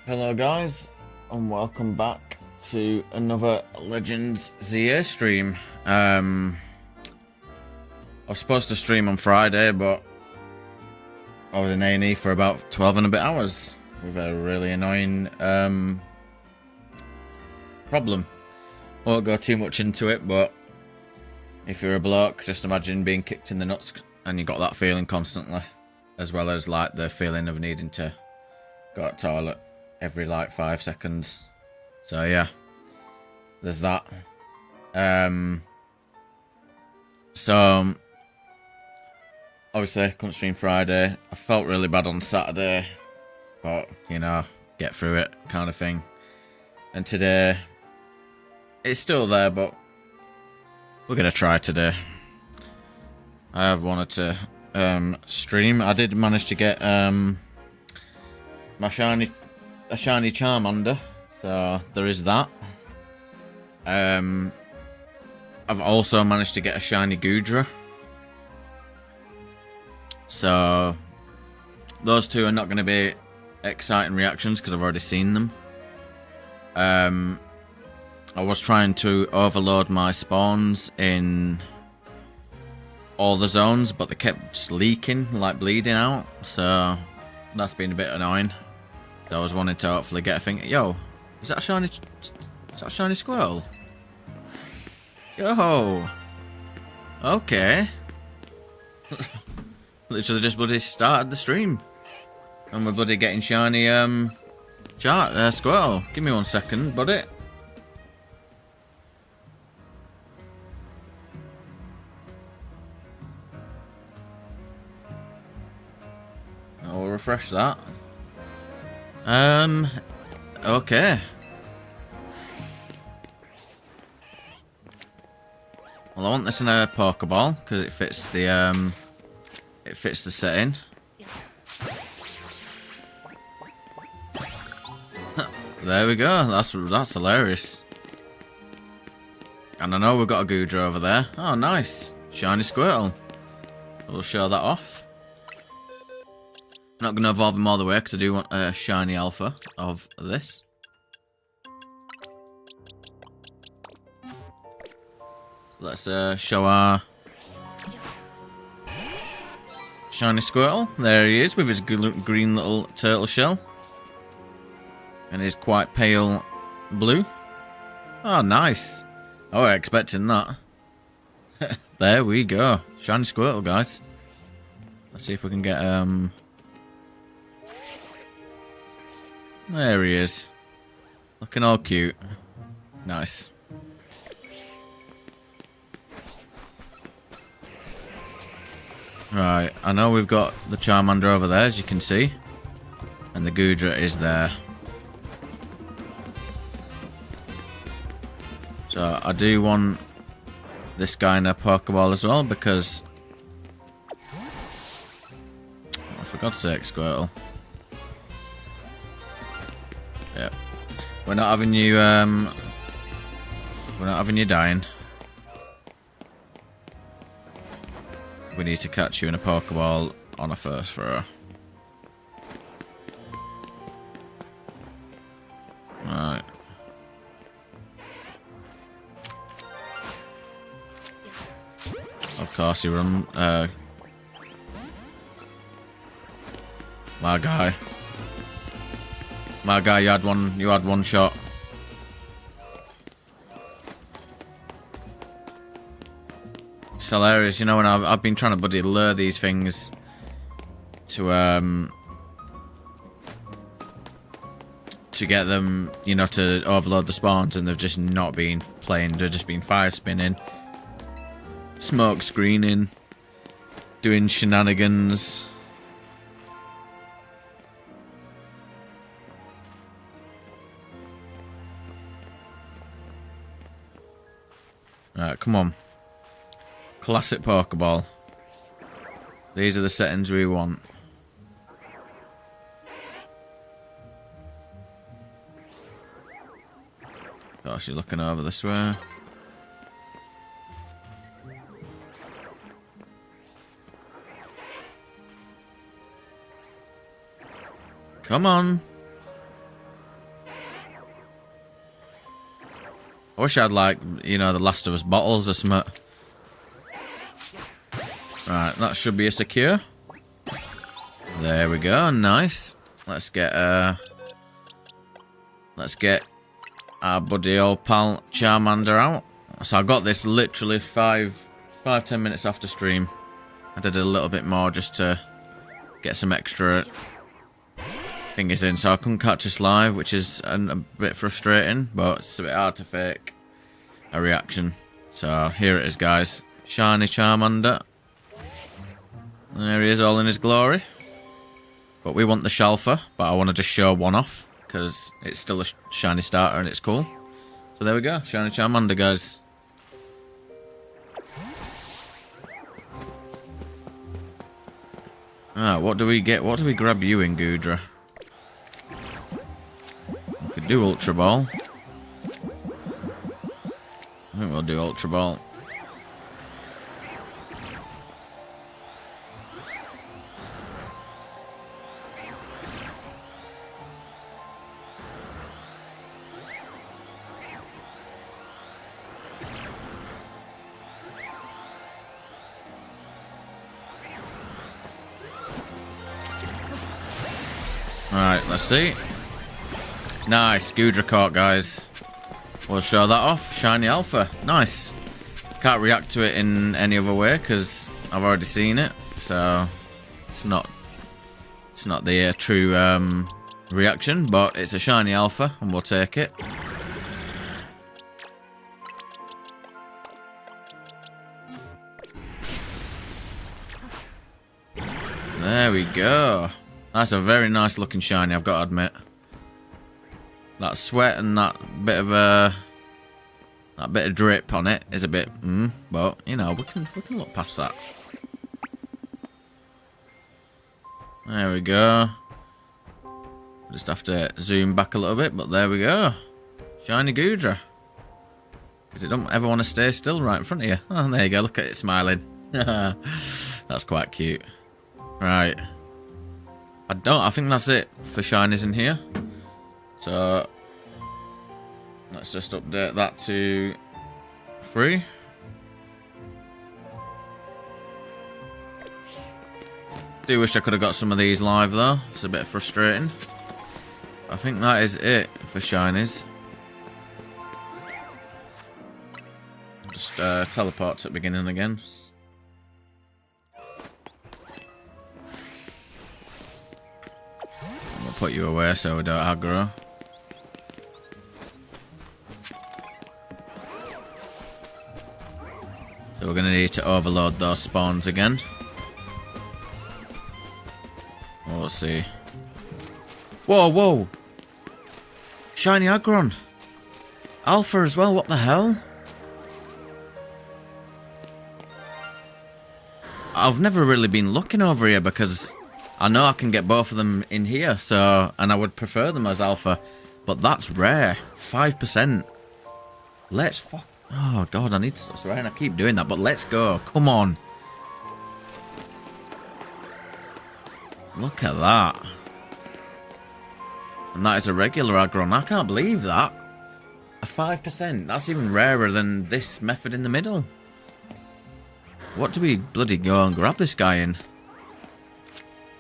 Hello guys, and welcome back to another Legends ZA stream. I was supposed to stream on Friday, but I was in A&E for about 12 and a bit hours with a really annoying problem. Won't go too much into it, but if you're a bloke, just imagine being kicked in the nuts and you got that feeling constantly, as well as like the feeling of needing to go to the toilet every like 5 seconds. So yeah, there's that. So obviously couldn't stream Friday. I felt really bad on Saturday, but you know, get through it kind of thing. And today it's still there, but we're gonna try today. I have wanted to stream. I did manage to get a shiny Charmander, so there is that. I've also managed to get a shiny Goodra, so those two are not going to be exciting reactions because I've already seen them. I was trying to overload my spawns in all the zones, but they kept just leaking, like bleeding out, so that's been a bit annoying. So I was wanting to hopefully get a thing. Yo, is that a shiny squirrel? Yo, okay. Literally just bloody started the stream, and we're bloody getting shiny squirrel. Give me 1 second, buddy. I'll refresh that. Okay. Well, I want this in a Pokeball because it fits the setting. There we go. That's hilarious. And I know we've got a Goodra over there. Oh, nice. Shiny Squirtle. We'll show that off. I'm not going to evolve him all the way because I do want a shiny alpha of this. Let's show our shiny Squirtle. There he is with his green little turtle shell. And his quite pale blue. Oh, nice. I was expecting that. There we go. Shiny Squirtle, guys. Let's see if we can get there he is. Looking all cute. Nice. Right, I know we've got the Charmander over there, as you can see. And the Goodra is there. So I do want this guy in a Pokeball as well, because oh, for God's sake, Squirtle. Yep. We're not having you dying. We need to catch you in a Pokeball on a first throw. Right. Of course you run my guy. My guy, you had one shot. It's hilarious, you know, when I've been trying to bloody lure these things to get them, you know, to overload the spawns, and they've just not been playing. They've just been fire spinning, smoke screening, doing shenanigans. Right, come on. Classic Pokeball. These are the settings we want. Gosh, you're looking over this way. Come on. wish I had, like, you know, the Last of Us bottles or something. Right, that should be a secure. There we go, nice. Let's get our buddy old pal Charmander out. So I got this literally 5-10 minutes after stream. I did a little bit more just to get some extra fingers in, so I couldn't catch us live, which is a bit frustrating, but it's a bit hard to fake a reaction. So here it is, guys. Shiny Charmander. There he is, all in his glory. But we want the Shalfa, but I want to just show one off, because it's still a shiny starter and it's cool. So there we go, shiny Charmander, guys. Ah, what do we get? What do we grab you in, Goodra? We could do Ultra Ball. I think we'll do Ultra Ball. Alright, let's see. Nice, Goodra caught, guys. We'll show that off. Shiny Alpha. Nice. Can't react to it in any other way because I've already seen it. So it's not the true reaction, but it's a shiny Alpha and we'll take it. There we go. That's a very nice looking shiny, I've got to admit. That sweat and that bit of drip on it is a bit, but you know we can look past that. There we go. Just have to zoom back a little bit, but there we go. Shiny Goodra. Because it don't ever want to stay still right in front of you. Oh, there you go. Look at it smiling. That's quite cute. Right. I think that's it for shinies in here. So let's just update that to 3. Do wish I could have got some of these live though. It's a bit frustrating. I think that is it for shinies. Just teleport to the beginning again. Put you away so we don't aggro. So we're going to need to overload those spawns again. We'll see. Whoa, whoa! Shiny Aggron! Alpha as well, what the hell? I've never really been looking over here because I know I can get both of them in here, so, and I would prefer them as Alpha, but that's rare. 5%. Let's fuck. Oh god, I need to stop swearing. I keep doing that, but let's go. Come on. Look at that. And that is a regular Aggron. I can't believe that. A 5%. That's even rarer than this method in the middle. What do we bloody go and grab this guy in?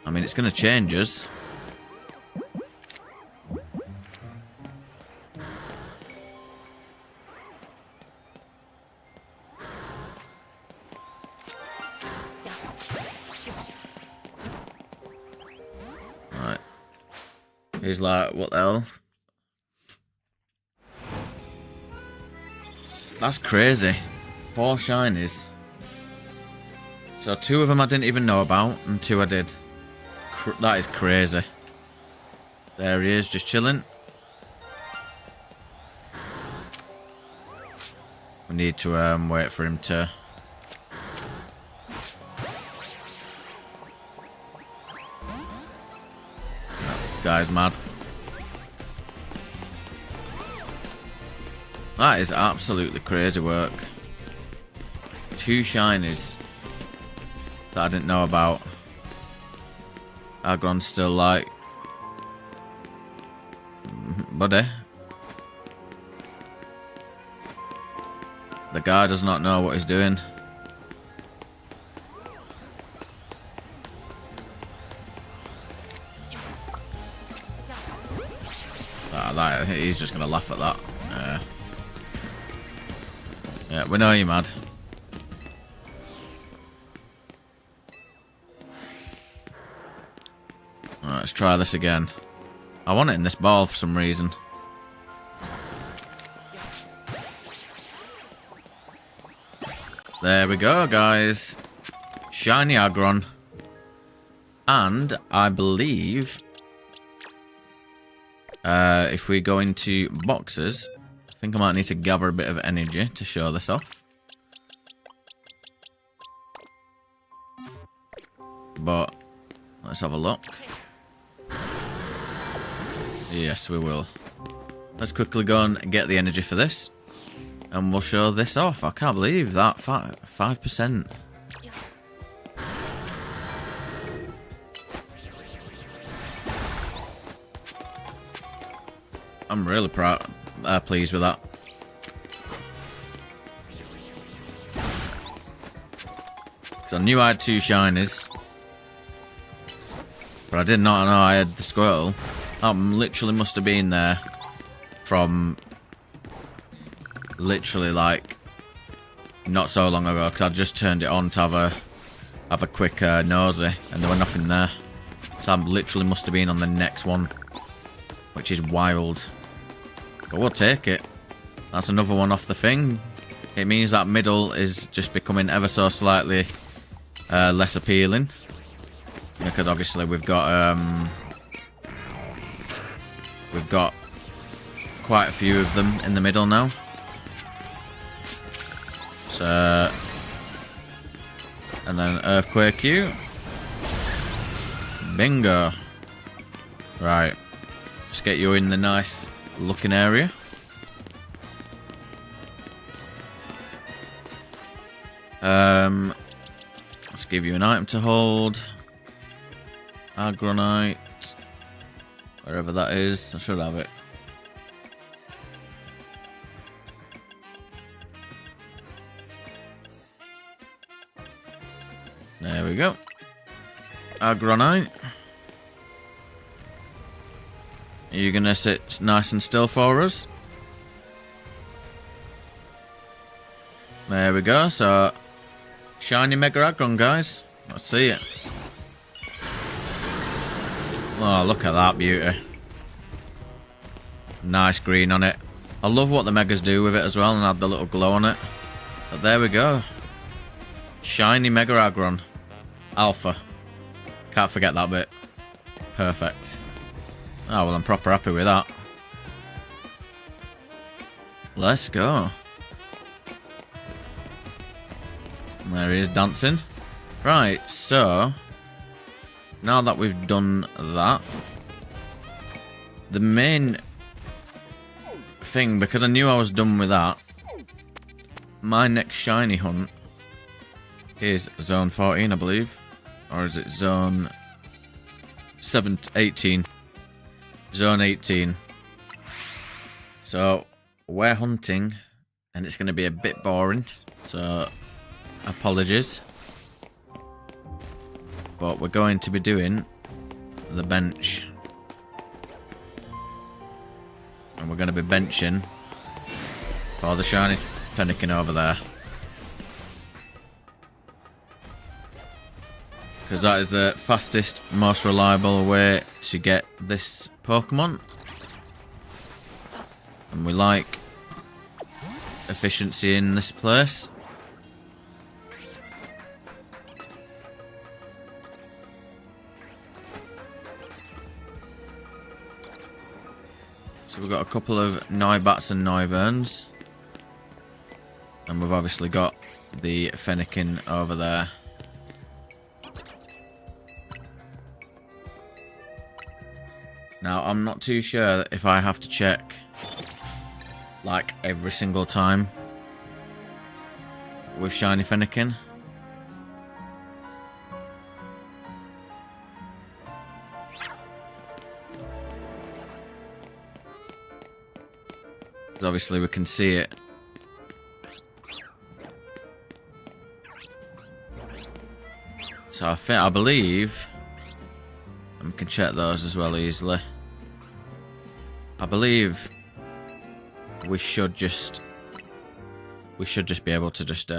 I mean, it's going to change us. Right. He's like, what the hell? That's crazy. 4 shinies. So 2 of them I didn't even know about, and 2 I did. That is crazy. There he is, just chilling. We need to wait for him to... That guy's mad. That is absolutely crazy work. 2 shinies that I didn't know about. Aggron's still like... Buddy. guy does not know what he's doing. He's just gonna laugh at that. Yeah, we know you're mad. Alright, let's try this again. I want it in this ball for some reason. There we go, guys. Shiny Aggron. And I believe if we go into boxes, I think I might need to gather a bit of energy to show this off. But let's have a look. Yes, we will. Let's quickly go and get the energy for this. And we'll show this off. I can't believe that. 5%. I'm really pleased with that. Because I knew I had 2 shinies. But I did not know I had the Squirtle. That literally must have been there from literally like not so long ago, because I just turned it on to have a quick nosy, and there was nothing there. So I literally must have been on the next one, which is wild. But we'll take it. That's another one off the thing. It means that middle is just becoming ever so slightly less appealing, because obviously we've got quite a few of them in the middle now. So, and then Earthquake you. Bingo. Right. Let's get you in the nice looking area. Let's give you an item to hold. Aggronite. Wherever that is. I should have it. There we go. Aggronite. Are you going to sit nice and still for us? There we go. So, shiny Mega Aggron, guys. Let's see it. Oh, look at that beauty. Nice green on it. I love what the Megas do with it as well, and add the little glow on it. But there we go. Shiny Mega Aggron. Alpha. Can't forget that bit. Perfect. Oh, well, I'm proper happy with that. Let's go. There he is dancing. Right, so now that we've done that, the main thing, because I knew I was done with that, my next shiny hunt is zone 14, I believe. Or is it zone 18? Zone 18. So we're hunting, and it's going to be a bit boring, so apologies. But we're going to be doing the bench. And we're going to be benching for the shiny Fennekin over there. Because that is the fastest, most reliable way to get this Pokemon. And we like efficiency in this place. So we've got a couple of Noibats and Noiburns. And we've obviously got the Fennekin over there. Now, I'm not too sure if I have to check, like, every single time with shiny Fennekin. Because obviously we can see it So I believe, and we can check those as well easily. I believe we should just be able to just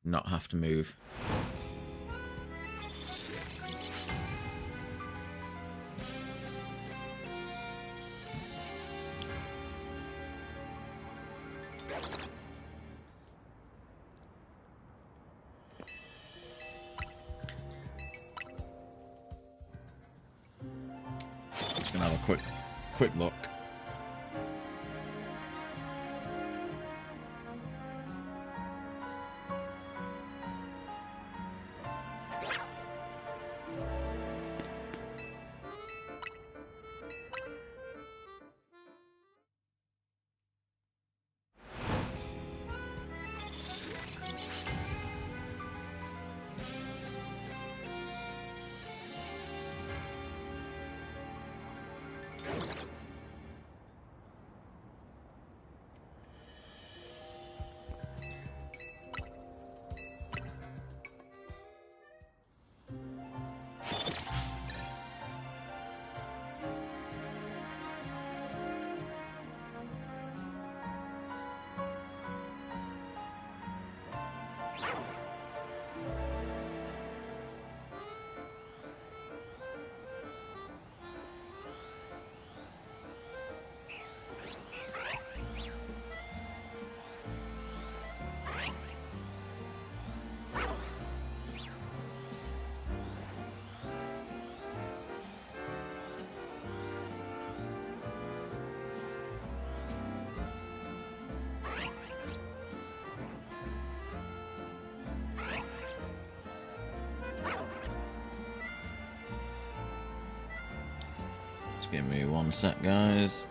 not have to move. Just gonna have a quick look. Give me 1 sec, guys.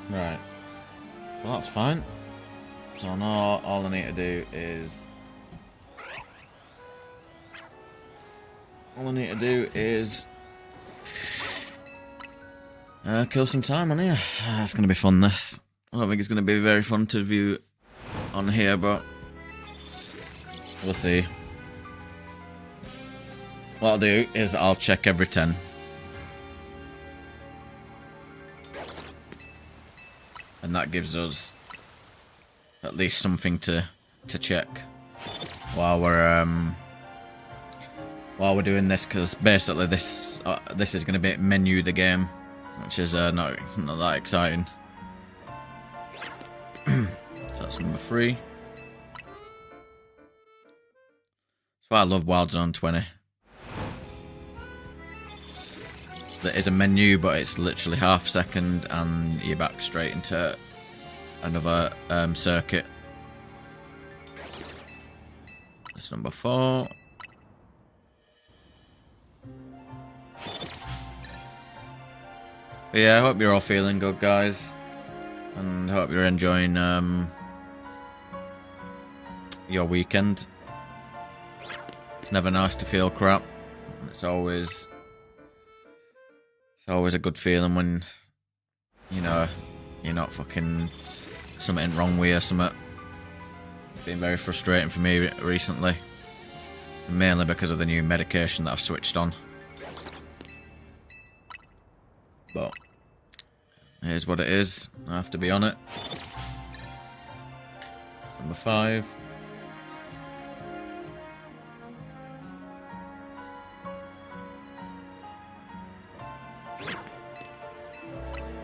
Right. Well, that's fine. So now all I need to do is... kill some time on here. It's going to be fun, this. I don't think it's going to be very fun to view on here, but We'll see. What I'll do is I'll check every 10. And that gives us at least something to check while we're doing this, because basically this is going to be menu the game, which is not that exciting. So that's number 3. That's why I love Wild Zone 20. There is a menu, but it's literally half a second and you're back straight into another circuit. That's number 4. But yeah, I hope you're all feeling good, guys, and I hope you're enjoying your weekend. It's never nice to feel crap. It's always a good feeling when, you know, you're not fucking something wrong with you or something. It's been very frustrating for me recently, mainly because of the new medication that I've switched on. But here's what it is. I have to be on it. That's number 5.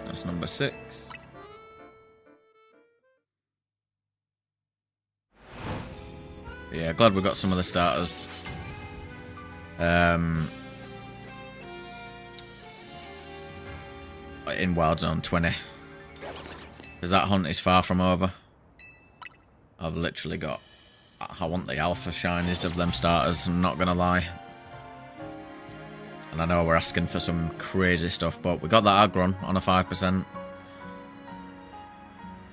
That's number 6. But yeah, glad we got some of the starters. In Wild Zone 20, because that hunt is far from over. I've literally got, I want the alpha shinies of them starters, I'm not gonna lie. And I know we're asking for some crazy stuff, but we got that Aggron on a 5%.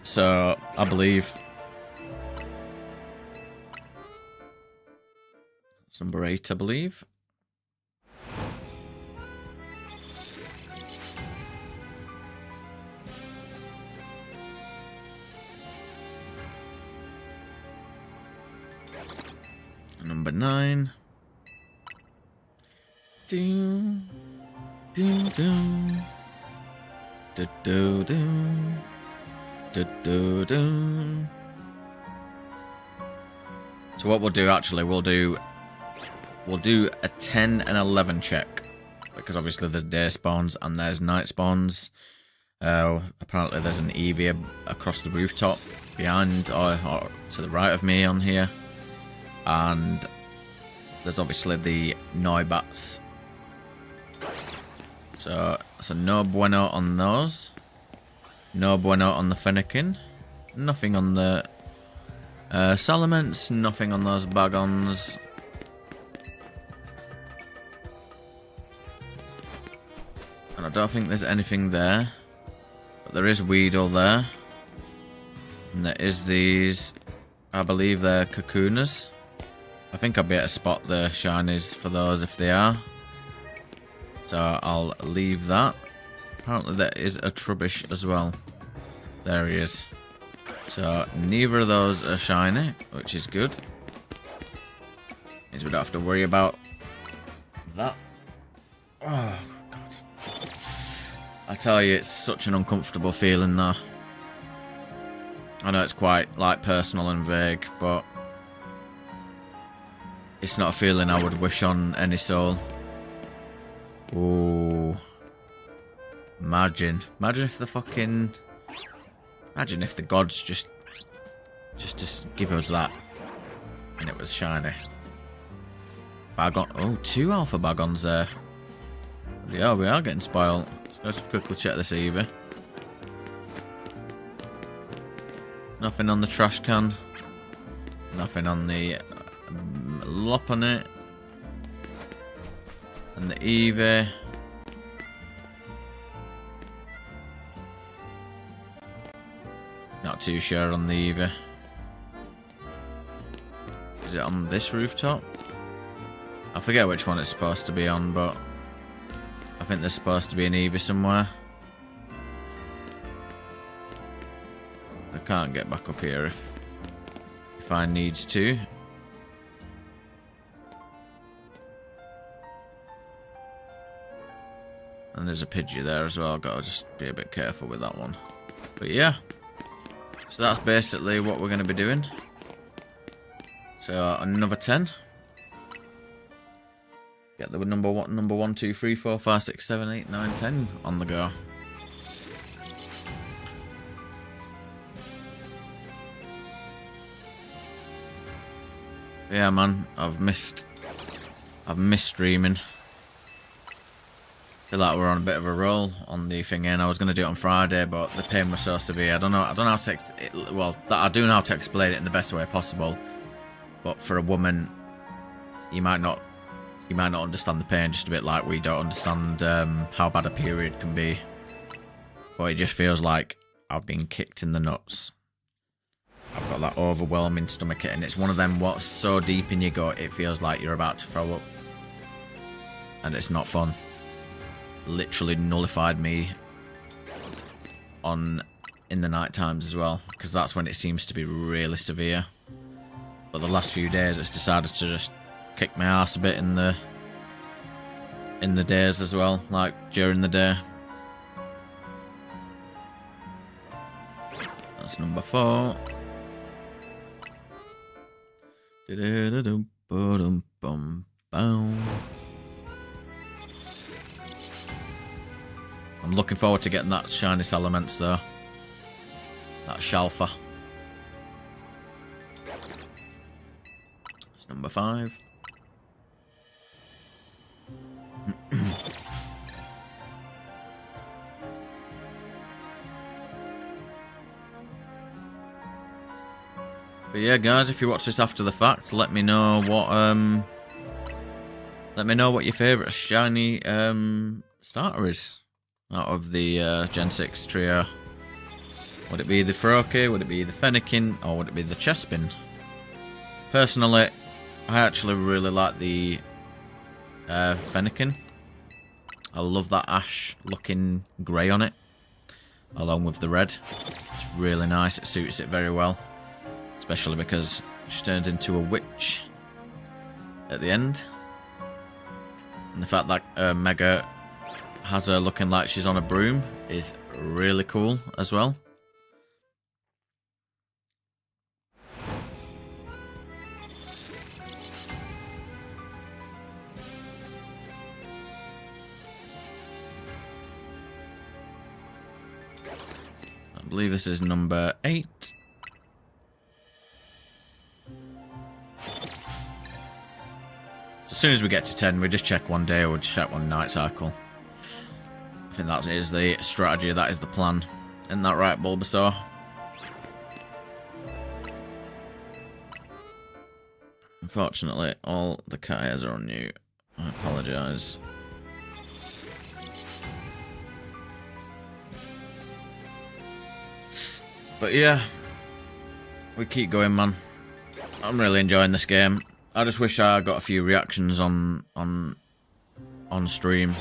So I believe. It's number 8, I believe. Number 9. Do do do do do do do do. So what we'll do, actually, we'll do a 10 and 11 check, because obviously there's day spawns and there's night spawns. Apparently there's an Eevee across the rooftop behind or to the right of me on here. And there's obviously the Noibats. So no bueno on those. No bueno on the Fennekin. Nothing on the Salamence. Nothing on those Bagons. And I don't think there's anything there. But there is Weedle there. And there is these, I believe they're Cocooners. I think I'll be able to spot the shinies for those if they are. So I'll leave that. Apparently there is a Trubbish as well. There he is. So neither of those are shiny, which is good. Means we don't have to worry about that. Oh, God. I tell you, it's such an uncomfortable feeling though. I know it's quite like personal and vague, but it's not a feeling I would wish on any soul. Ooh. Imagine if the fucking... Imagine if the gods just give us that. And it was shiny. Bagon... Oh, 2 alpha Bagons there. Yeah, we are getting spoiled. Let's quickly check this Eevee. Nothing on the trash can. Nothing on the... Lopunny. And the Eevee. Not too sure on the Eevee. Is it on this rooftop? I forget which one it's supposed to be on, but I think there's supposed to be an Eevee somewhere. I can't get back up here if I needs to. And there's a Pidgey there as well. Gotta just be a bit careful with that one. But yeah. So that's basically what we're going to be doing. So another 10. Get the number 1, 2, 3, 4, 5, 6, 7, 8, 9, 10 on the go. Yeah, man, I've missed streaming. Feel like we're on a bit of a roll on the thing, and I was going to do it on Friday, but the pain was so severe. I don't know how to I do know how to explain it in the best way possible, but for a woman, you might not understand the pain, just a bit like we don't understand how bad a period can be. But it just feels like I've been kicked in the nuts. I've got that overwhelming stomach ache, and it's one of them what's so deep in your gut it feels like you're about to throw up. And it's not fun. Literally nullified me in the night times as well, because that's when it seems to be really severe. But the last few days it's decided to just kick my ass a bit in the days as well, like during the day. That's number 4. I'm looking forward to getting that shiny Salamence though. That Shalfa. That's number 5. But yeah, guys, if you watch this after the fact, let me know what your favourite shiny starter is out of the Gen 6 trio. Would it be the Froakie, would it be the Fennekin, or would it be the Chespin? Personally, I actually really like the Fennekin. I love that ash looking grey on it, along with the red. It's really nice, it suits it very well. Especially because she turns into a witch at the end. And the fact that Mega has her looking like she's on a broom is really cool as well. I believe this is number 8. As soon as we get to 10, we just check one day or check one night cycle. I think that is the strategy, that is the plan. Isn't that right, Bulbasaur? Unfortunately, all the cat hairs are on you. I apologise. But yeah, we keep going, man. I'm really enjoying this game. I just wish I got a few reactions on stream,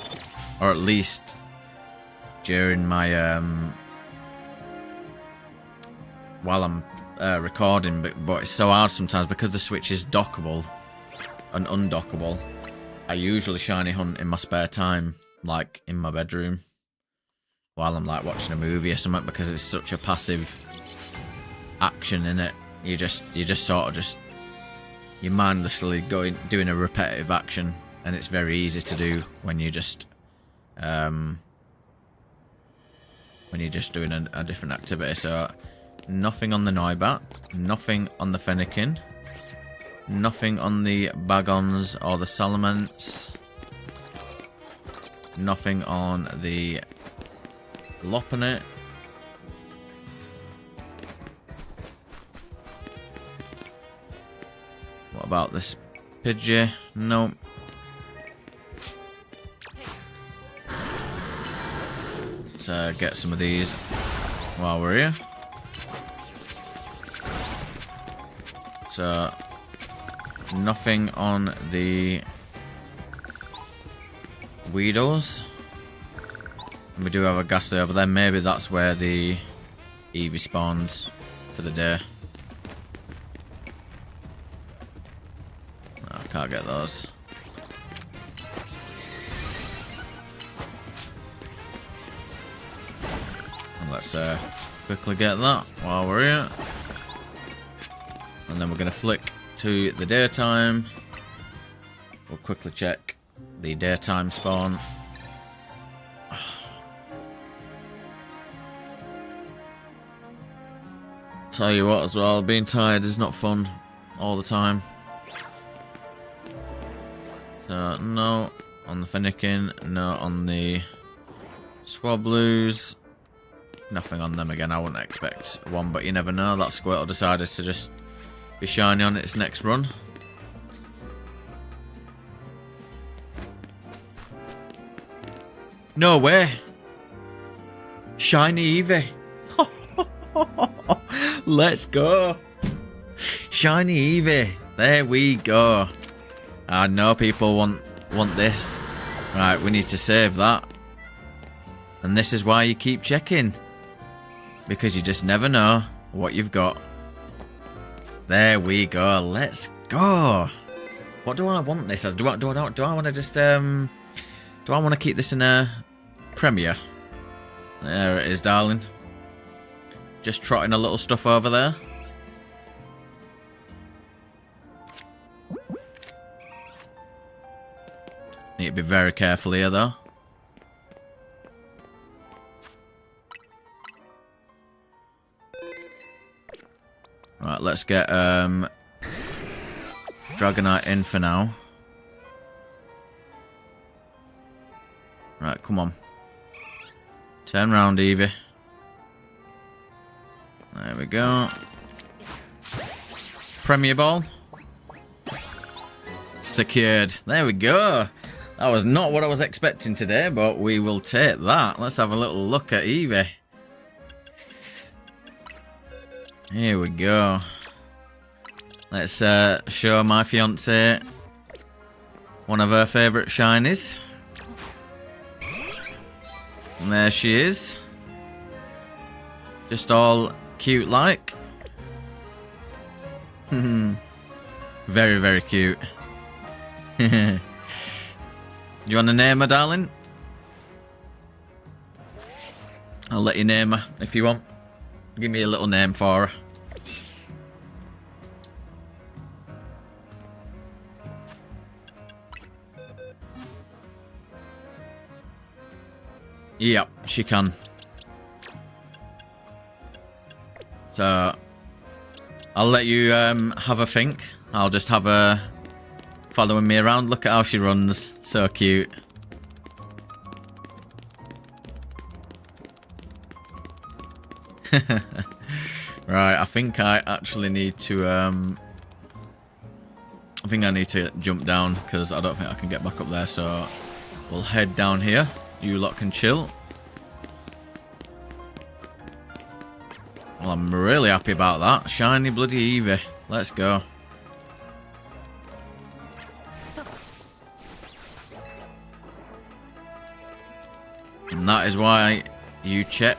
or at least during my while I'm recording. But it's so hard sometimes because the Switch is dockable and undockable. I usually shiny hunt in my spare time, like in my bedroom, while I'm like watching a movie or something, because it's such a passive action in it. You just sort of just. You're mindlessly doing a repetitive action, and it's very easy to do when you're just doing a different activity. So nothing on the Noibat, nothing on the Fennekin, nothing on the Bagons or the Salamence, nothing on the Lopunny. What about this Pidgey? Nope. Let's get some of these while we're here. So, nothing on the Weedles. And we do have a Ghastly over there. Maybe that's where the Eevee spawns for the day. Can't get those. Let's quickly get that while we're here. And then we're going to flick to the daytime. We'll quickly check the daytime spawn. Tell you what as well, being tired is not fun all the time. So, no on the Fennekin, no on the Swablues. Nothing on them again, I wouldn't expect one, but you never know. That Squirtle decided to just be shiny on its next run. No way! Shiny Eevee! Let's go! Shiny Eevee! There we go! I know people want this. Right, we need to save that. And this is why you keep checking. Because you just never know what you've got. There we go. Let's go. What do I want this as? Do I want to just do I want to keep this in a Premier? There it is, darling. Just trotting a little stuff over there. Need to be very careful here though. Right, let's get Dragonite in for now. Right, come on. Turn round, Eevee. There we go. Premier Ball. Secured. There we go. That was not what I was expecting today, but we will take that. Let's have a little look at Eevee. Here we go. Let's show my fiance one of her favourite shinies. And there she is. Just all cute like. Very, very cute. Do you want to name her, darling? I'll let you name her if you want. Give me a little name for her. Yep, she can. So, I'll let you have a think. I'll just have her following me around. Look at how she runs. So cute. Right, I think I actually need to I think I need to jump down because I don't think I can get back up there, so we'll head down here. You lot can chill. Well, I'm really happy about that. Shiny bloody Eevee. Let's go. And that is why you check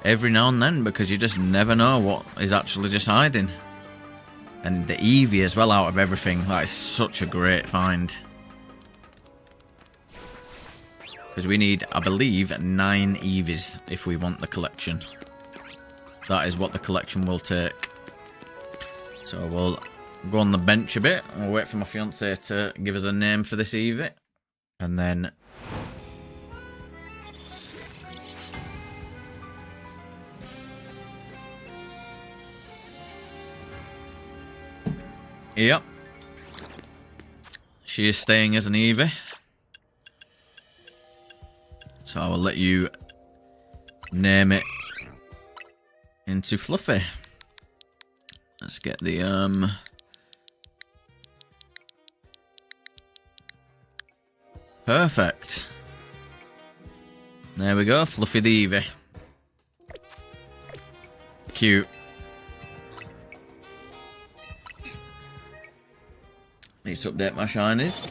every now and then, because you just never know what is actually just hiding. And the Eevee as well out of everything. That is such a great find. Because we need, I believe, 9 Eevees if we want the collection. That is what the collection will take. So we'll go on the bench a bit. We'll wait for my fiance to give us a name for this Eevee. And then... Yep. She is staying as an Eevee. So I will let you name it into Fluffy. Let's get the perfect. There we go, Fluffy the Eevee. Cute. Need to update my shinies.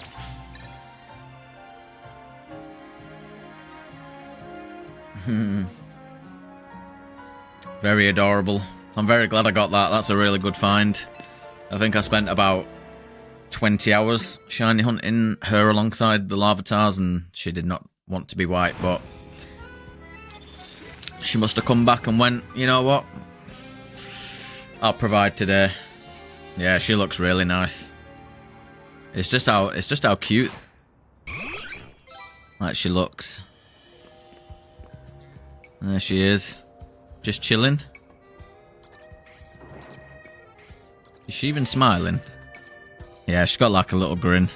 Very adorable. I'm very glad I got that. That's a really good find. I think I spent about 20 hours shiny hunting her alongside the Larvatars, and she did not want to be white, but She must have come back and went, you know what? I'll provide today. Yeah, she looks really nice. It's just how cute like she looks. There she is. Just chilling. Is she even smiling? Yeah, she's got like a little grin.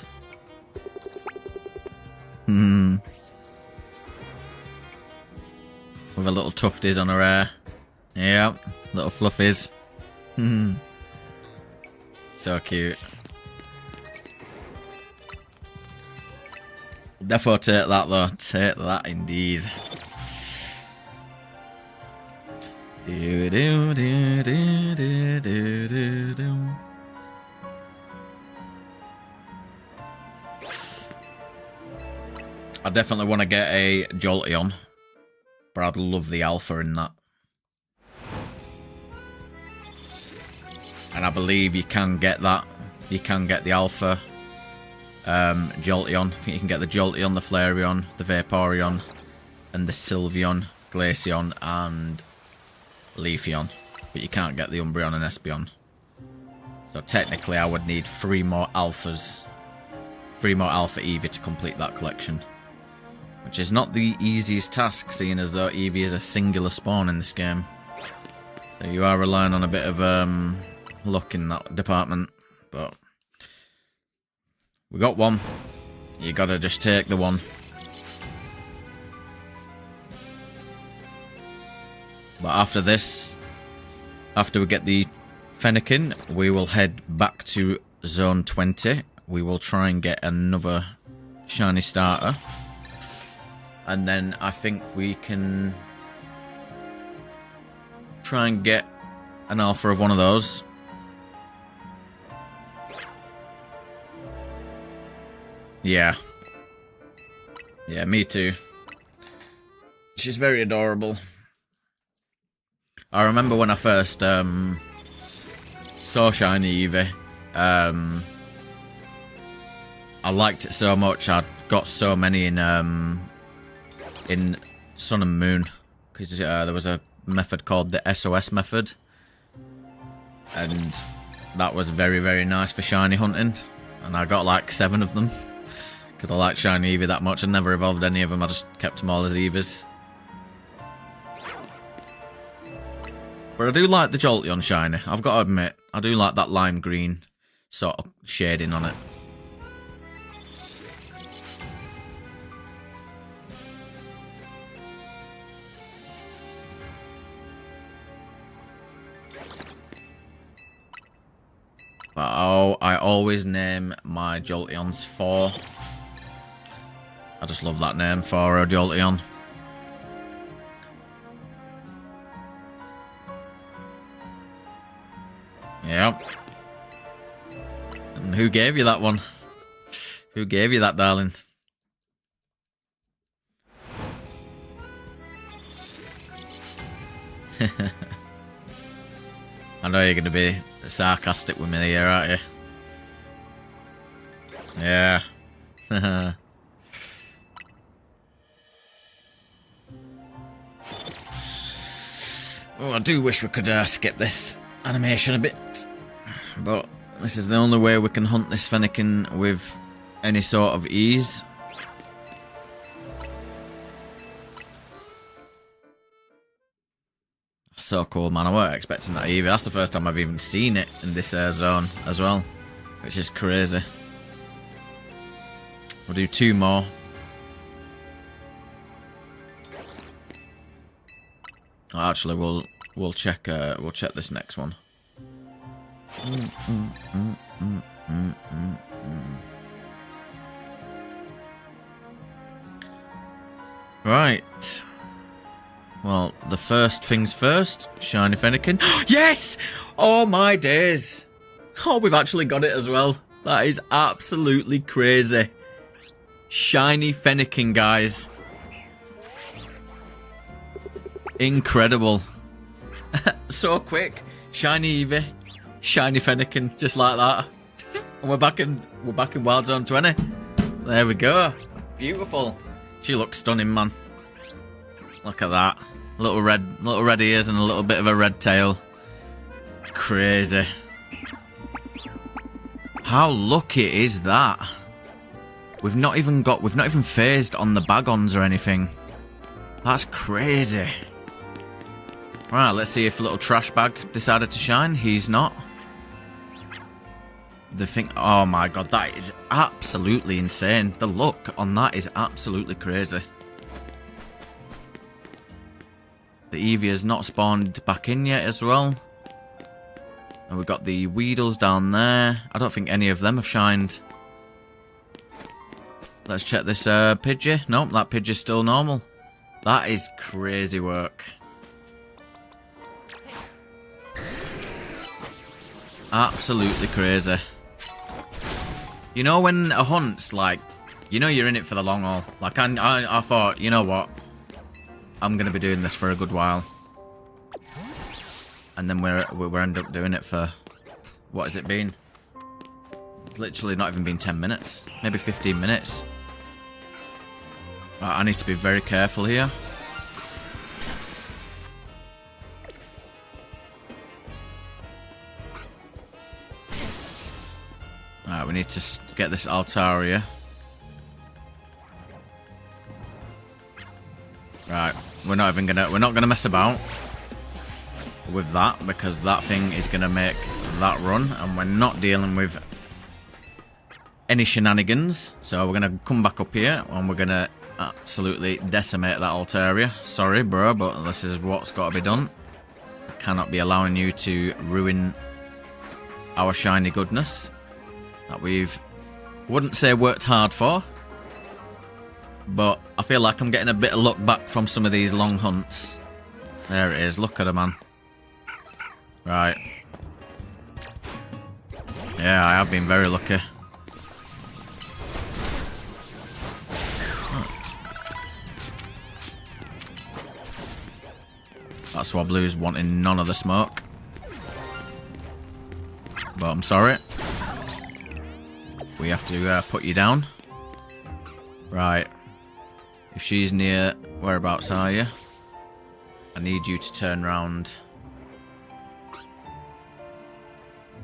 With a little tufties on her hair. Yeah, little fluffies. So cute. Defo take that though. Take that indeed. Do do do do do do do do. I definitely want to get a Jolteon, but I'd love the alpha in that. And I believe you can get that. You can get the alpha Jolteon. I think you can get the Jolteon, the Flareon, the Vaporeon, and the Sylveon, Glaceon, and Leafeon. But you can't get the Umbreon and Espeon. So technically I would need 3 more alphas. 3 more alpha Eevee to complete that collection. Which is not the easiest task, seeing as though Eevee is a singular spawn in this game. So you are relying on a bit of luck in that department. But we got one. You gotta just take the one. But after this, after we get the Fennekin, we will head back to Zone 20. We will try and get another shiny starter. And then I think we can try and get an alpha of one of those. Yeah. Yeah, me too. She's very adorable. I remember when I first saw Shiny Eevee. I liked it so much. I got so many in Sun and Moon, because there was a method called the SOS method, and that was very, very nice for shiny hunting. And I got like 7 of them because I liked Shiny Eevee that much. I never evolved any of them. I just kept them all as Eevees. But I do like the Jolteon shiny. I've got to admit, I do like that lime green sort of shading on it. But oh, I always name my Jolteons 4. I just love that name, 4 Jolteon. Yep. And who gave you that one? Who gave you that, darling? I know you're going to be sarcastic with me here, aren't you? Yeah. Oh, I do wish we could skip this animation a bit. But this is the only way we can hunt this Fennekin with any sort of ease. So cool, man. I weren't expecting that either. That's the first time I've even seen it in this zone as well, which is crazy. We'll do 2 more. Oh, actually, we'll check this next one. Right. Well, the first things first, shiny Fennekin. Yes! Oh my days! Oh, we've actually got it as well. That is absolutely crazy. Shiny Fennekin, guys. Incredible. So quick. Shiny Eevee, shiny Fennekin, just like that. And we're back in Wild Zone 20. There we go. Beautiful. She looks stunning, man. Look at that. Little red ears and a little bit of a red tail. Crazy. How lucky is that? We've not even phased on the bag-ons or anything. That's crazy. Right, let's see if little trash bag decided to shine. He's not. The thing, oh my god, that is absolutely insane. The look on that is absolutely crazy. The Eevee's not spawned back in yet as well. And we've got the Weedles down there. I don't think any of them have shined. Let's check this Pidgey. Nope, that Pidgey's still normal. That is crazy work. Absolutely crazy. You know when a hunt's like, you know you're in it for the long haul. Like I thought, you know what? I'm gonna be doing this for a good while. And then we end up doing it for, what has it been? It's literally not even been 10 minutes. Maybe 15 minutes. I need to be very careful here. Alright, we need to get this Altaria. Right, we're not gonna mess about with that, because that thing is gonna make that run, and we're not dealing with any shenanigans. So we're gonna come back up here and we're gonna absolutely decimate that Altaria. Sorry, bro, but this is what's got to be done. We cannot be allowing you to ruin our shiny goodness that we've, wouldn't say worked hard for, but I feel like I'm getting a bit of luck back from some of these long hunts. There it is, look at her, man. Right. Yeah, I have been very lucky. That Swablu's wanting none of the smoke. But I'm sorry. We have to put you down. Right. If she's near, whereabouts are you? I need you to turn round.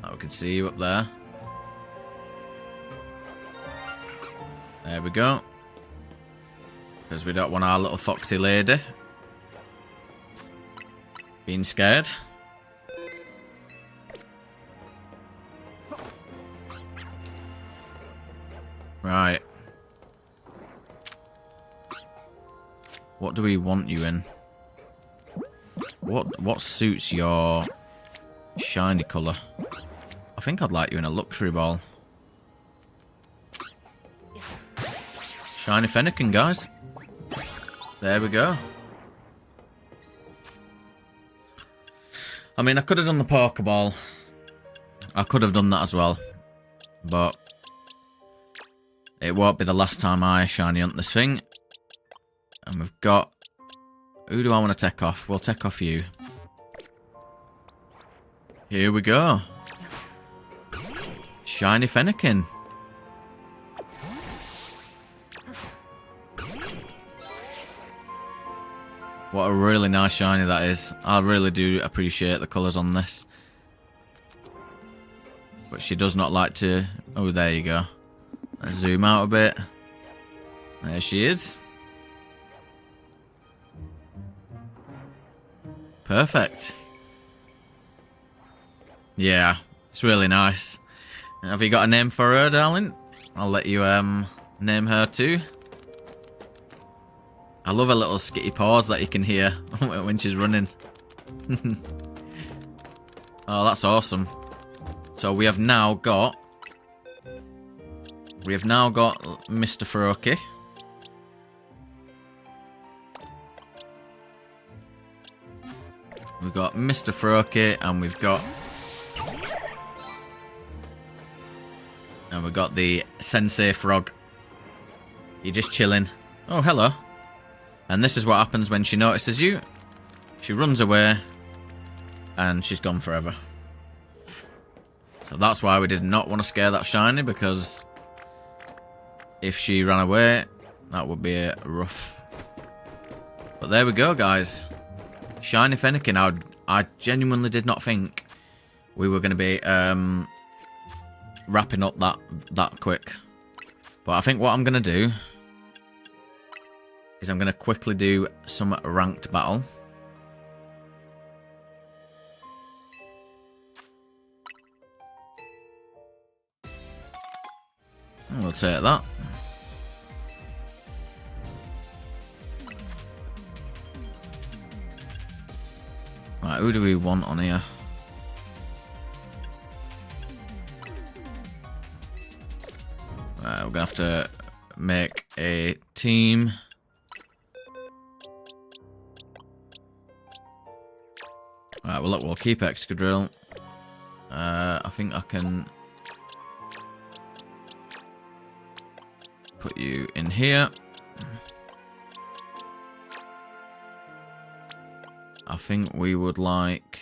I can see you up there. There we go. Because we don't want our little foxy lady being scared. Right. What do we want you in? What suits your shiny colour? I think I'd like you in a luxury ball. Shiny Fennekin, guys. There we go. I mean, I could have done the Pokeball. I could have done that as well. But it won't be the last time I shiny hunt this thing. And we've got... Who do I want to take off? We'll take off you. Here we go. Shiny Fennekin. What a really nice shiny that is. I really do appreciate the colours on this. But she does not like to... Oh, there you go. Let's zoom out a bit. There she is. Perfect. Yeah, it's really nice. Have you got a name for her, darling? I'll let you name her too. I love her little skitty paws that you can hear when she's running. Oh, that's awesome. So we have now got Mr. Froakie. We've got Mr. Froakie, and we've got the Sensei Frog. You're just chilling. Oh, hello. And this is what happens when she notices you. She runs away, and she's gone forever. So that's why we did not want to scare that shiny, because if she ran away, that would be rough. But there we go, guys. Shiny Fennekin. I genuinely did not think we were going to be wrapping up that quick. But I think what I'm going to do is I'm going to quickly do some ranked battle. We'll take that. Right, who do we want on here? Right, we're gonna have to make a team. Right, well look, we'll keep Excadrill. I think I can put you in here. I think we would like...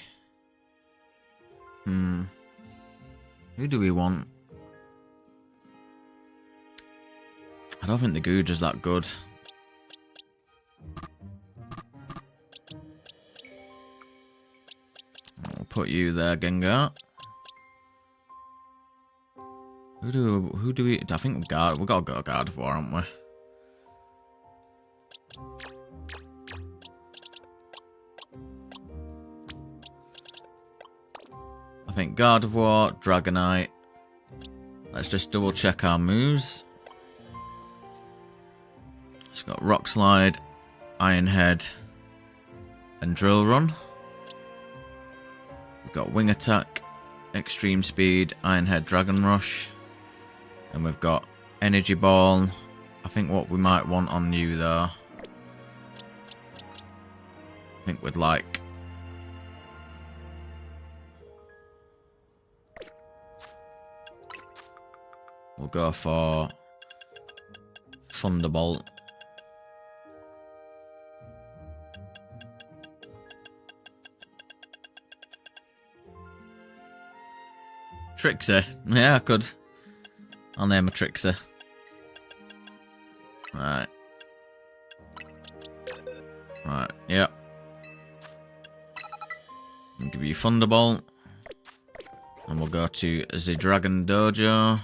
Who do we want? I don't think the Googe is that good. I'll put you there, Gengar. Who do we... I think we got to go Gardevoir, haven't we? I think Gardevoir, Dragonite. Let's just double check our moves. It's got Rock Slide, Iron Head, and Drill Run. We've got Wing Attack, Extreme Speed, Iron Head, Dragon Rush. And we've got Energy Ball. I think what we might want on you though, I think we'd like... We'll go for Thunderbolt. Trixie. Yeah, I could. I'll name a Trixie. Right. Right, yep. I'll give you Thunderbolt. And we'll go to the Dragon Dojo.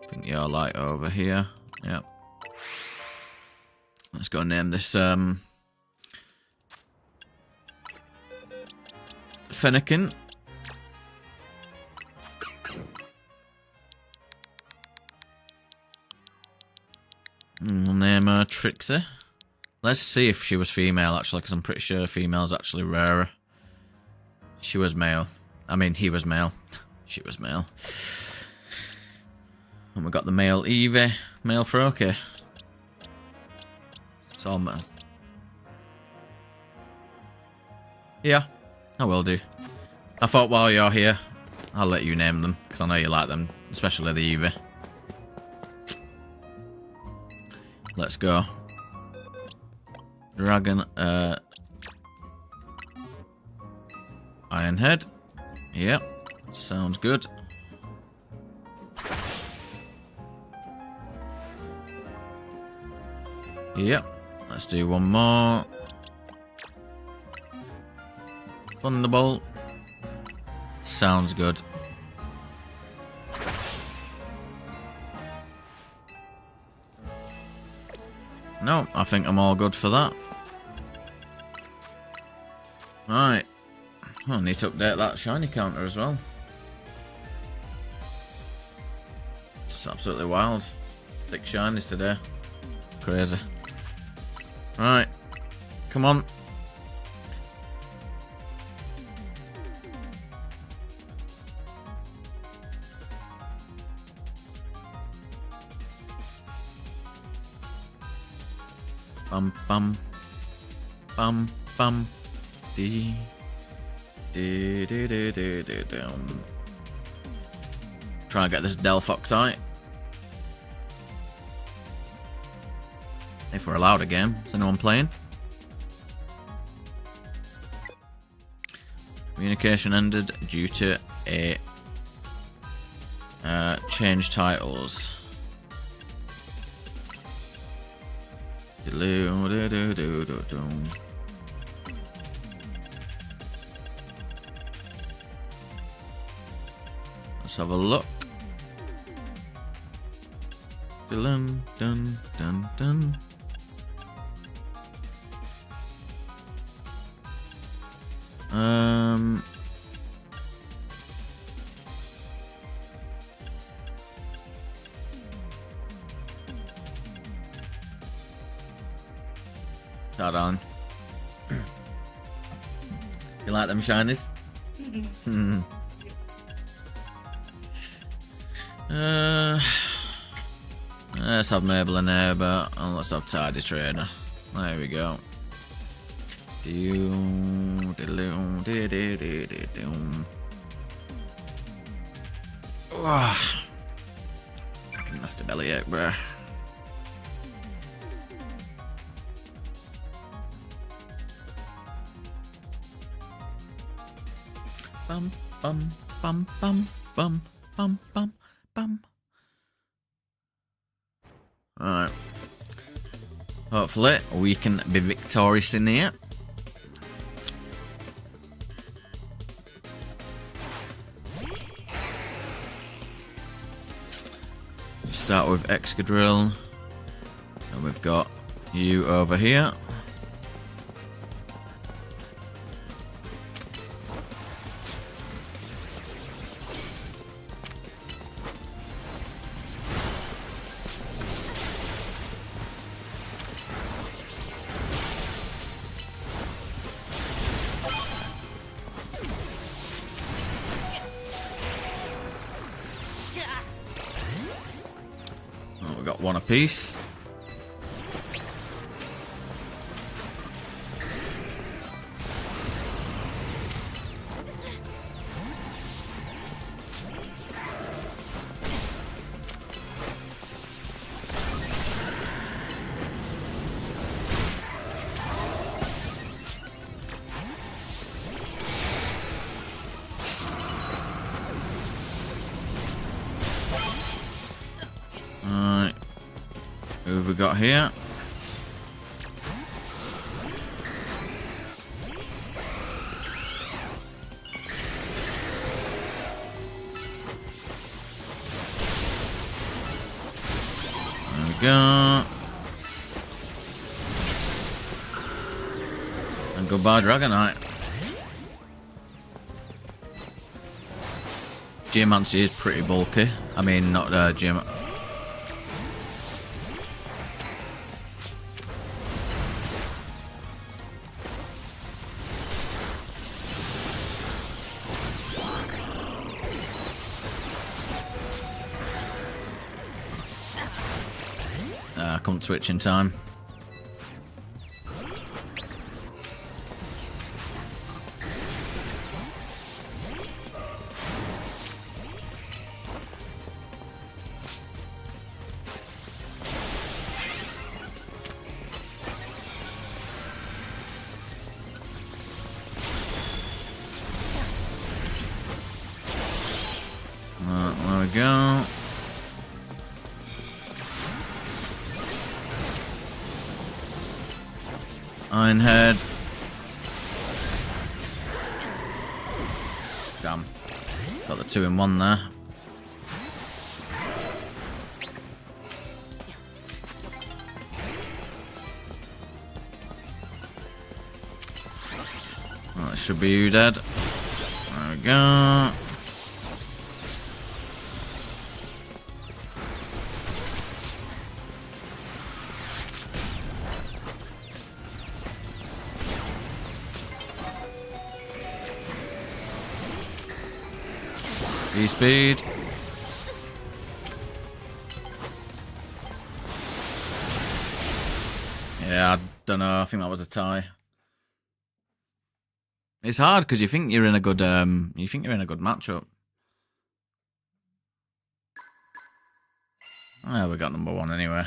I think you're like over here. Yep. Let's go name this Fennekin. We'll name her Trixie. Let's see if she was female actually, because I'm pretty sure female's actually rarer. She was male. I mean, he was male. She was male. And we got the male Eevee, male Froakie. It's all male. Yeah, I will do. I thought while you're here, I'll let you name them, because I know you like them, especially the Eevee. Let's go. Dragon, Iron Head. Yep, sounds good. Yep, let's do one more. Thunderbolt. Sounds good. No, I think I'm all good for that. Right. Oh, I need to update that shiny counter as well. It's absolutely wild. 6 shinies today. Crazy. Right. Come on. Bum bum bum bum dee dee dee dee dee dee down. Try and get this Delphoxite. If we're allowed a game. Is anyone playing? Communication ended due to a change titles. Let's have a look. Dun dun dun dun. Start on. You like them shinies? Let's have Mabel and Neighbour, and let's have Tidy Trainer. There we go. Nasty belly ache, bruh. Bum bum bum bum bum bum bum bum. Alright. Hopefully we can be victorious in here. Start with Excadrill. And we've got you over here. We've got one apiece. Alright. Who have we got here? There we go. And goodbye, Dragonite. Geomancy is pretty bulky. I mean, not Geomancy. I couldn't switch in time. There we go. Ironhead. Damn. Got the 2-in-1 there. That should be you dead. There we go. Speed. Yeah, I don't know. I think that was a tie. It's hard because you think you're in a good matchup. Oh, we got number 1 anyway.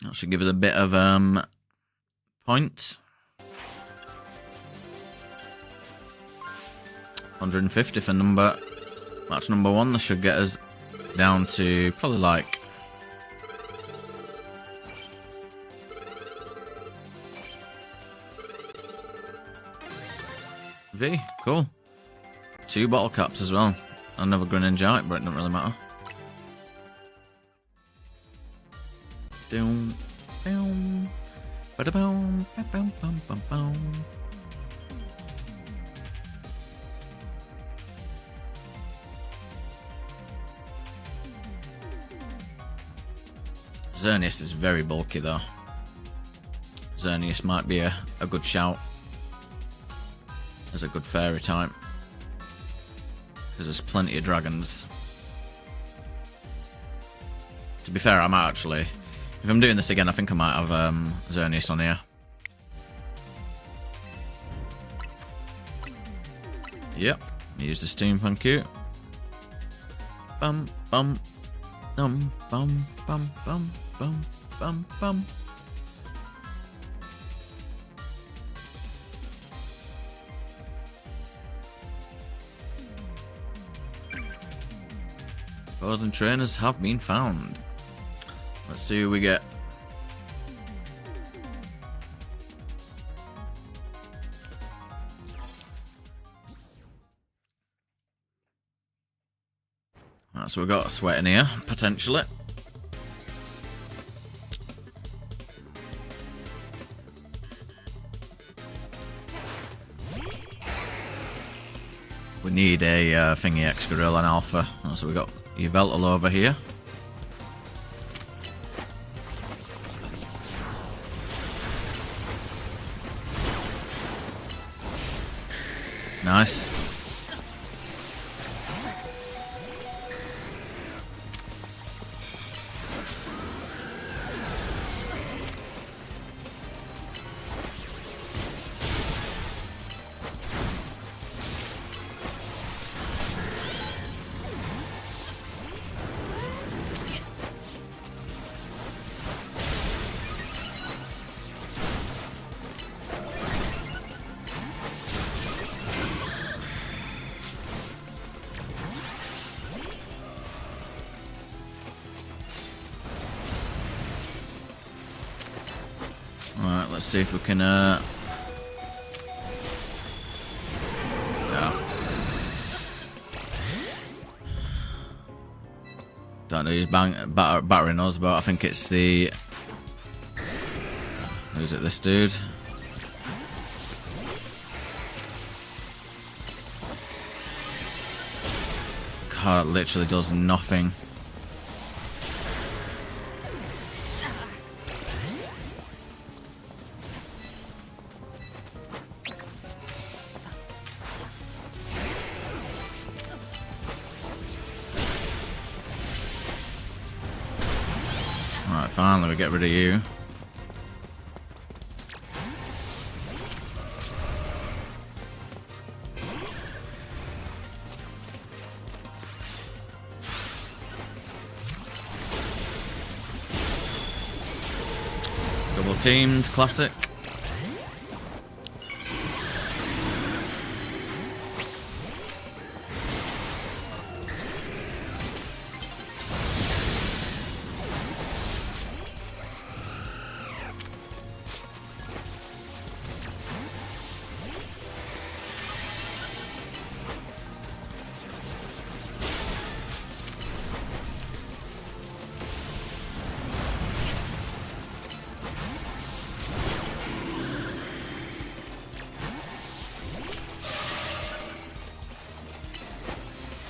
That should give us a bit of points. 150 for match number 1. This should get us down to probably like V. Cool. 2 bottle caps as well. Another grinning giant, but it doesn't really matter. Doom, boom, bada boom, boom, boom, boom, boom. Xerneas is very bulky though. Xerneas might be a good shout as a good fairy type, because there's plenty of dragons. To be fair, I might actually, if I'm doing this again, I think I might have Xerneas on here. Yep, use the steampunk cute. Bum bum bum bum bum bum bum bum bum. Frozen trainers have been found. Let's see who we get. Right, so we've got a sweat in here, potentially. We need a thingy X Gorilla and Alpha. So we've got Yveltal over here. Nice. Alright, let's see if we can yeah. Don't know who's battering us, but I think it's the... Who's it, this dude? God, it literally does nothing. Alright, finally we get rid of you. Double teamed, classic.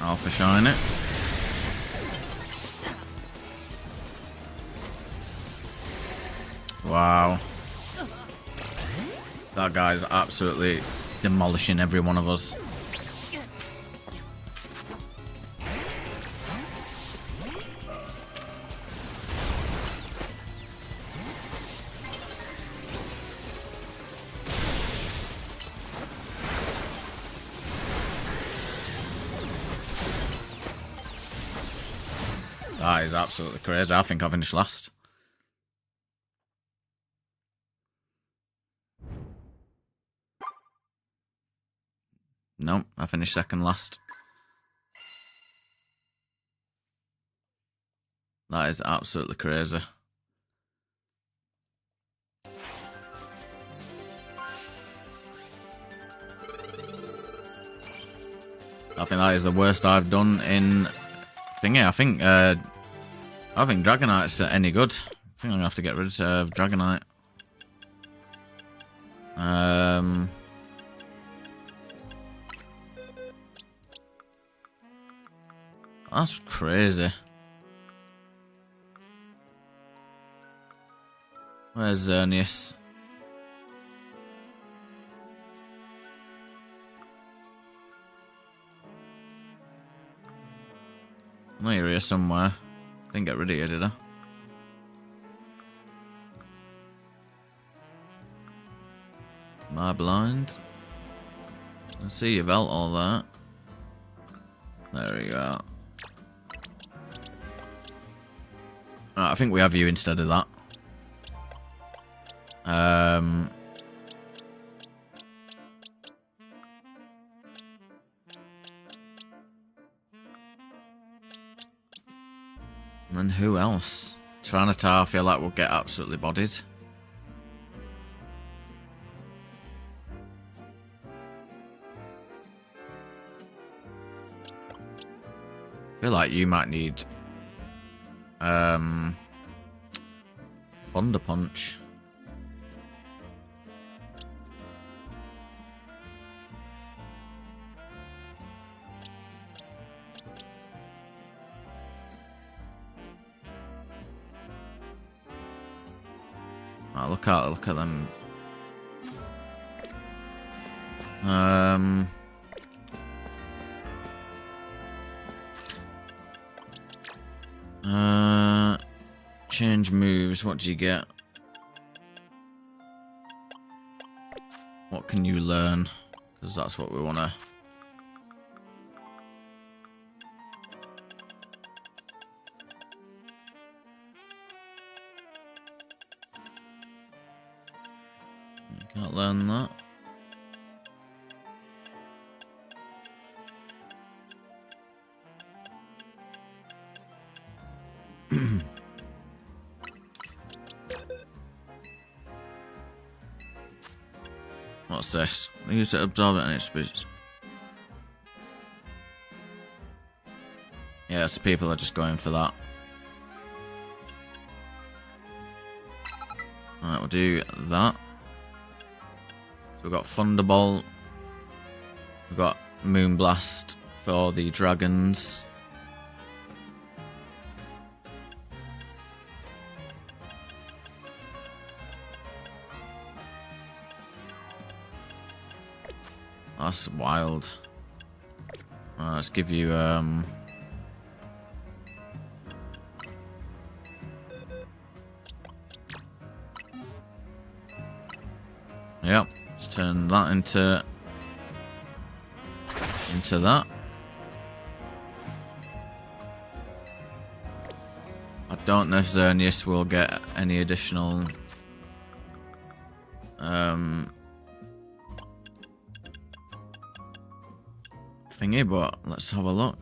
Alpha shine it. Wow. That guy's absolutely demolishing every one of us. That is absolutely crazy. I think I finished last. Nope, I finished second last. That is absolutely crazy. I I think that is the worst I've done in thingy. I think Dragonite's any good. I think I'm gonna have to get rid of Dragonite. That's crazy. Where's Xerneas? I know you're here somewhere. Didn't get rid of you, did I? Am I blind? I see you've out all that. There we go. Right, I think we have you instead of that. And then who else? Tyranitar, I feel like we'll get absolutely bodied. I feel like you might need Thunder Punch. Oh, look at them. Change moves. What do you get? What can you learn? Because that's what we want to. Can't learn that. What's this? Use it to absorb any species. Yeah, so people are just going for that. Alright, we'll do that. So we've got Thunderbolt. We've got Moonblast for the dragons. That's wild. Let's give you yep, let's turn that into that. I don't know if Xerneas will get any additional thingy, but let's have a look.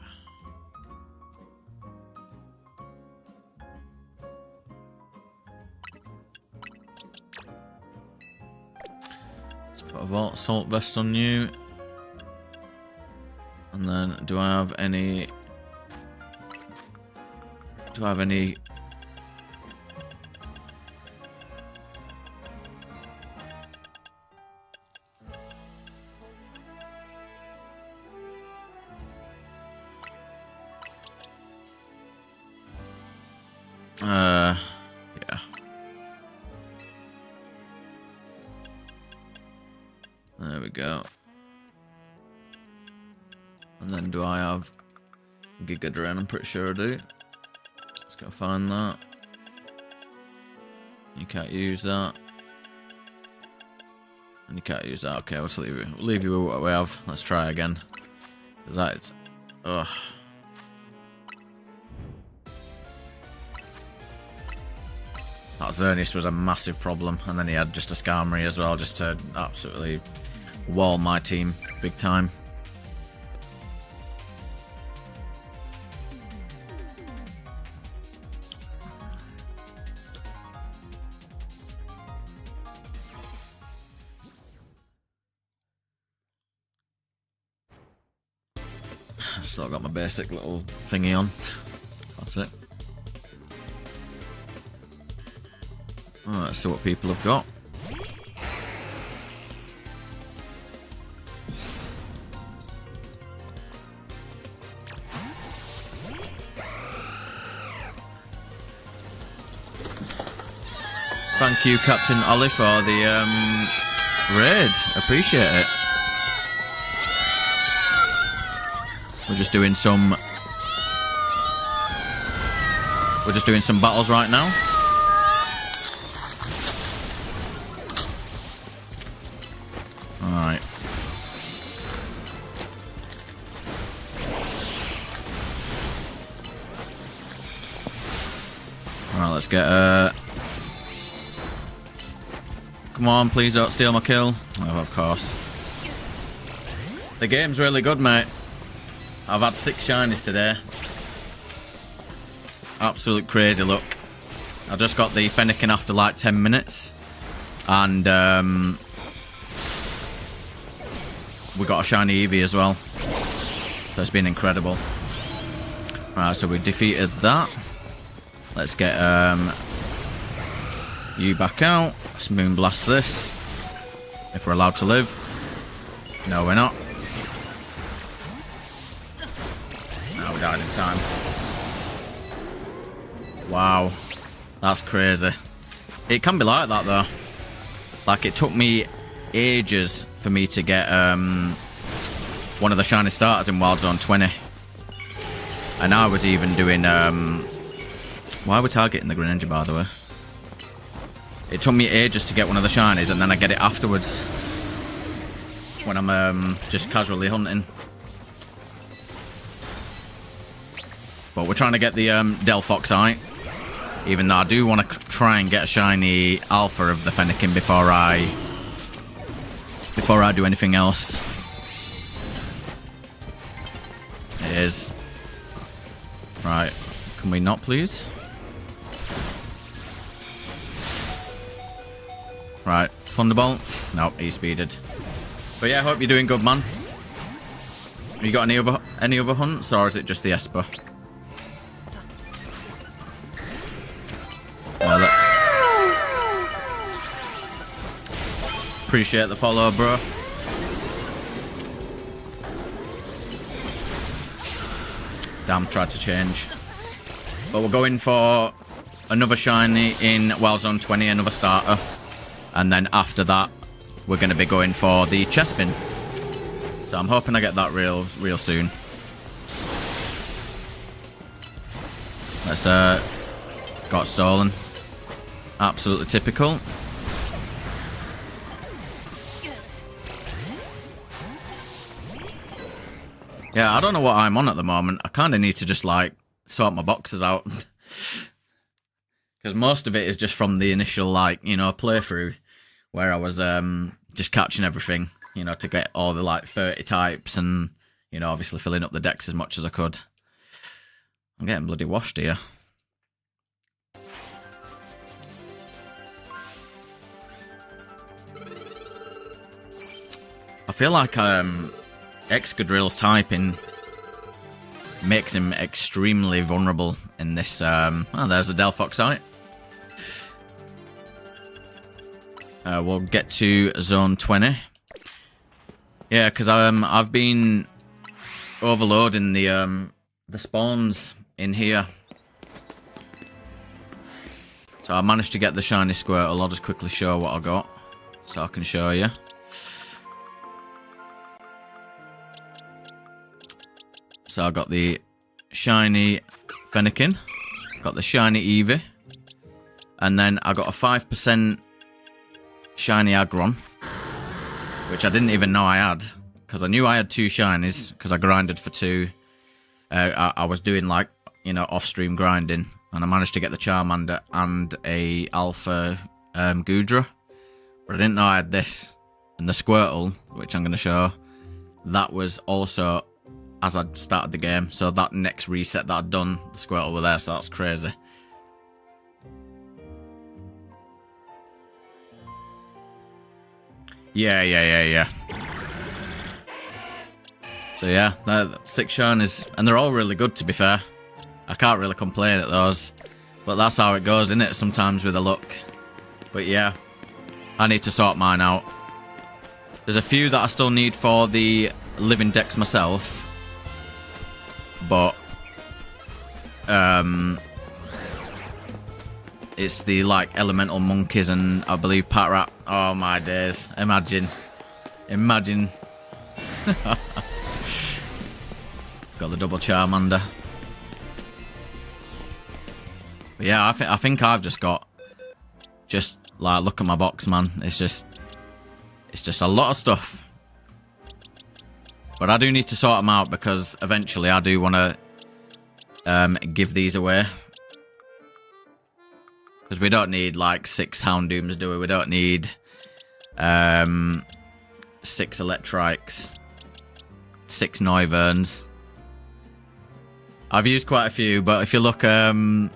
Let's put a Vault Assault Vest on you. And then, do I have any... yeah. There we go. And then do I have Giga Drain? I'm pretty sure I do. Let's go find that. You can't use that. And you can't use that. Okay, let's leave you with what we have. Let's try again. Because that's... ugh. That Xerneas was a massive problem, and then he had just a Skarmory as well, just to absolutely wall my team big time. Still got my basic little thingy on. That's it. Alright, let's see what people have got. Thank you, Captain Ollie, for the raid. Appreciate it. We're just doing some battles right now. Alright. Alright, let's get come on, please don't steal my kill. Oh, of course. The game's really good, mate. I've had 6 shinies today. Absolute crazy luck. I just got the Fennekin after like 10 minutes. And we got a shiny Eevee as well. So it's been incredible. Right, so we defeated that. Let's get you back out. Let's Moonblast this. If we're allowed to live. No, we're not. No, we died in time. Wow. That's crazy. It can be like that, though. Like, it took me ages for me to get one of the shiny starters in Wild Zone 20. And I was even doing... why are we targeting the Greninja, by the way? It took me ages to get one of the shinies, and then I get it afterwards. When I'm just casually hunting. But we're trying to get the Delphoxite. Even though I do want to try and get a shiny alpha of the Fennekin before I do anything else. It is. Right. Can we not, please? Right. Thunderbolt. Nope, he speeded. But yeah, I hope you're doing good, man. Have you got any other hunts, or is it just the Esper? Appreciate the follow, bro. Damn, tried to change. But we're going for another shiny in Wild Zone 20, another starter. And then after that, we're going to be going for the Chespin. So I'm hoping I get that real soon. Let's got stolen. Absolutely typical. Yeah, I don't know what I'm on at the moment. I kind of need to just, like, sort my boxes out. Because most of it is just from the initial, like, you know, playthrough. Where I was just catching everything, you know, to get all the, like, 30 types. And, you know, obviously filling up the decks as much as I could. I'm getting bloody washed here. I feel like Excadrill's typing makes him extremely vulnerable in this. Oh, there's a Delphoxite. We'll get to Zone 20. Yeah, because I've been overloading the spawns in here. So I managed to get the shiny Squirtle. I'll just quickly show what I got, so I can show you. So I got the shiny Fennekin, got the shiny Eevee, and then I got a 5% shiny Aggron, which I didn't even know I had, because I knew I had 2 shinies, because I grinded for 2. I was doing, like, you know, off-stream grinding, and I managed to get the Charmander and a Alpha Goodra, but I didn't know I had this. And the Squirtle, which I'm going to show, that was also as I started the game, so that next reset that I'd done, the Squirtle were there, so that's crazy. Yeah. So yeah, 6 shinies, and they're all really good to be fair. I can't really complain at those, but that's how it goes, isn't it? Sometimes with the luck. But yeah, I need to sort mine out. There's a few that I still need for the living decks myself, but it's the like elemental monkeys and I believe Patrat. Oh my days! Imagine. Got the double Charmander. But yeah, I think I've just got like look at my box, man. It's just a lot of stuff. But I do need to sort them out because eventually I do want to give these away. Because we don't need like 6 Houndooms, do we? We don't need 6 Electrics, 6 Noivern. I've used quite a few, but if you look, as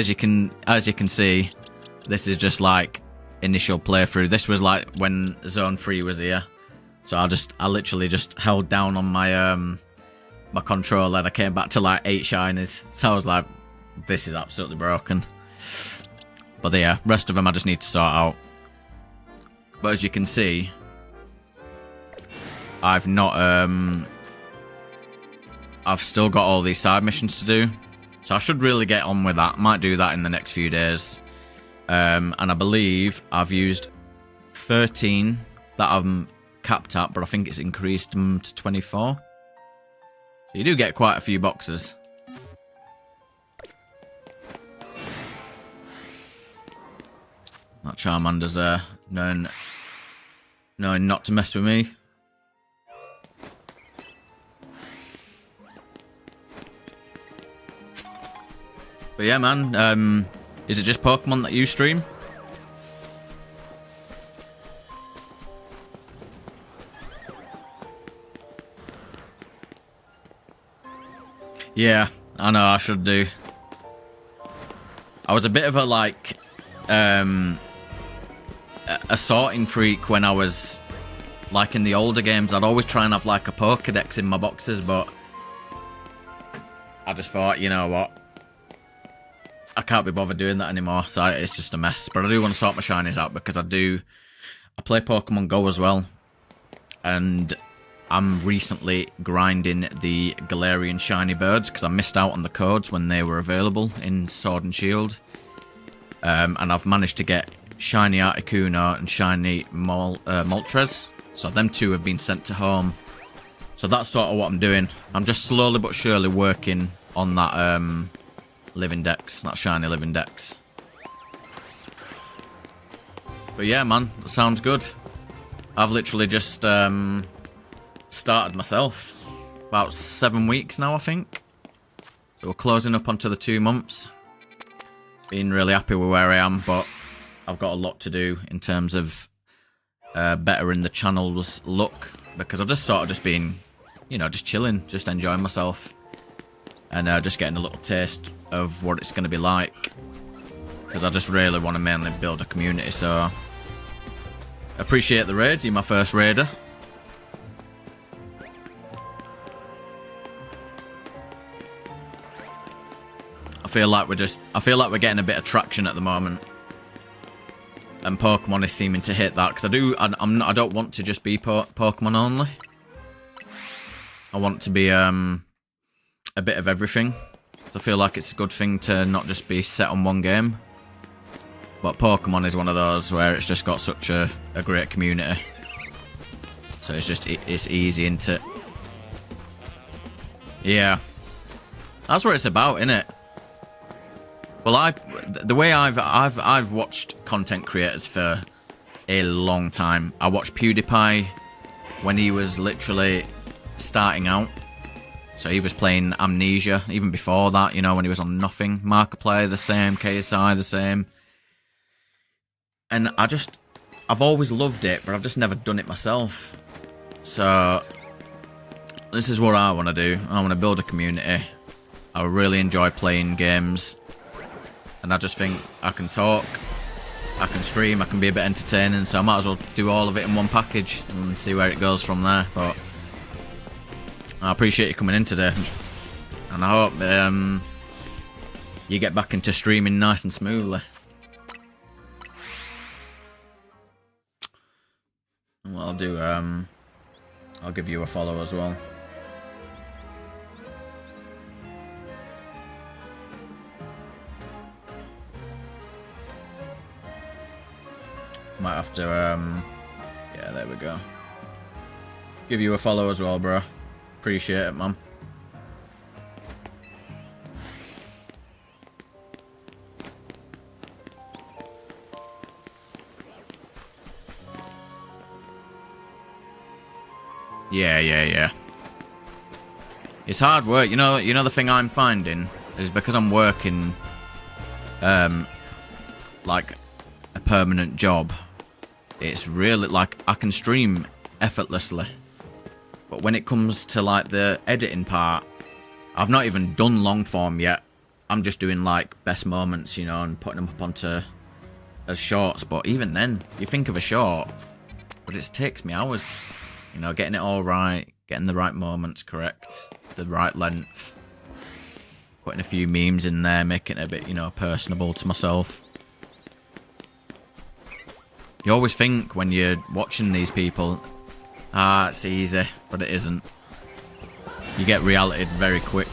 you can see, this is just like initial playthrough. This was like when Zone 3 was here, so I literally just held down on my my controller and I came back to like 8 shinies. So I was like, this is absolutely broken. But yeah, rest of them I just need to sort out. But as you can see, I've not I've still got all these side missions to do, so I should really get on with that. Might do that in the next few days. And I believe I've used 13 that I'm capped at, but I think it's increased them to 24. So you do get quite a few boxes. That Charmander's there, knowing not to mess with me. But yeah, man, is it just Pokemon that you stream? Yeah, I know I should do. I was a bit of a like a sorting freak when I was like in the older games. I'd always try and have like a Pokedex in my boxes, but I just thought, you know what, I can't be bothered doing that anymore, so it's just a mess. But I do want to sort my shinies out because I play Pokemon Go as well, and I'm recently grinding the Galarian shiny birds because I missed out on the codes when they were available in Sword and Shield. And I've managed to get shiny Articuno and shiny Moltres, so them 2 have been sent to home. So that's sort of what I'm doing. I'm just slowly but surely working on that living dex, that shiny living dex. But yeah, man, that sounds good. I've literally just started myself about 7 weeks now, I think. So we're closing up onto the 2 months. Been really happy with where I am, but I've got a lot to do in terms of bettering the channel's look, because I've just sort of just been, you know, just chilling, just enjoying myself, and just getting a little taste of what it's going to be like, because I just really want to mainly build a community. So appreciate the raid. You're my first raider. I feel like we're getting a bit of traction at the moment, and Pokemon is seeming to hit that, because I don't want to just be Pokemon only. I want to be a bit of everything. I feel like it's a good thing to not just be set on one game. But Pokemon is one of those where it's just got such a great community, so it's easy, isn't it? Yeah, that's what it's about, isn't it? Well, the way I've watched content creators for a long time. I watched PewDiePie when he was literally starting out. So he was playing Amnesia even before that, you know, when he was on nothing. Markiplier the same, KSI the same. And I've always loved it, but I've just never done it myself. So this is what I want to do. I want to build a community. I really enjoy playing games. And I just think I can talk, I can stream, I can be a bit entertaining, so I might as well do all of it in one package and see where it goes from there. But I appreciate you coming in today. And I hope you get back into streaming nice and smoothly. And what I'll do, I'll give you a follow as well. Might have to, yeah, there we go. Give you a follow as well, bro. Appreciate it, man. Yeah. It's hard work, you know the thing I'm finding is because I'm working like a permanent job. It's really like I can stream effortlessly. But when it comes to like the editing part, I've not even done long form yet. I'm just doing like best moments, you know, and putting them up onto as shorts. But even then, you think of a short, but it takes me hours. You know, getting it all right, getting the right moments correct, the right length, putting a few memes in there, making it a bit, you know, personable to myself. You always think when you're watching these people, it's easy, but it isn't. You get reality very quick.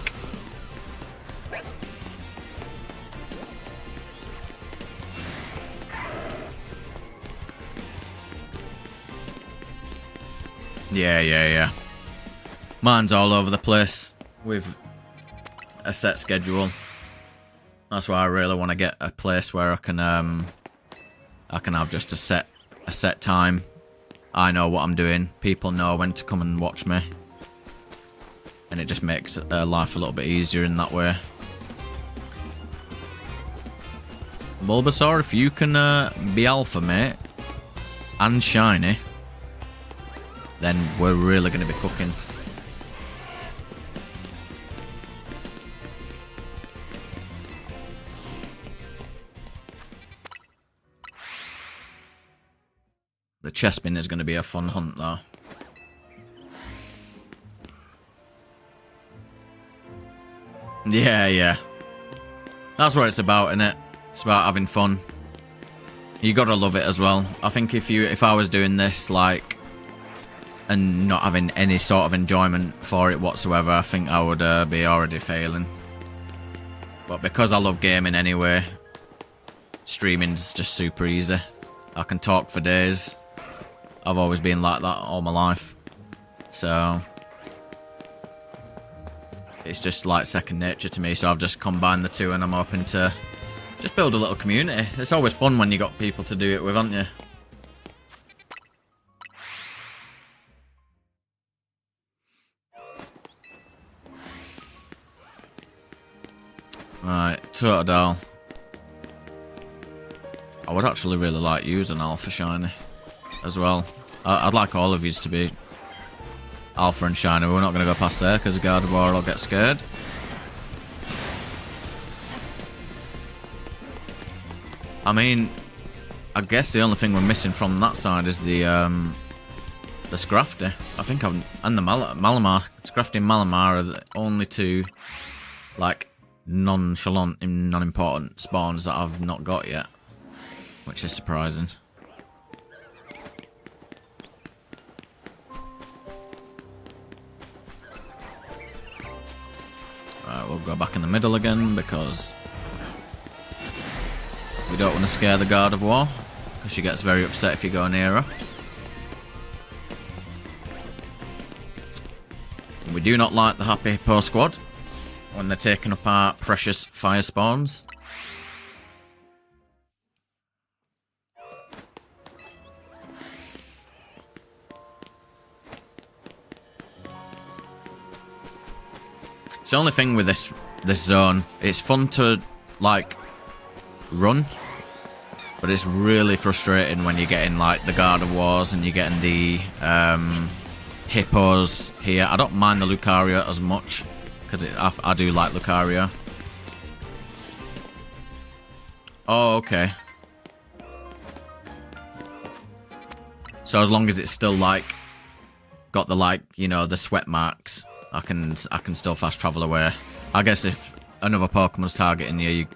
Yeah. Mine's all over the place with a set schedule. That's why I really want to get a place where I can have just a set time. I know what I'm doing. People know when to come and watch me. And it just makes life a little bit easier in that way. Bulbasaur, if you can be alpha, mate, and shiny, then we're really going to be cooking. The Chespin is going to be a fun hunt, though. Yeah. That's what it's about, innit? It's about having fun. You gotta love it as well. I think if I was doing this, like, and not having any sort of enjoyment for it whatsoever, I think I would be already failing. But because I love gaming anyway, streaming's just super easy. I can talk for days. I've always been like that all my life. So it's just like second nature to me, so I've just combined the two and I'm hoping to just build a little community. It's always fun when you got people to do it with, aren't you? Right, Totodile. I would actually really like using Alpha Shiny as well. I'd like all of yous to be Alpha and Shiny. We're not going to go past there because the Gardevoir will get scared. I mean, I guess the only thing we're missing from that side is the Scrafty. I think and the Malamar. Scrafty and Malamar are the only two, like, nonchalant and non-important spawns that I've not got yet, which is surprising. Right, we'll go back in the middle again because we don't want to scare the Gardevoir because she gets very upset if you go near her. We do not like the Happy Hippo squad when they're taking up our precious fire spawns. It's the only thing with this zone. It's fun to, like, run, but it's really frustrating when you're getting, like, the Gardevoirs and you're getting the Hippos here. I don't mind the Lucario as much, because I do like Lucario. Oh, okay. So as long as it's still, like, got the, like, you know, the sweat marks, I can still fast travel away. I guess if another Pokemon's targeting you,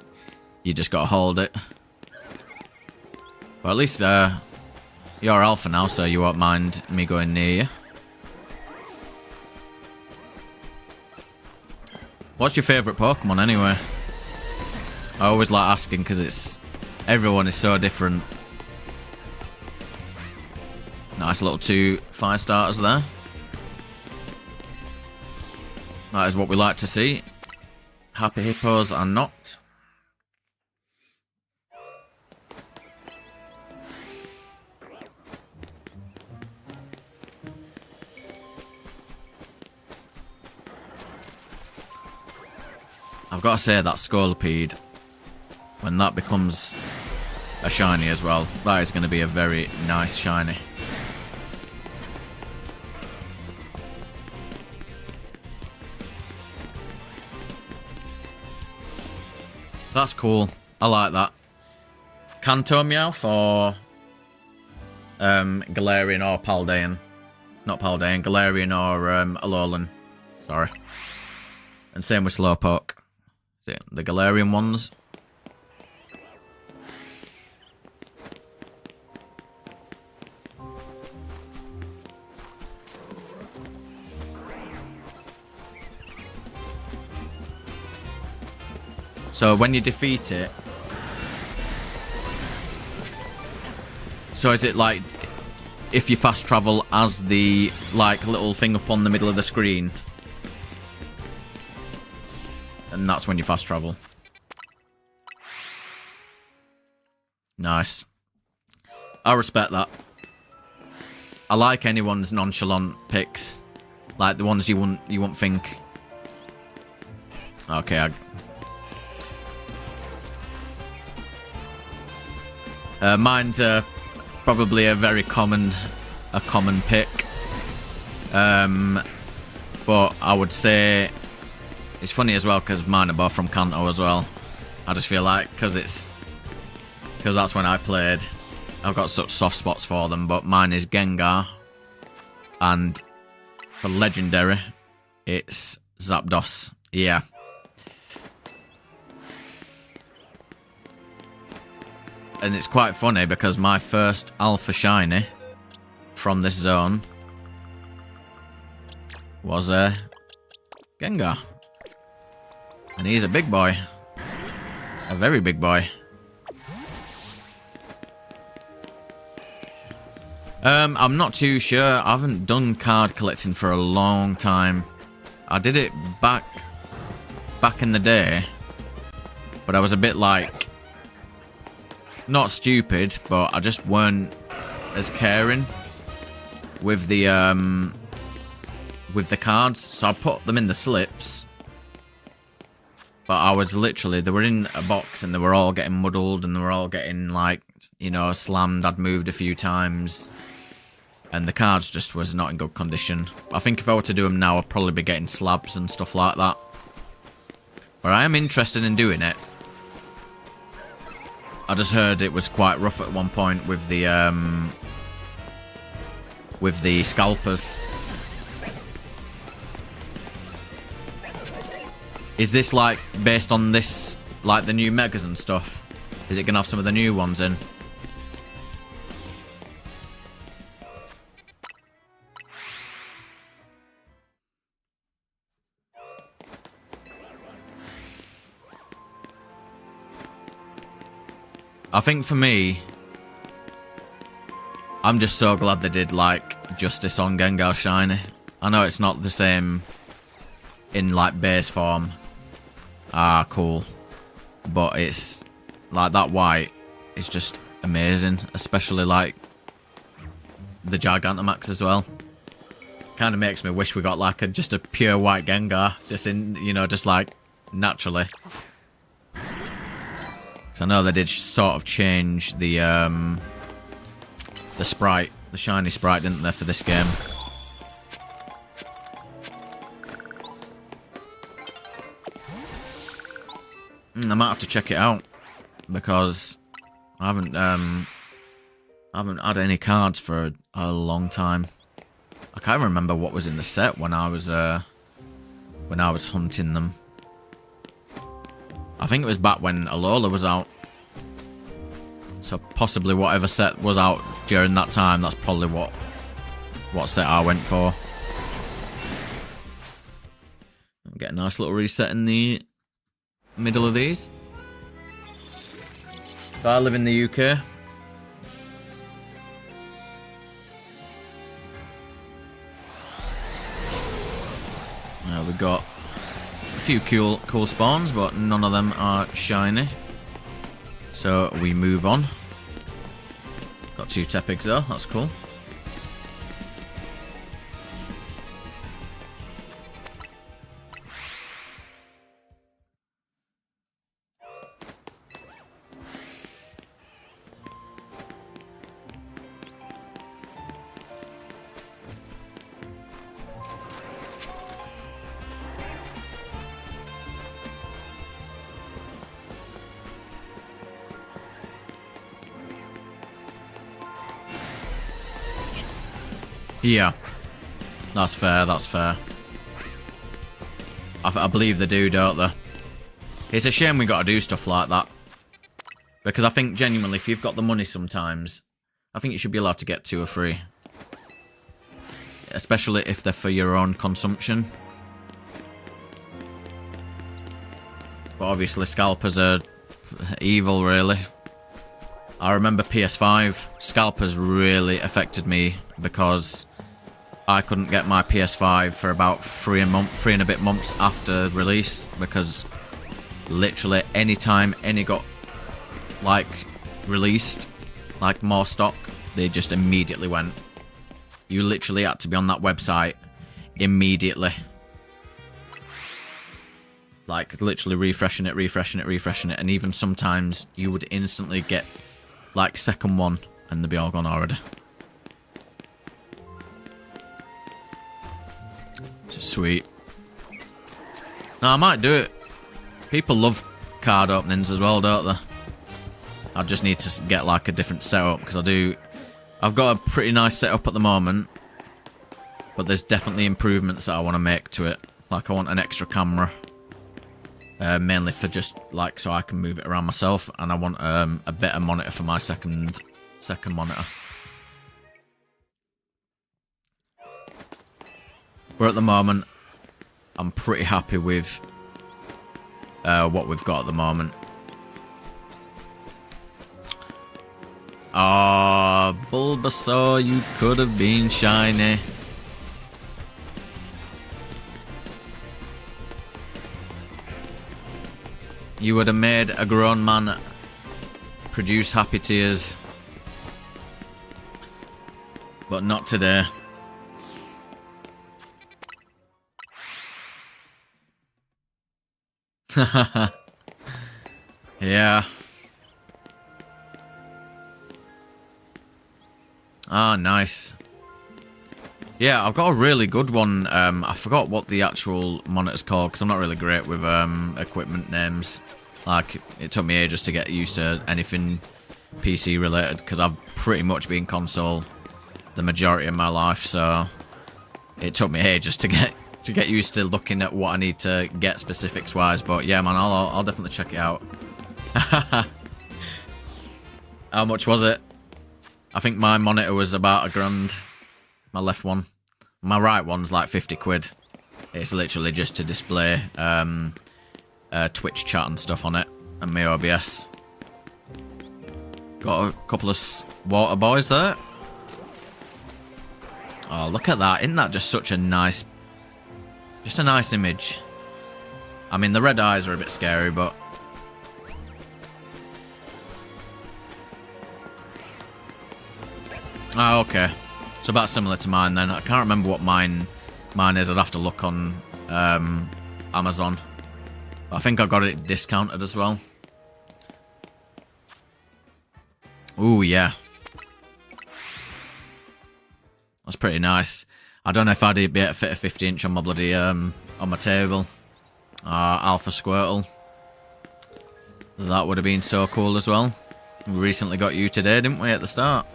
you just gotta hold it. But at least you're alpha now, so you won't mind me going near you. What's your favourite Pokemon anyway? I always like asking because everyone is so different. Nice little 2 fire starters there. That is what we like to see. Happy hippos are not. I've got to say that Scolipede, when that becomes a shiny as well, that is going to be a very nice shiny. That's cool. I like that. Kanto Meowth or Galarian or Paldean? Not Paldean, Galarian or Alolan. Sorry. And same with Slowpoke. Is it the Galarian ones? So when you defeat it, so is it like if you fast travel as the like little thing up on the middle of the screen, and that's when you fast travel? Nice. I respect that. I like anyone's nonchalant picks, like the ones you won't think. Okay, mine's probably a very common pick, but I would say it's funny as well because mine are both from Kanto as well. I just feel like because that's when I played, I've got such soft spots for them. But mine is Gengar, and for legendary, it's Zapdos. Yeah. And it's quite funny because my first Alpha Shiny from this zone was a Gengar. And he's a big boy. A very big boy. I'm not too sure. I haven't done card collecting for a long time. I did it back in the day. But I was a bit like... not stupid, but I just weren't as caring with the cards. So I put them in the slips, but I was literally, they were in a box and they were all getting muddled and they were all getting like, you know, slammed. I'd moved a few times and the cards just was not in good condition. I think if I were to do them now, I'd probably be getting slabs and stuff like that. But I am interested in doing it. I just heard it was quite rough at one point with the scalpers. Is this like based on this, like the new megas and stuff? Is it gonna have some of the new ones in? I think for me, I'm just so glad they did like justice on Gengar Shiny. I know it's not the same in like base form. Ah, cool. But it's like that white is just amazing, especially like the Gigantamax as well. Kind of makes me wish we got like just a pure white Gengar, just in, you know, just like naturally. I know they did sort of change the sprite, the shiny sprite, didn't they, for this game? I might have to check it out because I haven't had any cards for a long time. I can't remember what was in the set when I was when I was hunting them. I think it was back when Alola was out. So possibly whatever set was out during that time, that's probably what set I went for. Get a nice little reset in the middle of these. So I live in the UK. We've got a few cool spawns, but none of them are shiny. So we move on. Got 2 Tepigs though, that's cool. Yeah, that's fair, that's fair. I believe they do, don't they? It's a shame we got to do stuff like that. Because I think, genuinely, if you've got the money sometimes, I think you should be allowed to get 2 or 3. Especially if they're for your own consumption. But obviously, scalpers are evil, really. I remember PS5, scalpers really affected me because I couldn't get my PS5 for about 3 and a bit months after release, because literally any time any got like released, like more stock, they just immediately went. You literally had to be on that website immediately. Like literally refreshing it, and even sometimes you would instantly get like second one and they'd be all gone already. Sweet. No, I might do it. People love card openings as well, don't they? I just need to get like a different setup, because I've got a pretty nice setup at the moment, but there's definitely improvements that I want to make to it. Like I want an extra camera, mainly for just like so I can move it around myself, and I want a better monitor for my second monitor. But at the moment, I'm pretty happy with what we've got at the moment. Ah, Bulbasaur, you could have been shiny. You would have made a grown man produce happy tears. But not today. Yeah. Ah, nice. Yeah, I've got a really good one. I forgot what the actual monitor's called, because I'm not really great with equipment names. Like, it took me ages to get used to anything PC related, because I've pretty much been console the majority of my life, so it took me ages to get used to looking at what I need to get specifics wise. But yeah, man, I'll definitely check it out. How much was it? I think my monitor was about £1,000. My left one. My right one's like 50 quid. It's literally just to display Twitch chat and stuff on it, and my OBS. Got a couple of water boys there. Oh, look at that. Isn't that just such a nice... Just a nice image. I mean, the red eyes are a bit scary, but... Oh, okay. It's about similar to mine then. I can't remember what mine is. I'd have to look on Amazon. But I think I got it discounted as well. Ooh, yeah. That's pretty nice. I don't know if I'd be able to fit a 50-inch on my bloody on my table. Alpha Squirtle. That would have been so cool as well. We recently got you today, didn't we, at the start?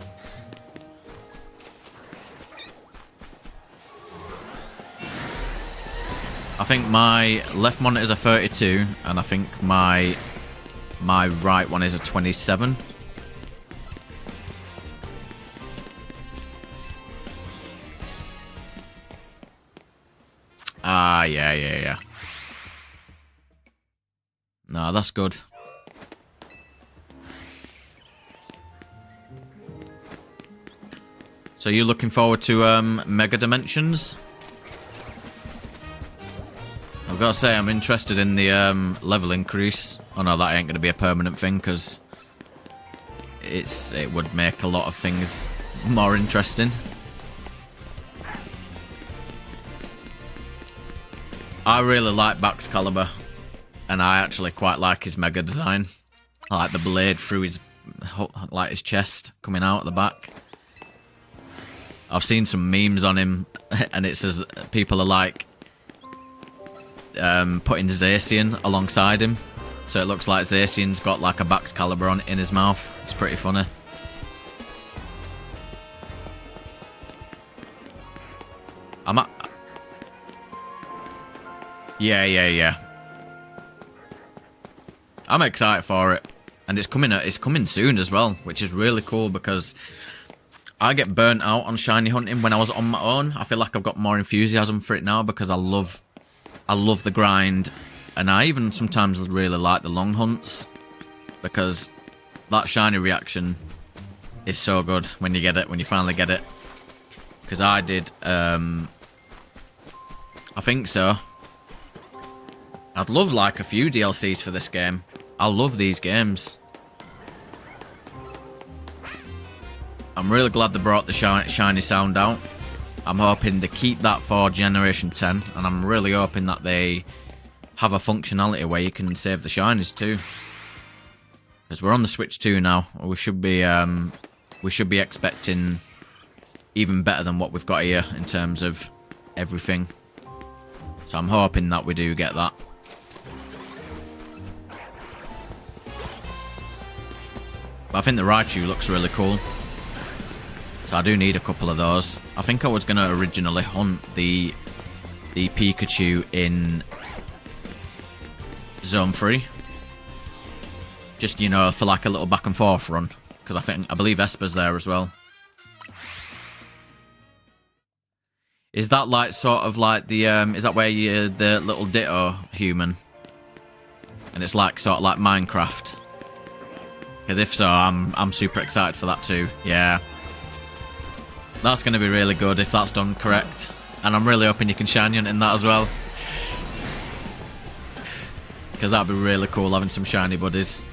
I think my left monitor is a 32, and I think my right one is a 27. Ah, yeah. No, that's good. So you looking forward to Mega Dimensions? I've got to say, I'm interested in the level increase. Oh no, that ain't going to be a permanent thing, because it would make a lot of things more interesting. I really like Baxcalibur, and I actually quite like his Mega design. I like the blade through his, like his chest coming out at the back. I've seen some memes on him, and it says people are like putting Zacian alongside him, so it looks like Zacian's got like a Baxcalibur in his mouth. It's pretty funny. Yeah. I'm excited for it, and it's coming soon as well, which is really cool because I get burnt out on shiny hunting when I was on my own. I feel like I've got more enthusiasm for it now because I love the grind, and I even sometimes really like the long hunts because that shiny reaction is so good when you get it, when you finally get it. Because I did, I think so. I'd love like a few DLCs for this game. I love these games. I'm really glad they brought the shiny sound out. I'm hoping they keep that for Generation 10, and I'm really hoping that they have a functionality where you can save the shinies too. Because we're on the Switch 2 now, we should be expecting even better than what we've got here in terms of everything. So I'm hoping that we do get that. But I think the Raichu looks really cool. So I do need a couple of those. I think I was going to originally hunt the Pikachu in Zone 3. Just, you know, for like a little back and forth run. Because I believe Esper's there as well. Is that like sort of like the, is that where you're the little Ditto human? And it's like sort of like Minecraft? Because if so, I'm super excited for that too. Yeah. That's going to be really good if that's done correct. And I'm really hoping you can shiny hunt in that as well. Because that'd be really cool having some shiny buddies.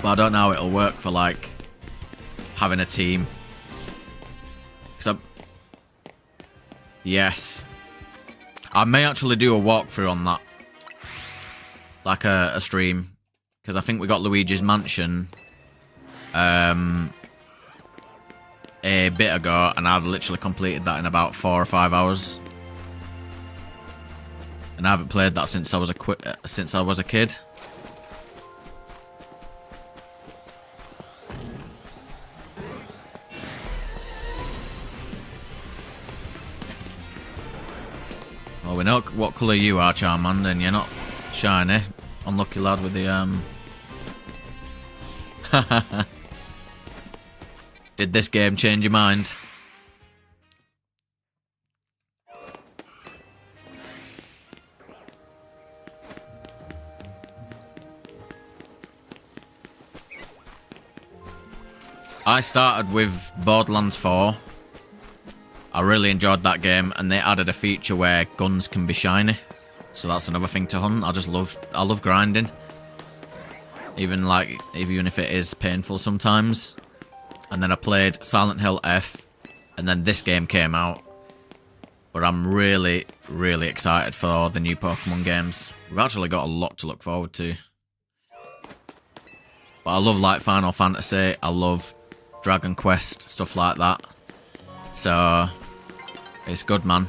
But I don't know how it'll work for like having a team. Yes. I may actually do a walkthrough on that. Like a stream. Because I think we got Luigi's Mansion a bit ago, and I've literally completed that in about 4 or 5 hours. And I haven't played that since I was a kid. Well, we know what colour you are, Charmander, and you're not shiny. Unlucky lad with the Did this game change your mind? I started with Borderlands 4. I really enjoyed that game, and they added a feature where guns can be shiny. So that's another thing to hunt. I love grinding. Even if it is painful sometimes. And then I played Silent Hill F, and then this game came out. But I'm really, really excited for the new Pokemon games. We've actually got a lot to look forward to. But I love like Final Fantasy, I love Dragon Quest, stuff like that. So it's good, man.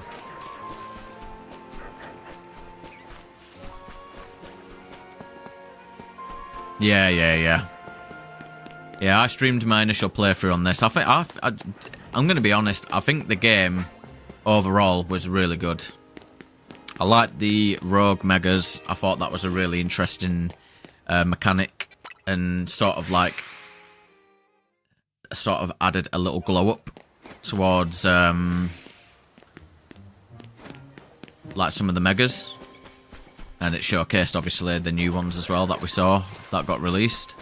Yeah. Yeah, I streamed my initial playthrough on this. I'm going to be honest, I think the game overall was really good. I like the rogue megas. I thought that was a really interesting mechanic, and sort of added a little glow up towards like some of the megas, and it showcased obviously the new ones as well that we saw that got released.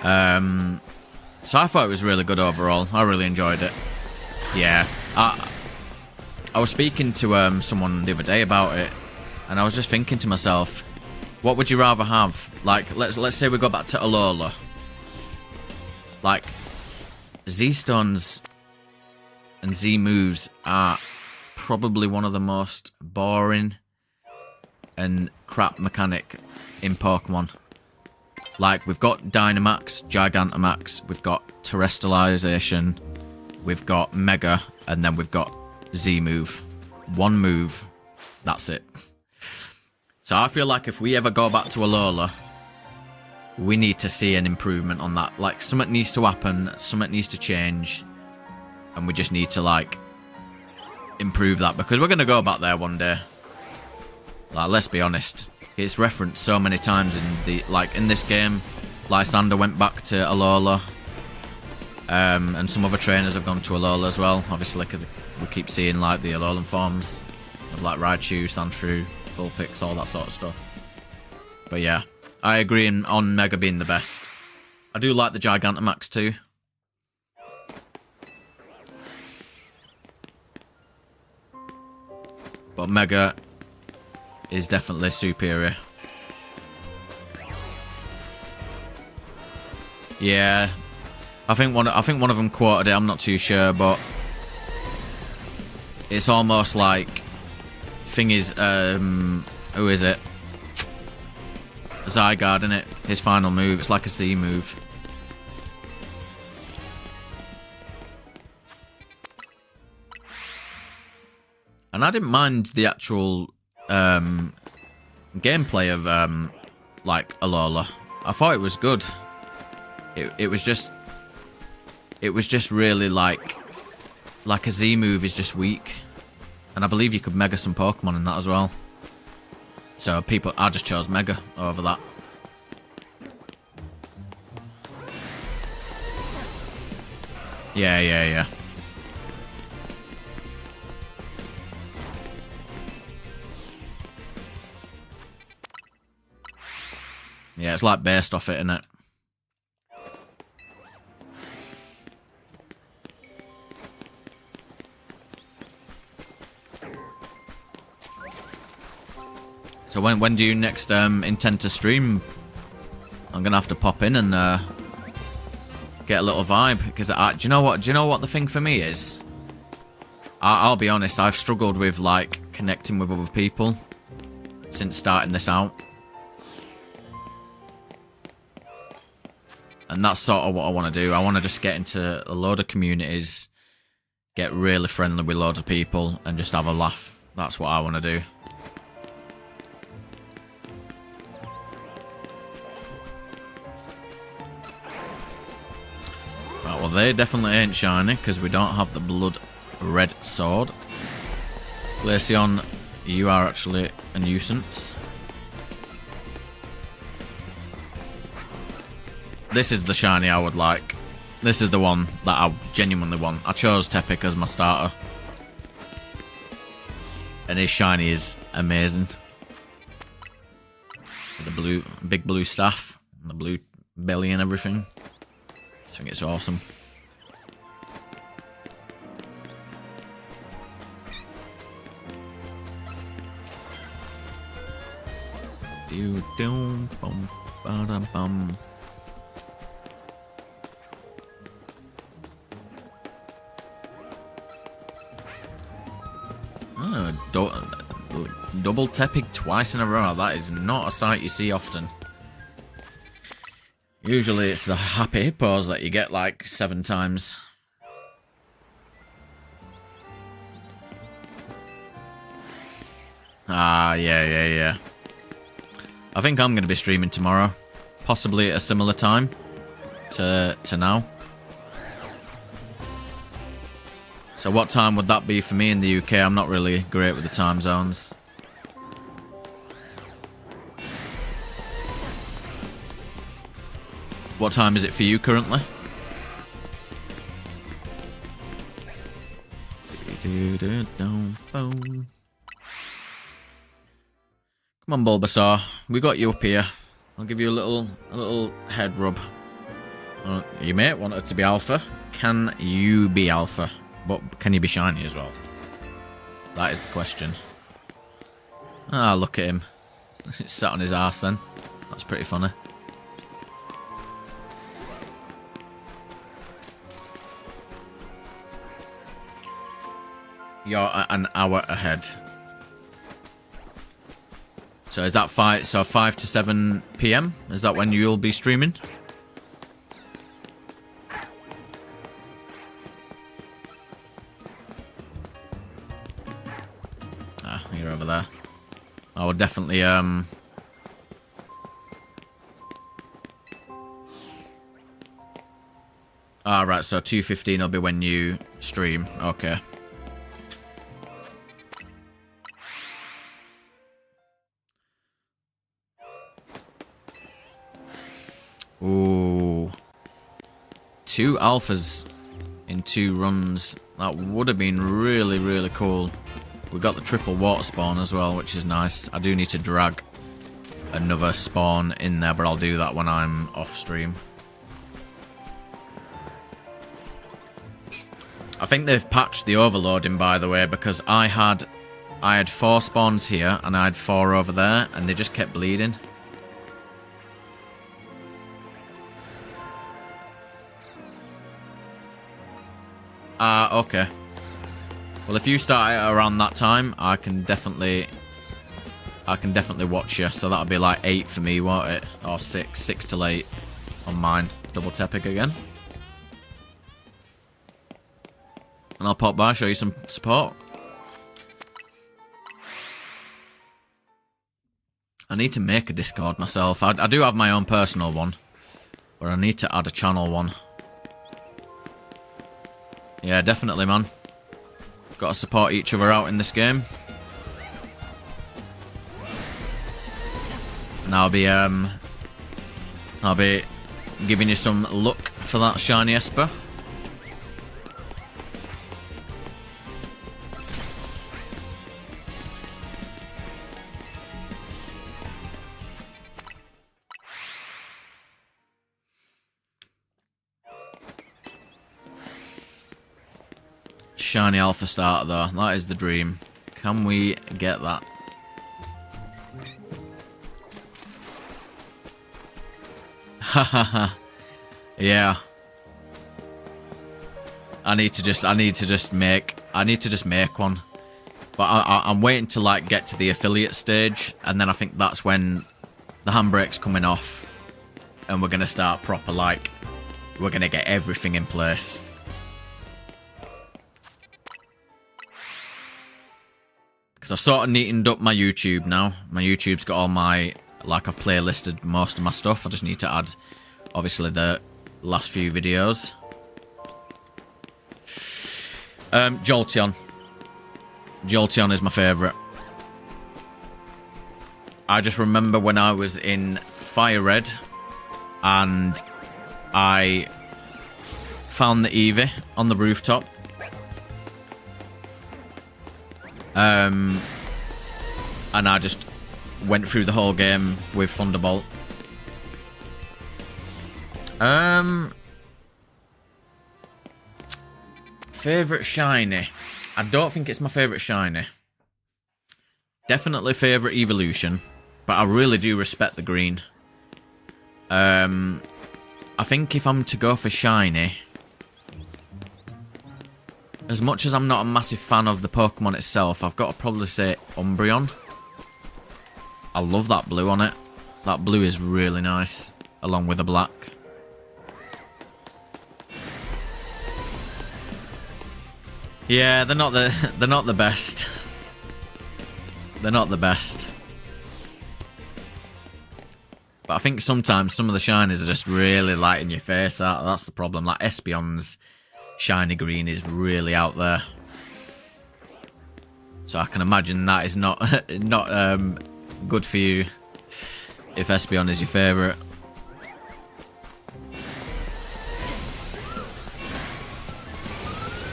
So I thought it was really good overall. I really enjoyed it. Yeah, I was speaking to someone the other day about it, and I was just thinking to myself, what would you rather have? Like, let's say we go back to Alola. Like, Z-Stones and Z-Moves are probably one of the most boring and crap mechanic in Pokemon. Like, we've got Dynamax, Gigantamax, we've got Terrestrialization, we've got Mega, and then we've got Z-Move. One move, that's it. So I feel like if we ever go back to Alola, we need to see an improvement on that. Like, something needs to happen, something needs to change, and we just need to, like, improve that, because we're going to go back there one day. Like, let's be honest, it's referenced so many times in the, like, in this game. Lysander went back to Alola, and some other trainers have gone to Alola as well, obviously, because we keep seeing, like, the Alolan forms of, like, Raichu, Sandshrew, Vulpix, all that sort of stuff. But yeah, I agree on Mega being the best. I do like the Gigantamax too. But Mega is definitely superior. Yeah, I think one of them quoted it. I'm not too sure, but it's almost like, thing is, who is it? Zygarde, isn't it? His final move. It's like a Z move. And I didn't mind the actual gameplay of like Alola. I thought it was good. It was just really like a Z move is just weak. And I believe you could Mega some Pokemon in that as well. So I just chose Mega over that. Yeah. Yeah, it's like based off it, isn't it? So when do you next intend to stream? I'm gonna have to pop in and get a little vibe, because do you know what? Do you know what the thing for me is? I'll be honest. I've struggled with like connecting with other people since starting this out, and that's sort of what I want to do. I want to just get into a load of communities, get really friendly with loads of people, and just have a laugh. That's what I want to do. Well, they definitely ain't shiny, because we don't have the blood red sword. Glaceon, you are actually a nuisance. This is the shiny I would like. This is the one that I genuinely want. I chose Tepic as my starter, and his shiny is amazing. With the big blue staff, and the blue belly and everything. I think it's awesome. Double Tepic twice in a row. That is not a sight you see often. Usually it's the happy hippos that you get like 7 times. Ah, yeah. I think I'm going to be streaming tomorrow. Possibly at a similar time to now. So what time would that be for me in the UK? I'm not really great with the time zones. What time is it for you currently? Come on, Bulbasaur. We got you up here. I'll give you a little head rub. You may want it to be alpha. Can you be alpha? But can you be shiny as well? That is the question. Ah, look at him. It's sat on his arse then. That's pretty funny. You're an hour ahead. So is that 5 to 7 PM? Is that when you'll be streaming? Ah, you're over there. I would definitely Ah, right, so 2:15 will be when you stream. Okay. Ooh. 2 alphas in 2 runs. That would have been really, really cool. We got the triple water spawn as well, which is nice. I do need to drag another spawn in there, but I'll do that when I'm off stream. I think they've patched the overloading, by the way, because I had 4 spawns here and I had 4 over there, and they just kept bleeding. Okay. Well, if you start it around that time, I can definitely watch you. So that'll be like 8 for me, won't it? Or 6 till 8 on mine. Double Tepic again. And I'll pop by, show you some support. I need to make a Discord myself. I do have my own personal one, but I need to add a channel one. Yeah, definitely, man. Got to support each other out in this game. And I'll be giving you some luck for that shiny Esper. Shiny alpha starter though, that is the dream. Can we get that? Hahaha. Yeah. I need to just make one. But I'm waiting to like get to the affiliate stage, and then I think that's when the handbrake's coming off and we're gonna start proper, like, we're gonna get everything in place. Because I've sort of neatened up my YouTube now. My YouTube's got all my, like, I've playlisted most of my stuff. I just need to add, obviously, the last few videos. Jolteon. Jolteon is my favourite. I just remember when I was in Fire Red and I found the Eevee on the rooftop. And I just went through the whole game with Thunderbolt. Favourite shiny? I don't think it's my favourite shiny. Definitely favourite evolution, but I really do respect the green. I think if I'm to go for shiny, as much as I'm not a massive fan of the Pokemon itself, I've got to probably say Umbreon. I love that blue on it. That blue is really nice, along with the black. Yeah, they're not the best. They're not the best. But I think sometimes some of the shinies are just really light in your face. That's the problem. Like Espeon's shiny green is really out there. So I can imagine that is not good for you if Espeon is your favourite.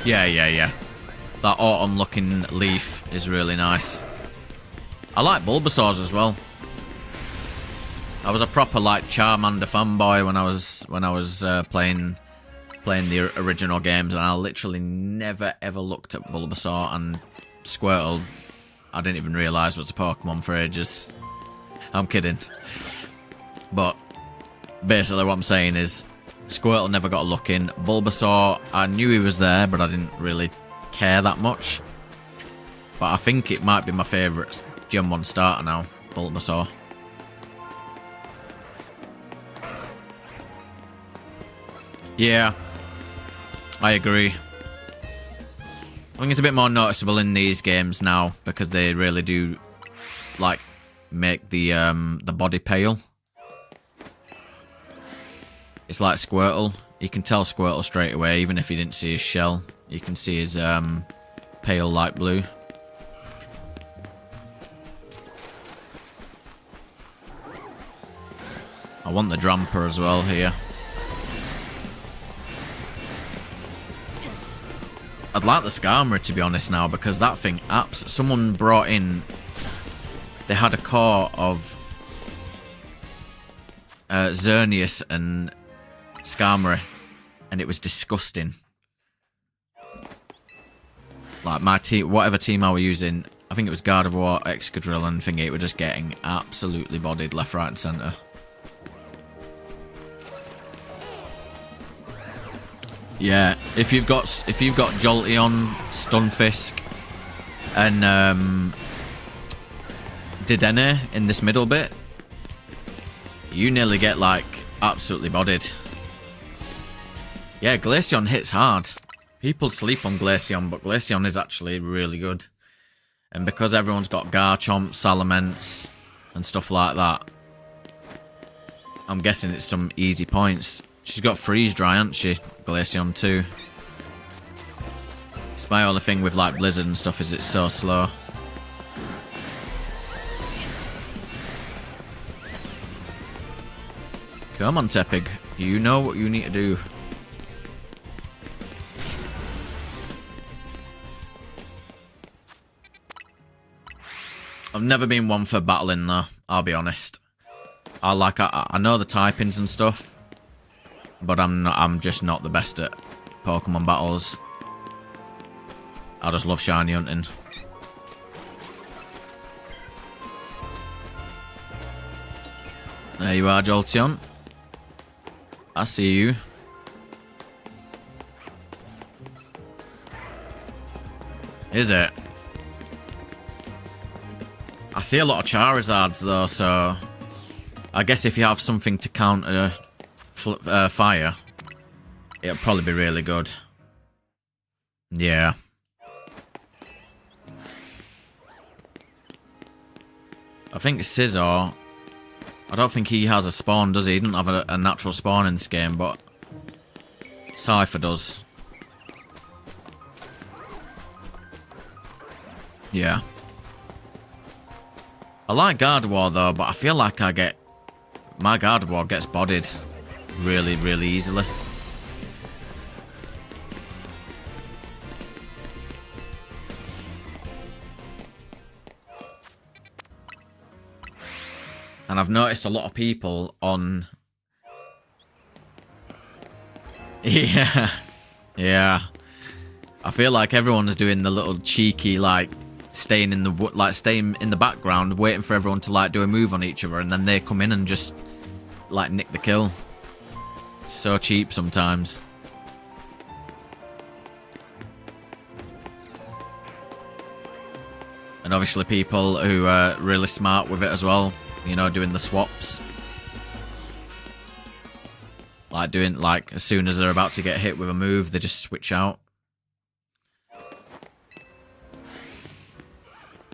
Yeah. That autumn-looking leaf is really nice. I like Bulbasaurs as well. I was a proper like Charmander fanboy when I was playing the original games, and I literally never ever looked at Bulbasaur and Squirtle. I didn't even realise was a Pokemon for ages. I'm kidding. But basically what I'm saying is Squirtle never got a look in. Bulbasaur, I knew he was there, but I didn't really care that much. But I think it might be my favourite Gen 1 starter now, Bulbasaur. Yeah, I agree. I think it's a bit more noticeable in these games now because they really do like make the body pale. It's like Squirtle. You can tell Squirtle straight away, even if you didn't see his shell. You can see his pale light blue. I want the Dramper as well here. I'd like the Skarmory to be honest now, because that thing someone brought in, they had a core of Xerneas and Skarmory, and it was disgusting. Like my team, whatever team I were using, I think it was Gardevoir, Excadrill and thingy, were just getting absolutely bodied left, right and centre. Yeah, if you've got Jolteon, Stunfisk, and Dedenne in this middle bit, you nearly get like absolutely bodied. Yeah, Glaceon hits hard. People sleep on Glaceon, but Glaceon is actually really good. And because everyone's got Garchomp, Salamence, and stuff like that, I'm guessing it's some easy points. She's got Freeze Dry, hasn't she? Glaceon too. It's my only thing with like Blizzard and stuff is it's so slow. Come on, Tepig. You know what you need to do. I've never been one for battling though, I'll be honest. I know the typings and stuff, but I'm just not the best at Pokemon battles. I just love shiny hunting. There you are, Jolteon. I see you. Is it? I see a lot of Charizards though, so I guess if you have something to counter fire, it'll probably be really good. Yeah. I think Scizor, I don't think he has a spawn, does he? He doesn't have a natural spawn in this game, but Cypher does. Yeah. I like Gardevoir though, but I feel like my Gardevoir gets bodied really, really easily. And I've noticed a lot of people on... Yeah. Yeah. I feel like everyone's doing the little cheeky, like, staying in the background, waiting for everyone to, like, do a move on each other, and then they come in and just, like, nick the kill. It's so cheap sometimes. And obviously people who are really smart with it as well. You know, doing the swaps. Like doing, like, as soon as they're about to get hit with a move, they just switch out.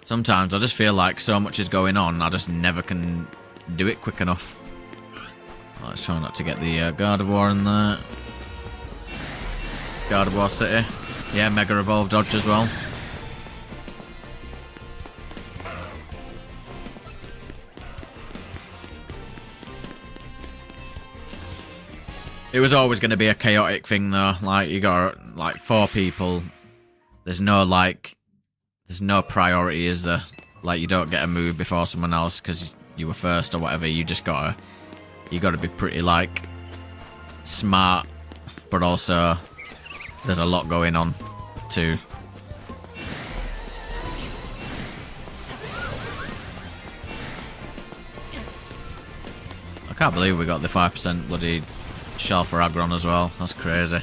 Sometimes I just feel like so much is going on, I just never can do it quick enough. Let's try not to get the Gardevoir in there. Gardevoir City. Yeah, Mega Evolve dodge as well. It was always going to be a chaotic thing though. Like, you got like 4 people. There's no like, there's no priority, is there? Like, you don't get a move before someone else because you were first or whatever. You just gotta, you gotta be pretty like smart, but also there's a lot going on too. I can't believe we got the 5% bloody shell for Aggron as well. That's crazy.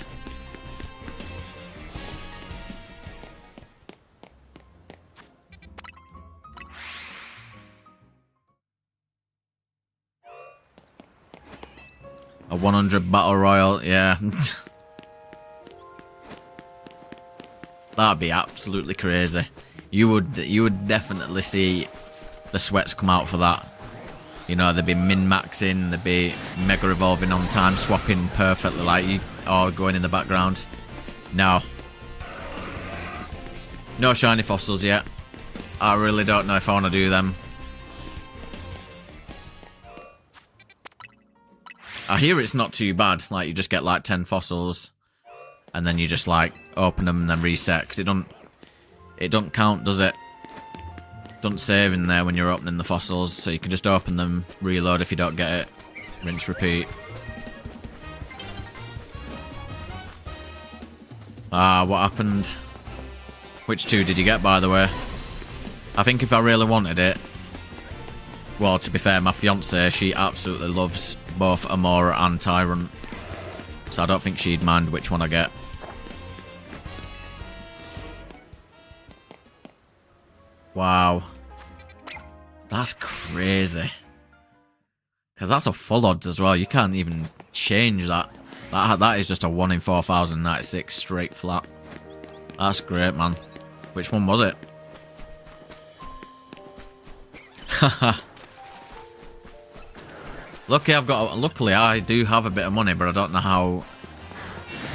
A 100 battle royal, yeah. That'd be absolutely crazy. You would definitely see the sweats come out for that. You know, they'd be min-maxing, they'd be mega evolving on time, swapping perfectly like you, or going in the background. No. No shiny fossils yet. I really don't know if I want to do them. I hear it's not too bad, like you just get like 10 fossils and then you just like open them and then reset, because it don't count, does it? Don't save in there when you're opening the fossils, so you can just open them, reload if you don't get it, rinse, repeat. Ah, what happened? Which 2 did you get, by the way? I think if I really wanted it, well, to be fair, my fiance, she absolutely loves both Amora and Tyrant, so I don't think she'd mind which one I get. Wow. That's crazy. Because that's a full odds as well. You can't even change that. That is just a 1 in 4,096 straight flat. That's great, man. Which one was it? Haha. Luckily I do have a bit of money, but I don't know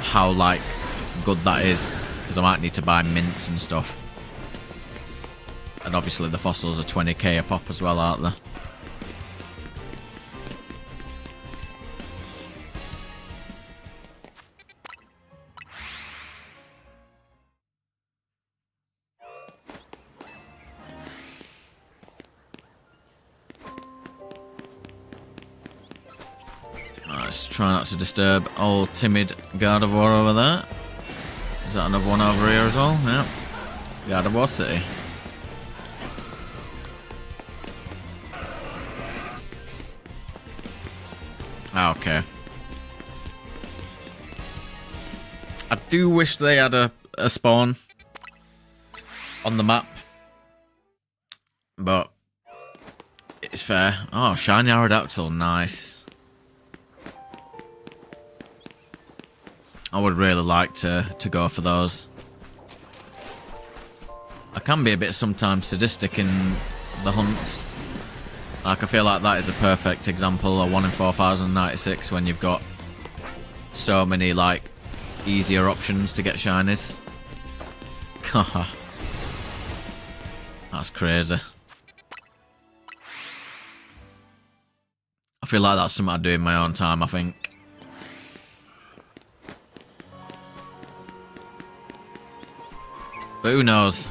how like good that is, because I might need to buy mints and stuff. And obviously the fossils are 20k a pop as well, aren't they? Let's try not to disturb old timid Gardevoir over there. Is that another one over here as well? Yeah. Gardevoir City. Ah, okay. I do wish they had a spawn on the map, but it's fair. Oh, shiny Aerodactyl, nice. I would really like to go for those. I can be a bit sometimes sadistic in the hunts. Like, I feel like that is a perfect example of 1 in 4,096 when you've got so many, like, easier options to get shinies. That's crazy. I feel like that's something I'd do in my own time, I think. But who knows?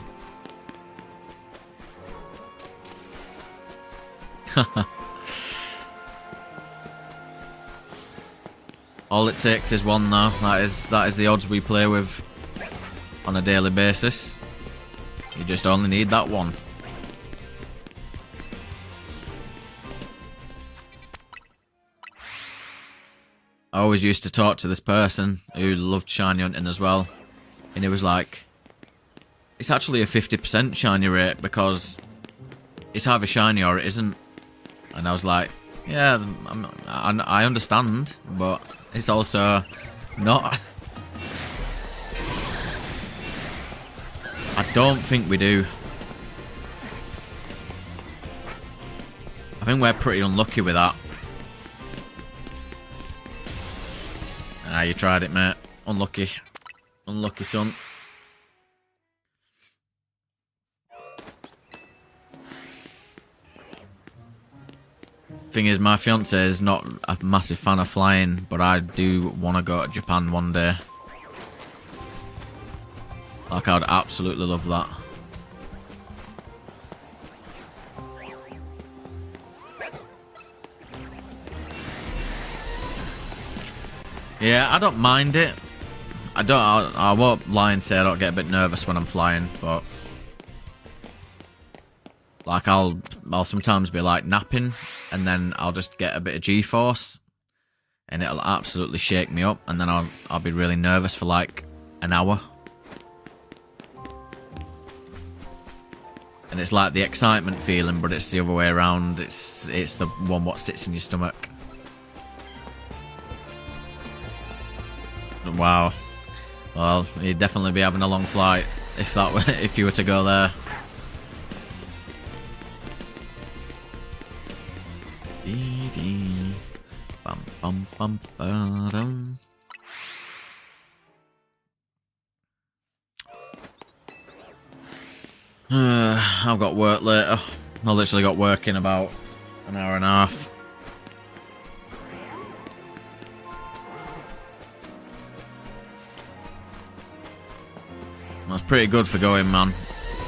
All it takes is one, though. That is the odds we play with on a daily basis. You just only need that one. I always used to talk to this person who loved shiny hunting as well, and it was like, it's actually a 50% shiny rate because it's either shiny or it isn't. And I was like, yeah, I understand, but it's also not. I don't think we do. I think we're pretty unlucky with that. Ah, you tried it, mate. Unlucky. Unlucky, son. Thing is, my fiance is not a massive fan of flying, but I do want to go to Japan one day. Like, I'd absolutely love that. Yeah, I don't mind it. I won't lie and say I don't get a bit nervous when I'm flying, but like I'll sometimes be like napping and then I'll just get a bit of G-force and it'll absolutely shake me up, and then I'll be really nervous for like an hour. And it's like the excitement feeling, but it's the other way around. It's the one what sits in your stomach. Wow. Well, you'd definitely be having a long flight if you were to go there. Bum, bum, bum, ba-dum. I've got work later. I literally got work in about an hour and a half. That's pretty good for going, man.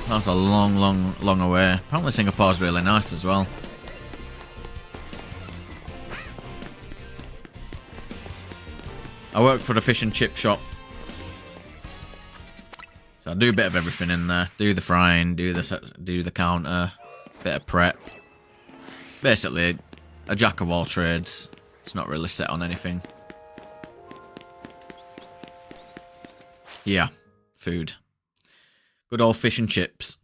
That's a long away. Apparently Singapore's really nice as well. I work for the fish and chip shop. So I do a bit of everything in there. Do the frying, do the counter, bit of prep. Basically, a jack of all trades. It's not really set on anything. Yeah, food. Good old fish and chips.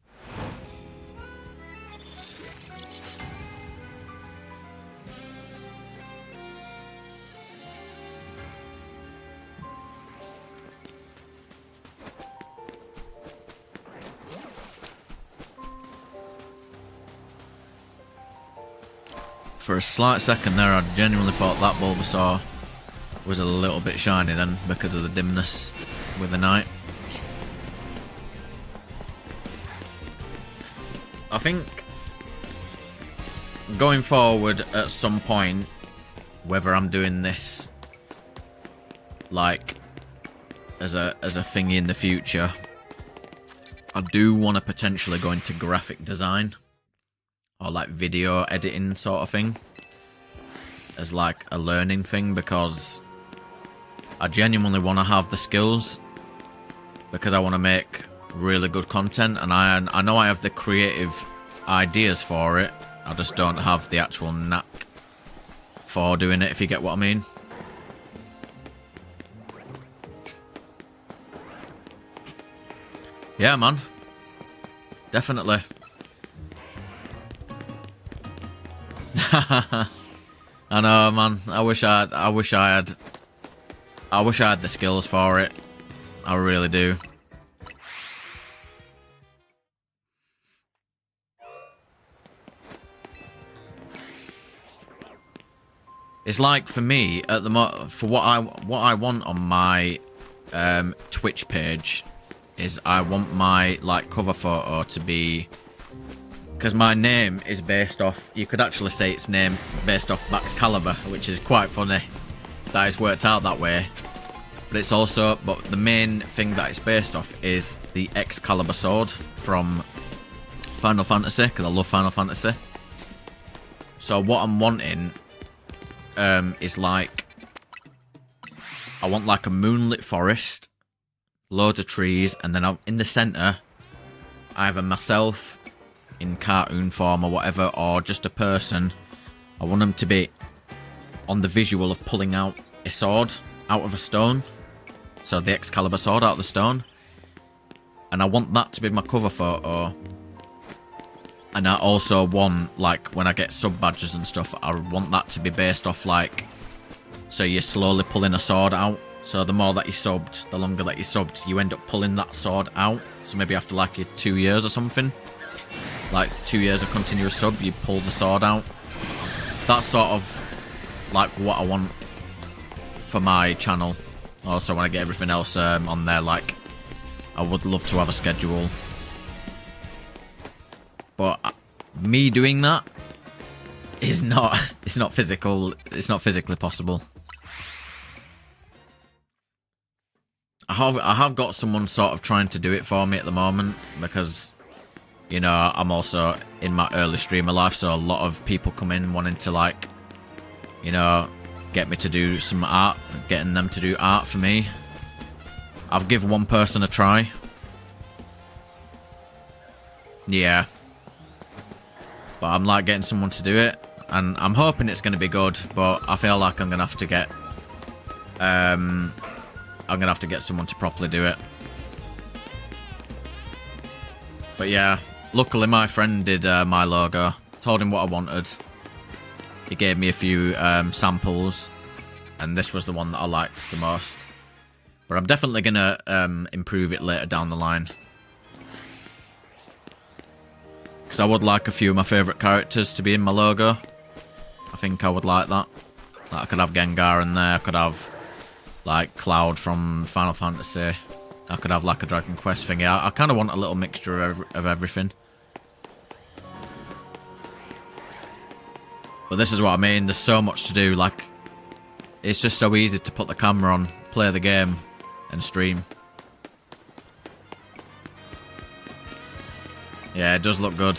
For a slight second there, I genuinely thought that Bulbasaur was a little bit shiny then because of the dimness with the night. I think going forward at some point, whether I'm doing this like as a thingy in the future, I do want to potentially go into graphic design or like video editing sort of thing as like a learning thing, because I genuinely want to have the skills, because I want to make really good content, and I know I have the creative ideas for it. I just don't have the actual knack for doing it, if you get what I mean. Yeah, man. Definitely. I know, man. I wish I had the skills for it. I really do. It's like, for me at the for what I want on my Twitch page is I want my like cover photo to be, because my name is based off, you could actually say it's name based off Max Caliber, which is quite funny that it's worked out that way. But it's also, but the main thing that it's based off is the Excalibur sword from Final Fantasy, because I love Final Fantasy. So what I'm wanting is like, I want like a moonlit forest, loads of trees, and then in the centre, either myself in cartoon form or whatever, or just a person. I want them to be on the visual of pulling out a sword out of a stone. So the Excalibur sword out of the stone. And I want that to be my cover photo. And I also want, like, when I get sub badges and stuff, I want that to be based off, like, so you're slowly pulling a sword out. So the more that you subbed, the longer that you subbed, you end up pulling that sword out. So maybe after, like, 2 years or something, like 2 years of continuous sub, you pull the sword out. That's sort of, like, what I want for my channel. Also, when I get everything else on there, like, I would love to have a schedule. But me doing that is not. It's not physical. It's not physically possible. I have got someone sort of trying to do it for me at the moment because, you know, I'm also in my early streamer life, so a lot of people come in wanting to, like, you know, get me to do some art, getting them to do art for me. I've given one person a try. Yeah. But I'm like getting someone to do it, and I'm hoping it's going to be good, but I feel like I'm going to have to get someone to properly do it. But yeah, luckily my friend did my logo. Told him what I wanted. He gave me a few samples, and this was the one that I liked the most. But I'm definitely going to improve it later down the line. Because I would like a few of my favourite characters to be in my logo. I think I would like that. Like, I could have Gengar in there, I could have like Cloud from Final Fantasy. I could have like a Dragon Quest thing. Yeah, I kind of want a little mixture of everything. But this is what I mean, there's so much to do. Like, it's just so easy to put the camera on, play the game, and stream. Yeah, it does look good.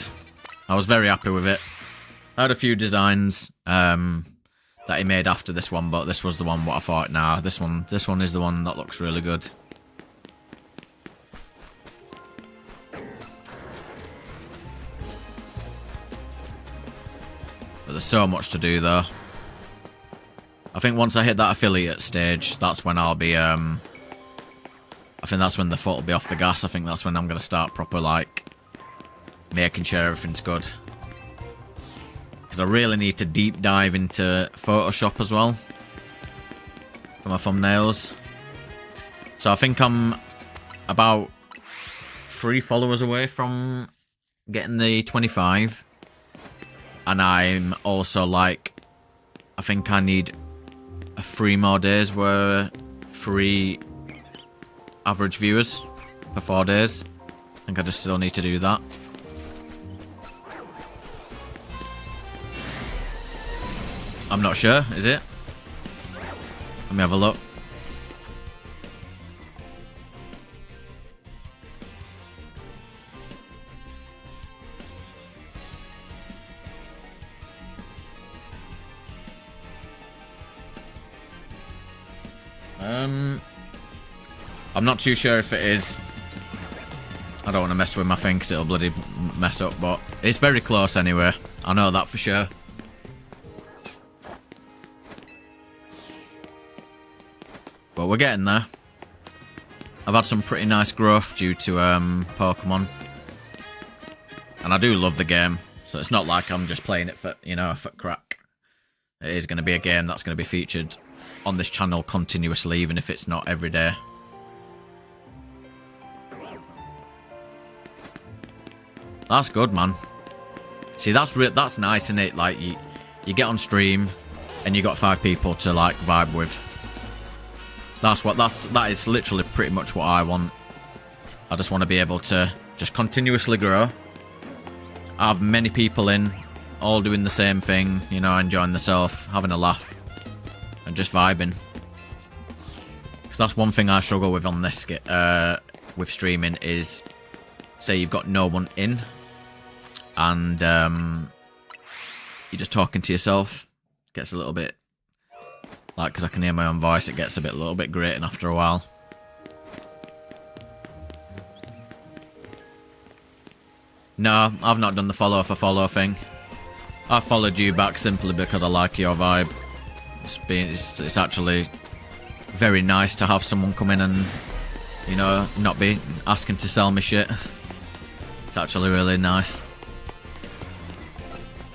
I was very happy with it. I had a few designs that he made after this one, but this was the one what I thought, nah, this one is the one that looks really good. But there's so much to do though. I think once I hit that affiliate stage, that's when I'll be, I think that's when the foot will be off the gas. I think that's when I'm going to start proper, like, making sure everything's good. Because I really need to deep dive into Photoshop as well for my thumbnails. So I think I'm about 3 followers away from getting the 25. And I'm also like, I think I need 3 more days where 3 average viewers for 4 days. I think I just still need to do that. I'm not sure, is it? Let me have a look. I'm not too sure if it is. I don't want to mess with my thing because it'll bloody mess up, but it's very close anyway. I know that for sure. But we're getting there. I've had some pretty nice growth due to Pokemon. And I do love the game. So it's not like I'm just playing it for, you know, for crack. It is going to be a game that's going to be featured on this channel continuously, even if it's not every day. That's good, man. See, that's nice, isn't it? Like, you get on stream and you got 5 people to, like, vibe with. That is literally pretty much what I want. I just want to be able to just continuously grow. Have many people in, all doing the same thing, you know, enjoying themselves, having a laugh, and just vibing. Because that's one thing I struggle with on this with streaming is, say you've got no one in, and you're just talking to yourself. It gets a little bit, like, because I can hear my own voice, it gets a little bit grating after a while. No, I've not done the follow for follow thing. I followed you back simply because I like your vibe. It's actually very nice to have someone come in and, you know, not be asking to sell me shit. It's actually really nice.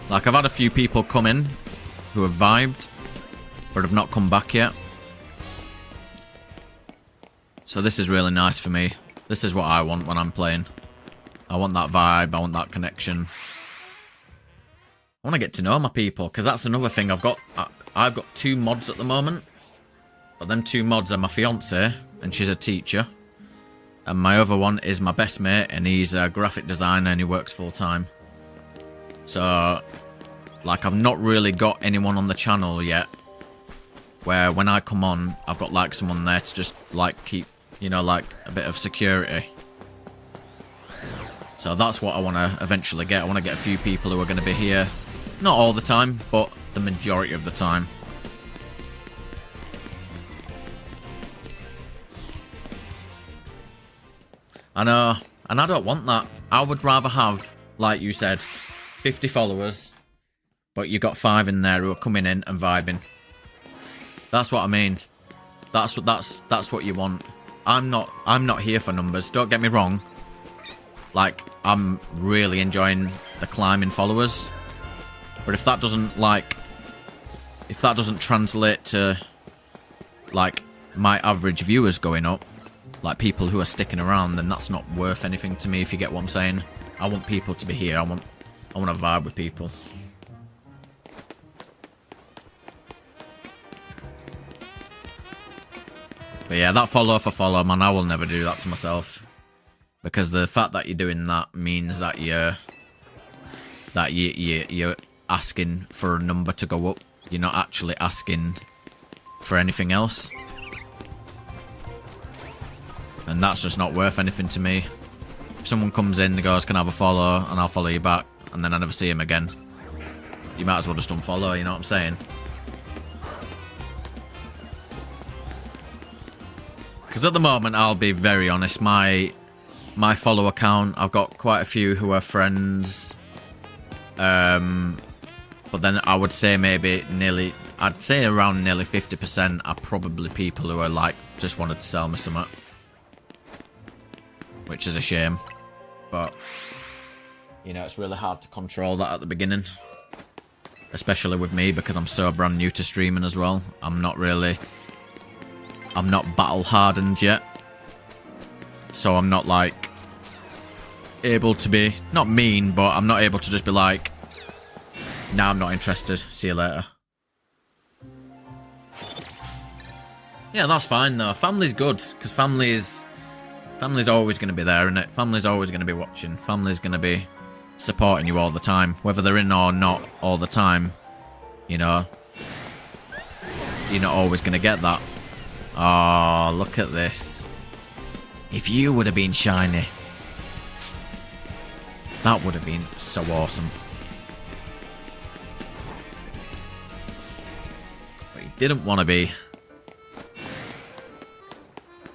Like, I've had a few people come in who have vibed, but have not come back yet. So this is really nice for me. This is what I want when I'm playing. I want that vibe, I want that connection. I want to get to know my people, because that's another thing. I've got 2 mods at the moment. But them 2 mods are my fiance, and she's a teacher. And my other one is my best mate, and he's a graphic designer and he works full time. So Like, I've not really got anyone on the channel yet where when I come on, I've got like someone there to just like keep, you know, like a bit of security. So that's what I want to eventually get. I want to get a few people who are going to be here, not all the time, but the majority of the time. I know, and I don't want that. I would rather have, like you said, 50 followers, but you've got 5 in there who are coming in and vibing. That's what I mean. That's what you want. I'm not here for numbers. Don't get me wrong. Like, I'm really enjoying the climbing followers, but if that doesn't translate to like my average viewers going up, like people who are sticking around, then that's not worth anything to me, if you get what I'm saying. I want people to be here. I want to vibe with people. But yeah, that follow for follow, man, I will never do that to myself. Because the fact that you're doing that means that you're asking for a number to go up. You're not actually asking for anything else. And that's just not worth anything to me. If someone comes in and goes, can I have a follow? And I'll follow you back. And then I never see him again. You might as well just unfollow, you know what I'm saying? Because at the moment, I'll be very honest, my follow account, I've got quite a few who are friends. But then I would say I'd say around nearly 50% are probably people who are like, just wanted to sell me something. Which is a shame. But, you know, it's really hard to control that at the beginning. Especially with me, because I'm so brand new to streaming as well. I'm not battle hardened yet. So I'm not like able to be, not mean, but I'm not able to just be like, nah, I'm not interested, see you later. Yeah, that's fine though. Family's good, because family's always going to be there, innit? Family's always going to be watching. Family's going to be supporting you all the time, whether they're in or not all the time. You know, you're not always going to get that. Oh, look at this. If you would have been shiny, that would have been so awesome. But he didn't want to be.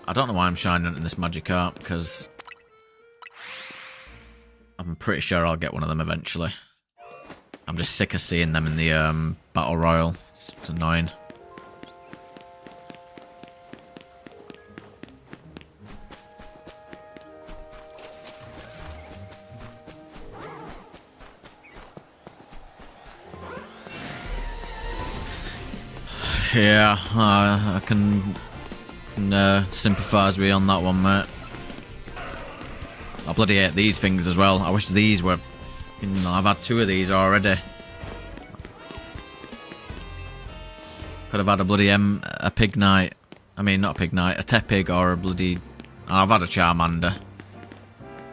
I don't know why I'm shining in this Magikarp, because I'm pretty sure I'll get one of them eventually. I'm just sick of seeing them in the Battle Royal. It's annoying. Yeah, I can sympathise with you on that one, mate. I bloody hate these things as well. I wish these were... I've had 2 of these already. Could have had a bloody a Pignite. I mean, not a Pignite, a Tepig or a bloody... I've had a Charmander.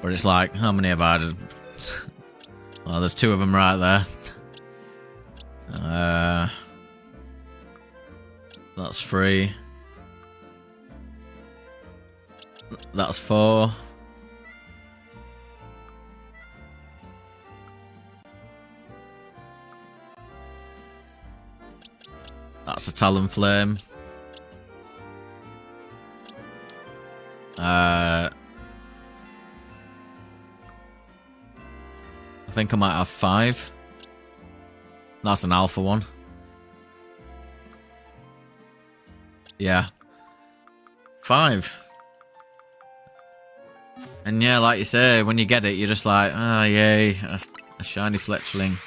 But it's like, how many have I had? Well, there's 2 of them right there. That's 3. That's 4. That's a Talonflame. I think I might have 5. That's an alpha one. Yeah. 5. And yeah, like you say, when you get it, you're just like, ah, yay, a shiny Fletchling.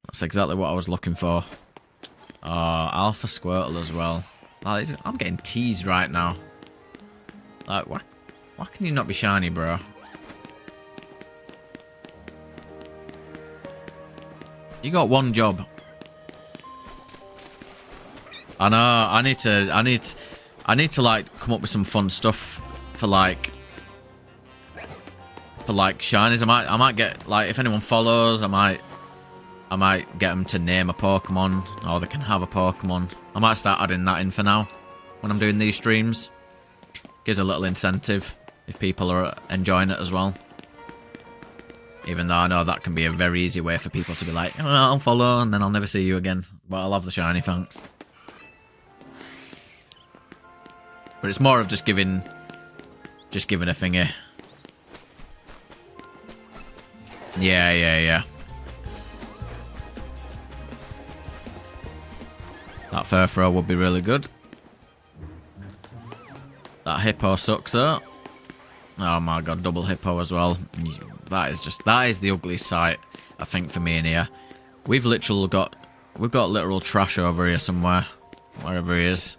That's exactly what I was looking for. Oh, Alpha Squirtle as well. Like, I'm getting teased right now. Like, why can you not be shiny, bro? You got one job. I know. I need to like come up with some fun stuff for like shinies. I might get like, if anyone follows, I might I might get them to name a Pokemon, or they can have a Pokemon. I might start adding that in for now, when I'm doing these streams. Gives a little incentive, if people are enjoying it as well. Even though I know that can be a very easy way for people to be like, oh, I'll follow, and then I'll never see you again. But I'll have the shiny, thanks. But it's more of just giving a thingy. Yeah. That Furfro would be really good. That Hippo sucks though. Oh my god, double Hippo as well. That is the ugliest sight, I think, for me in here. We've got literal trash over here somewhere. Wherever he is.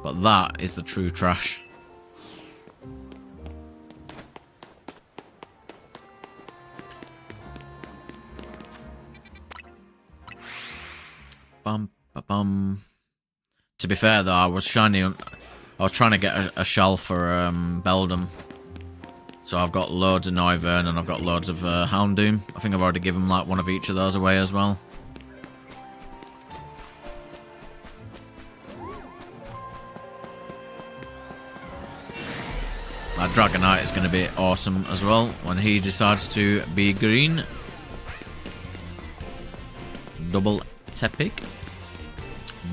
But that is the true trash. Bum, ba-bum. To be fair though, I was trying to get a shell for Beldum. So I've got loads of Noivern and I've got loads of Houndoom. I think I've already given like one of each of those away as well. That Dragonite is going to be awesome as well when he decides to be green. Double Tepig.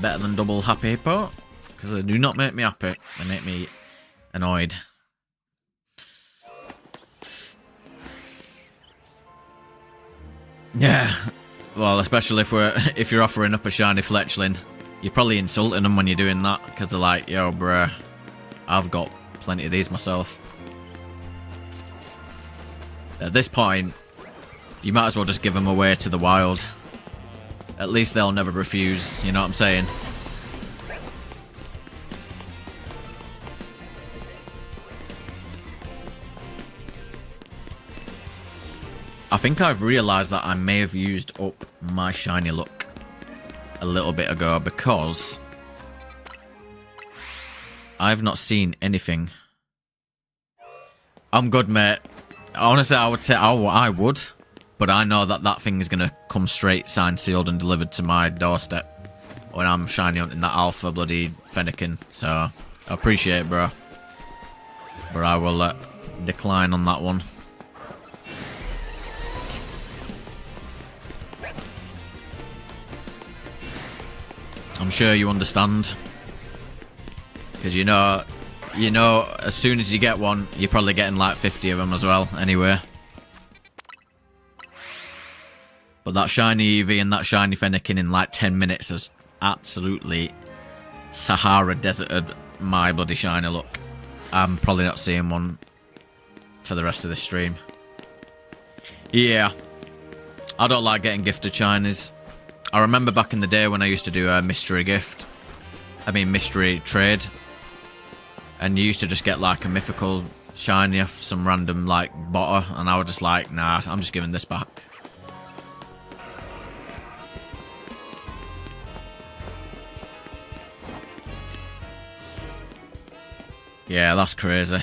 Better than double Happy Hippo. Because they do not make me happy. They make me annoyed. Yeah. Well, especially if you're offering up a shiny Fletchling. You're probably insulting them when you're doing that. Because they're like, yo bruh, I've got plenty of these myself. At this point, you might as well just give them away to the wild. At least they'll never refuse, you know what I'm saying? I think I've realised that I may have used up my shiny luck a little bit ago because I've not seen anything. I'm good, mate. Honestly, I would say I would. But I know that that thing is going to come straight, signed, sealed, and delivered to my doorstep when I'm shiny hunting that alpha bloody Fennekin. So, I appreciate it, bro. But I will decline on that one. I'm sure you understand. Because you know, as soon as you get one, you're probably getting like 50 of them as well, anyway. But that shiny Eevee and that shiny Fennekin in like 10 minutes has absolutely Sahara deserted my bloody shiny luck. I'm probably not seeing one for the rest of this stream. Yeah. I don't like getting gifted shinies. I remember back in the day when I used to do a mystery gift. I mean mystery trade. And you used to just get like a mythical shiny off some random like botter. And I was just like, nah, I'm just giving this back. Yeah, that's crazy.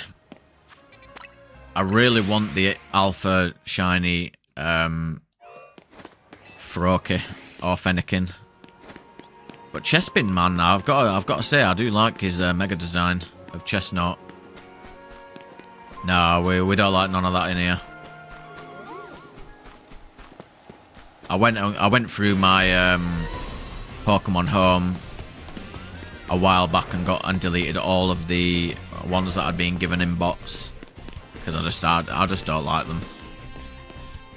I really want the alpha shiny Froakie or Fennekin. But Chespin, man, now I've got to say I do like his mega design of Chestnut. No, we don't like none of that in here. I went through my Pokemon Home a while back and deleted all of the ones that had been given in bots because I just don't like them.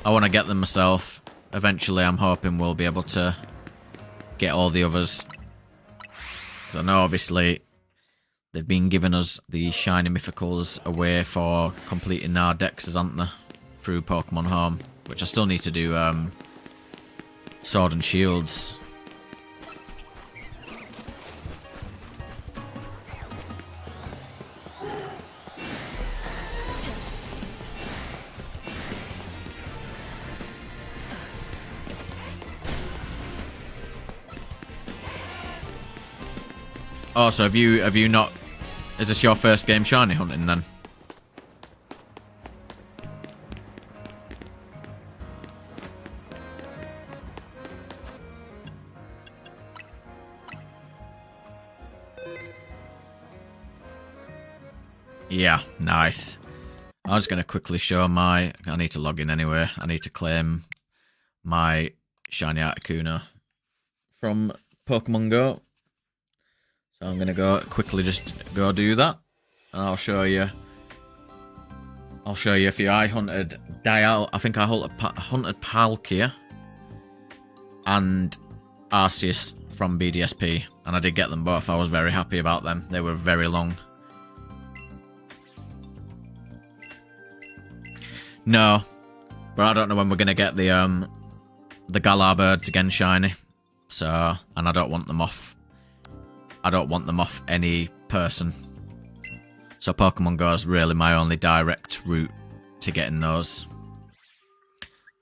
I want to get them myself. Eventually, I'm hoping we'll be able to get all the others. Because I know, obviously, they've been giving us the shiny mythicals away for completing our dexes, aren't they? Through Pokemon Home, which I still need to do Sword and Shields. Oh, so have you not... Is this your first game shiny hunting then? Yeah, nice. I was going to quickly show my... I need to log in anyway. I need to claim my shiny Articuno from Pokemon Go. So I'm going to go quickly just go do that. And I'll show you. I'll show you if I hunted Dial. I think I hunted Palkia and Arceus from BDSP. And I did get them both. I was very happy about them. They were very long. No, but I don't know when we're gonna get the Galar birds again shiny. So, and I don't want them off. I don't want them off any person. So Pokemon Go is really my only direct route to getting those.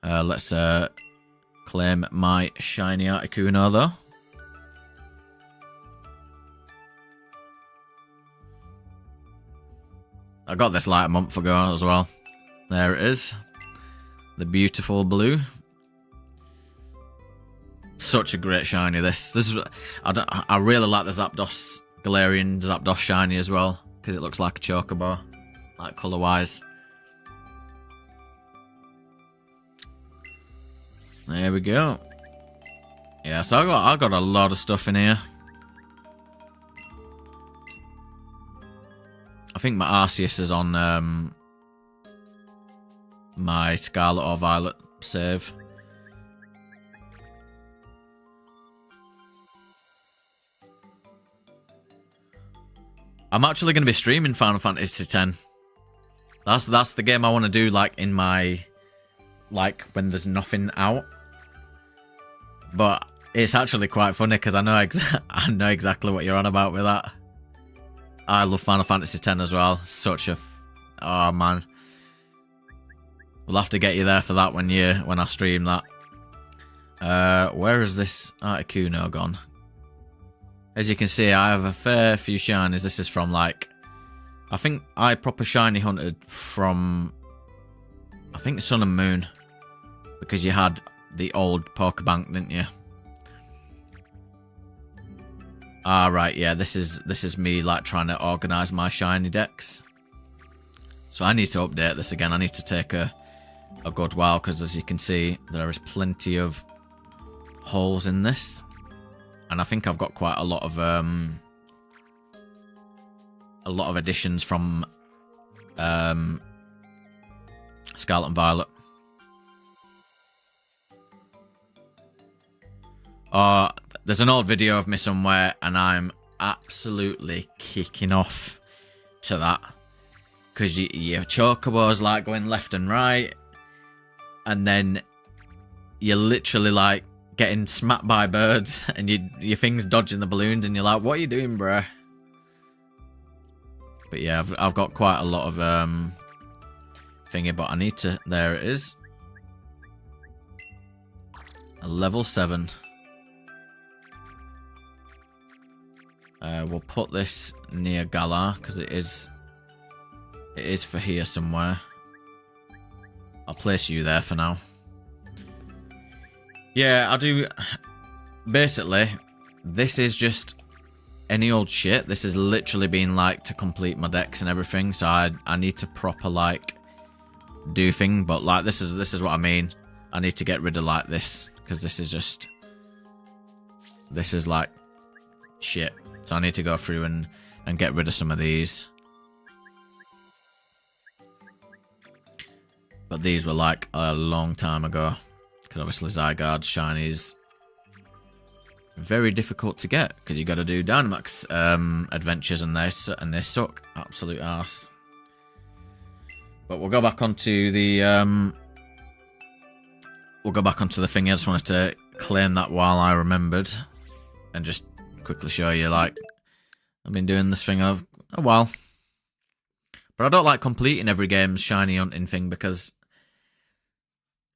Let's claim my shiny Articuno though. I got this like a month ago as well. There it is. The beautiful blue. Such a great shiny this. This is I really like the Zapdos Galarian Zapdos shiny as well. Because it looks like a Chocobo. Like colour wise. There we go. Yeah, so I got a lot of stuff in here. I think my Arceus is on my Scarlet or Violet save. I'm actually going to be streaming Final Fantasy X. That's the game I want to do, like in my, like when there's nothing out. But it's actually quite funny because I know exactly what you're on about with that. I love Final Fantasy X as well. Such a, oh man. We'll have to get you there for that when I stream that. Where is this Articuno gone? As you can see, I have a fair few shinies. This is from like, I think I proper shiny hunted from, I think Sun and Moon, because you had the old Pokebank, didn't you? Ah, right, yeah. This is me like trying to organize my shiny decks. So I need to update this again. I need to take a good while because, as you can see, there is plenty of holes in this. And I think I've got quite a lot of additions from Scarlet and Violet. There's an old video of me somewhere, and I'm absolutely kicking off to that because your Chocobo's like going left and right, and then you're literally like getting smacked by birds and your thing's dodging the balloons and you're like, what are you doing, bruh? But yeah, I've got quite a lot of thingy, but I need to, there it is. A level 7. We'll put this near Galar because it is for here somewhere. I'll place you there for now. Yeah, I do. Basically, this is just any old shit. This is literally being like to complete my decks and everything. So I need to proper like do thing. But like this is what I mean. I need to get rid of like this because this is like shit. So I need to go through and get rid of some of these. But these were like a long time ago. Because obviously Zygarde shiny is very difficult to get. Because you got to do Dynamax adventures and they suck. Absolute arse. But we'll go back onto the thing. I just wanted to claim that while I remembered. And just quickly show you, like, I've been doing this thing a while. But I don't like completing every game's shiny hunting thing because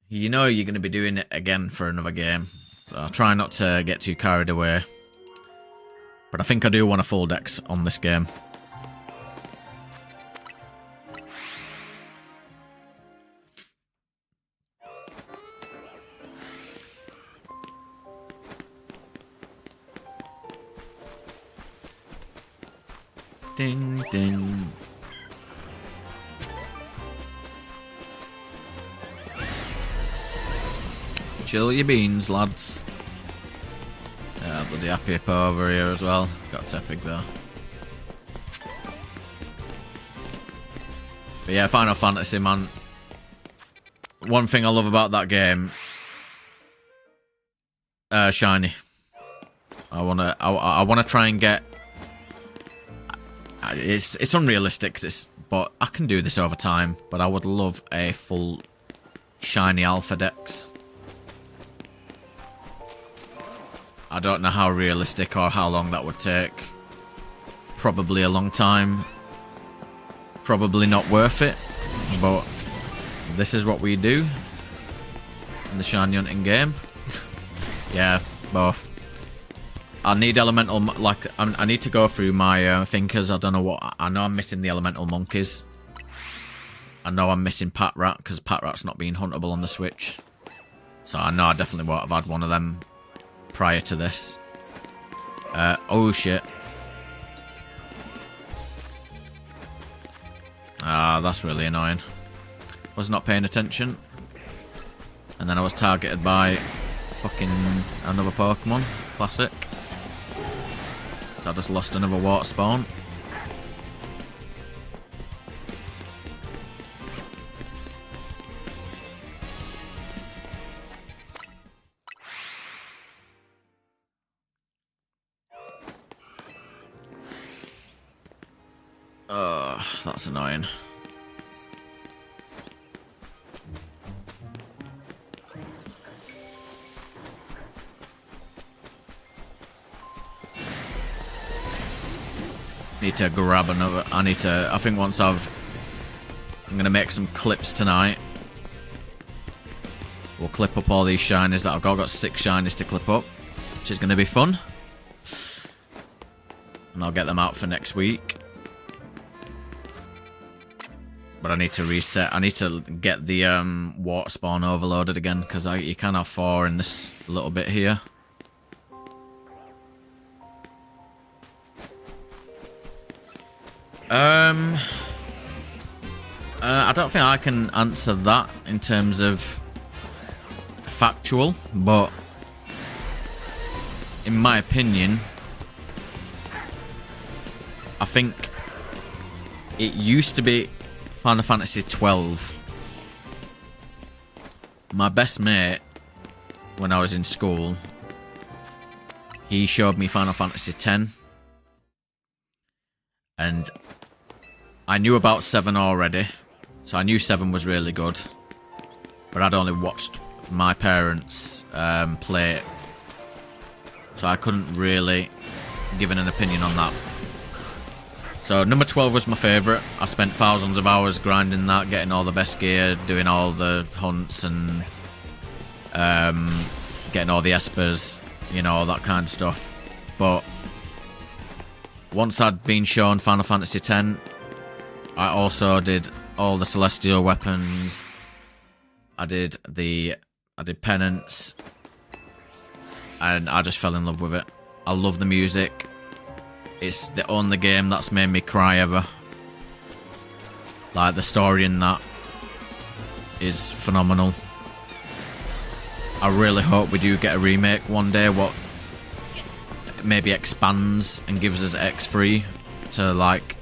you know you're going to be doing it again for another game. So I'll try not to get too carried away. But I think I do want a full dex on this game. Ding, ding. Chill your beans, lads. Bloody happy up over here as well. Got Tepig there. But yeah, Final Fantasy, man. One thing I love about that game, shiny. I wanna try and get. It's unrealistic, but I can do this over time. But I would love a full shiny alpha dex. I don't know how realistic or how long that would take. Probably a long time. Probably not worth it, but this is what we do in the shiny hunting game. Yeah, both. I need elemental, like, I need to go through my thinkers. I don't know what, I know I'm missing the elemental monkeys. I know I'm missing Patrat, because Patrat's not being huntable on the Switch. So I know I definitely won't have had one of them prior to this. Oh shit. Ah, that's really annoying. Was not paying attention. And then I was targeted by fucking another Pokemon. Classic. So I just lost another water spawn. Oh, that's annoying. Need to grab another. I think once I'm gonna make some clips tonight. We'll clip up all these shinies that I've got. I've got 6 shinies to clip up, which is gonna be fun. And I'll get them out for next week. But I need to reset. I need to get the water spawn overloaded again, because you can have 4 in this little bit here. I don't think I can answer that in terms of factual, but in my opinion, I think it used to be Final Fantasy 12. My best mate, when I was in school, he showed me Final Fantasy 10. And I knew about 7 already, so I knew 7 was really good. But I'd only watched my parents play it, so I couldn't really give an opinion on that. So number 12 was my favourite. I spent thousands of hours grinding that, getting all the best gear, doing all the hunts and getting all the espers, you know, all that kind of stuff. But once I'd been shown Final Fantasy X, I also did all the celestial weapons. I did penance, and I just fell in love with it. I love the music. It's the only game that's made me cry ever. Like, the story in that is phenomenal. I really hope we do get a remake one day, what maybe expands and gives us X3 to, like,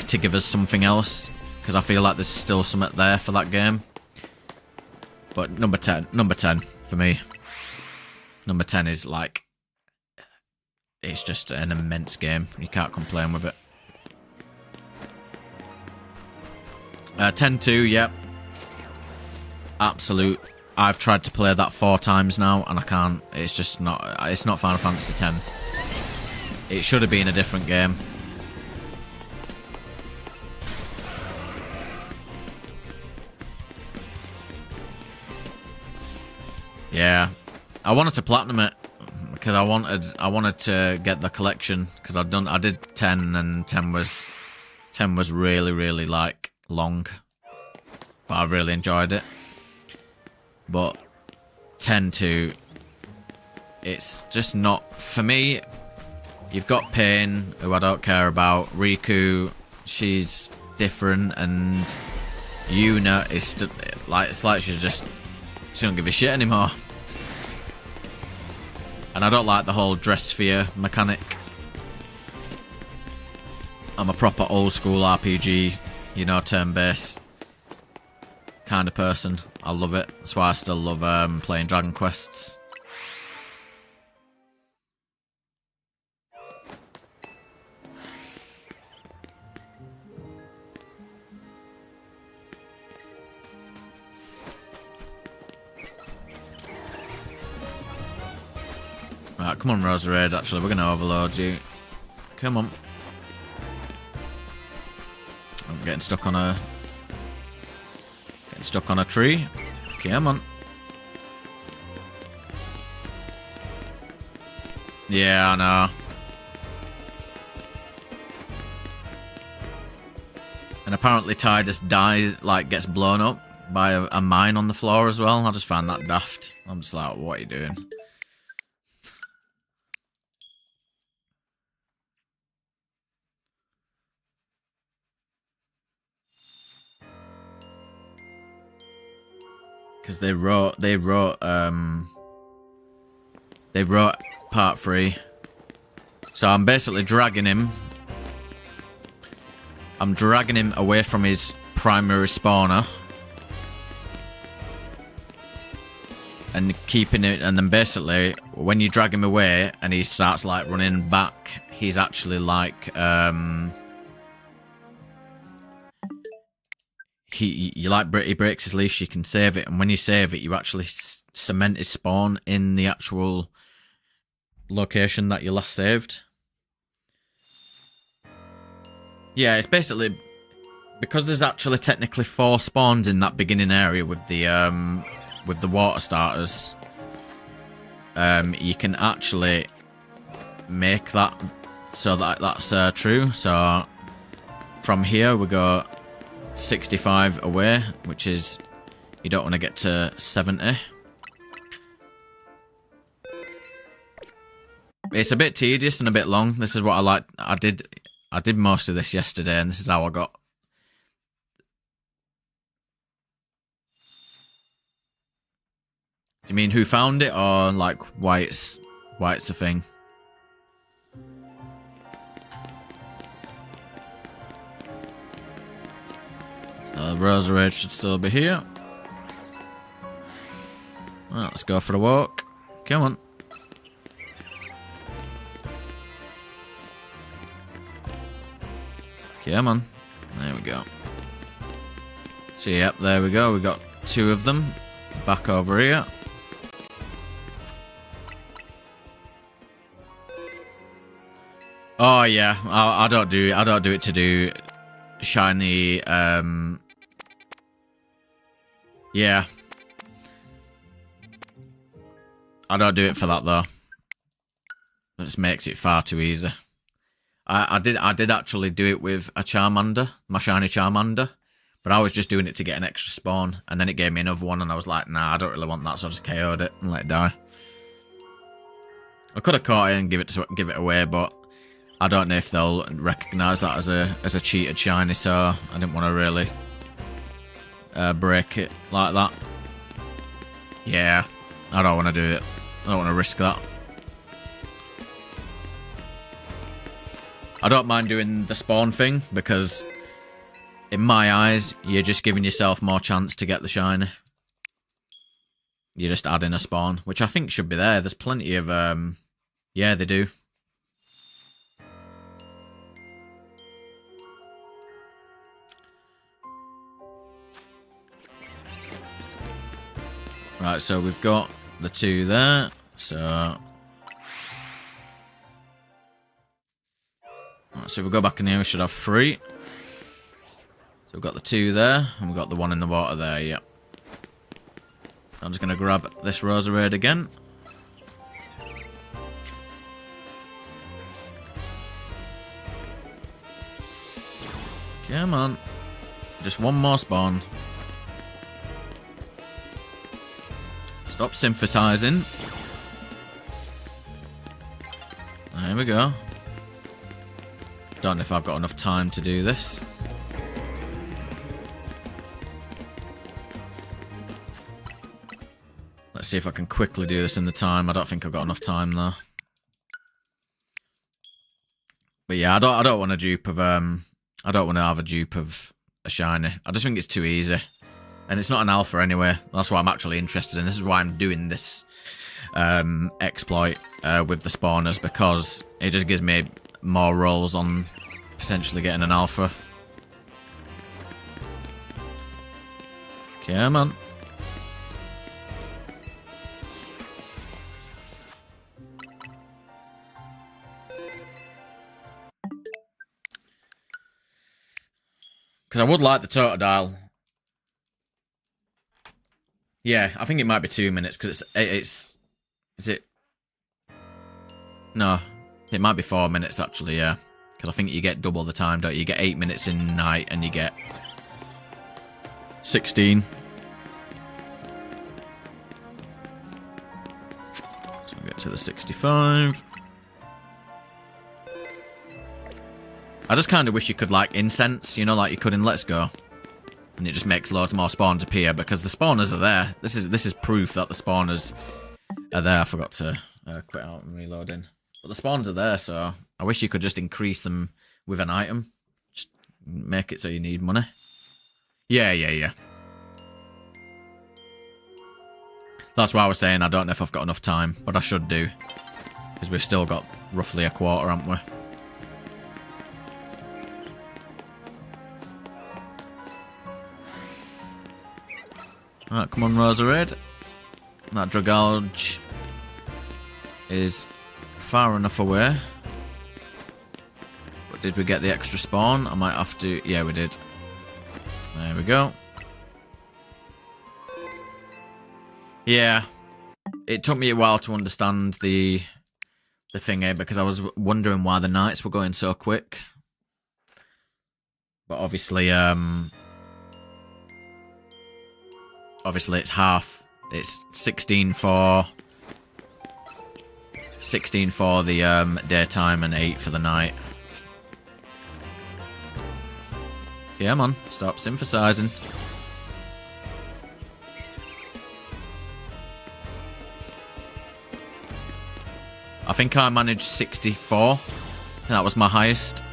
to give us something else, because I feel like there's still something there for that game. But number 10 for me. Number 10 is like, it's just an immense game. You can't complain with it. 10-2, yep. Absolute. I've tried to play that 4 times now, and I can't. It's just not. It's not Final Fantasy X. It should have been a different game. Yeah, I wanted to platinum it because I wanted to get the collection, because I did 10, and 10 was really like long, but I really enjoyed it. But 10-2, it's just not for me. You've got Pain, who I don't care about. Riku, she's different, and Yuna is like, it's like she's She don't give a shit anymore. And I don't like the whole dress sphere mechanic. I'm a proper old school RPG, you know, turn-based kind of person. I love it. That's why I still love playing Dragon Quests. Right, come on, Roserade. Actually, we're going to overload you. Come on. I'm getting stuck on a... tree. Come on. Yeah, I know. And apparently Ty just dies, like, gets blown up by a mine on the floor as well. I just find that daft. I'm just like, what are you doing? Because they wrote part 3. So I'm basically dragging him. I'm dragging him away from his primary spawner. And keeping it, and then basically, when you drag him away and he starts like running back, he's actually like, he breaks his leash, you can save it, and when you save it, you actually cement his spawn in the actual location that you last saved. Yeah, it's basically because there's actually technically 4 spawns in that beginning area with the water starters. You can actually make that so that that's true. So from here we go 65 away, which is, you don't want to get to 70. It's a bit tedious and a bit long. This is what I like. I did most of this yesterday, and this is how I got. Do you mean who found it, or like why it's a thing? Roserade should still be here. Well, let's go for a walk. Come on. Come on. There we go. So, yep, there we go. We got 2 of them. Back over here. Oh yeah, I don't do it to do shiny. Yeah, I don't do it for that though. It just makes it far too easy. I did actually do it with a Charmander, my shiny Charmander, but I was just doing it to get an extra spawn, and then it gave me another one, and I was like, nah, I don't really want that, so I just KO'd it and let it die. I could have caught it and give it away, but I don't know if they'll recognise that as a cheated shiny, so I didn't want to really break it like that. Yeah, I don't want to do it. I don't want to risk that. I don't mind doing the spawn thing, because in my eyes, you're just giving yourself more chance to get the shiny. You're just adding a spawn, which I think should be there. There's plenty of... yeah, they do. Right, so we've got the 2 there, so... Right, so if we go back in here, we should have 3. So we've got the 2 there, and we've got the 1 in the water there, yep. I'm just going to grab this Roserade again. Come on. Just 1 more spawn. Stop synthesizing. There we go. Don't know if I've got enough time to do this. see if I can quickly do this in the time. I don't think I've got enough time though. But yeah, I don't want a dupe of I don't want to have a dupe of a shiny. I just think it's too easy. And it's not an alpha anyway. That's why I'm actually interested in. This is why I'm doing this exploit with the spawners, because it just gives me more rolls on potentially getting an alpha. Okay, man. Because I would like the Totodile. Yeah, I think it might be 2 minutes, because it's... Is it... No. It might be 4 minutes, actually, yeah. Because I think you get double the time, don't you? You get 8 minutes in night, and you get... 16. So we get to the 65. I just kind of wish you could, like, incense, you know, like you could in Let's Go. And it just makes loads more spawns appear, because the spawners are there. This is proof that the spawners are there. I forgot to quit out and reload in. But the spawns are there, so I wish you could just increase them with an item. Just make it so you need money. Yeah. That's why I was saying I don't know if I've got enough time, but I should do. Because we've still got roughly a quarter, haven't we? Alright, come on, Roserade. That Dragalge is far enough away. But did we get the extra spawn? I might have to... Yeah, we did. There we go. Yeah. It took me a while to understand the thingy, because I was wondering why the nights were going so quick. But obviously, obviously it's half. It's 16 for the daytime and 8 for the night. Yeah, man, stop synthesizing. I think I managed 64. That was my highest.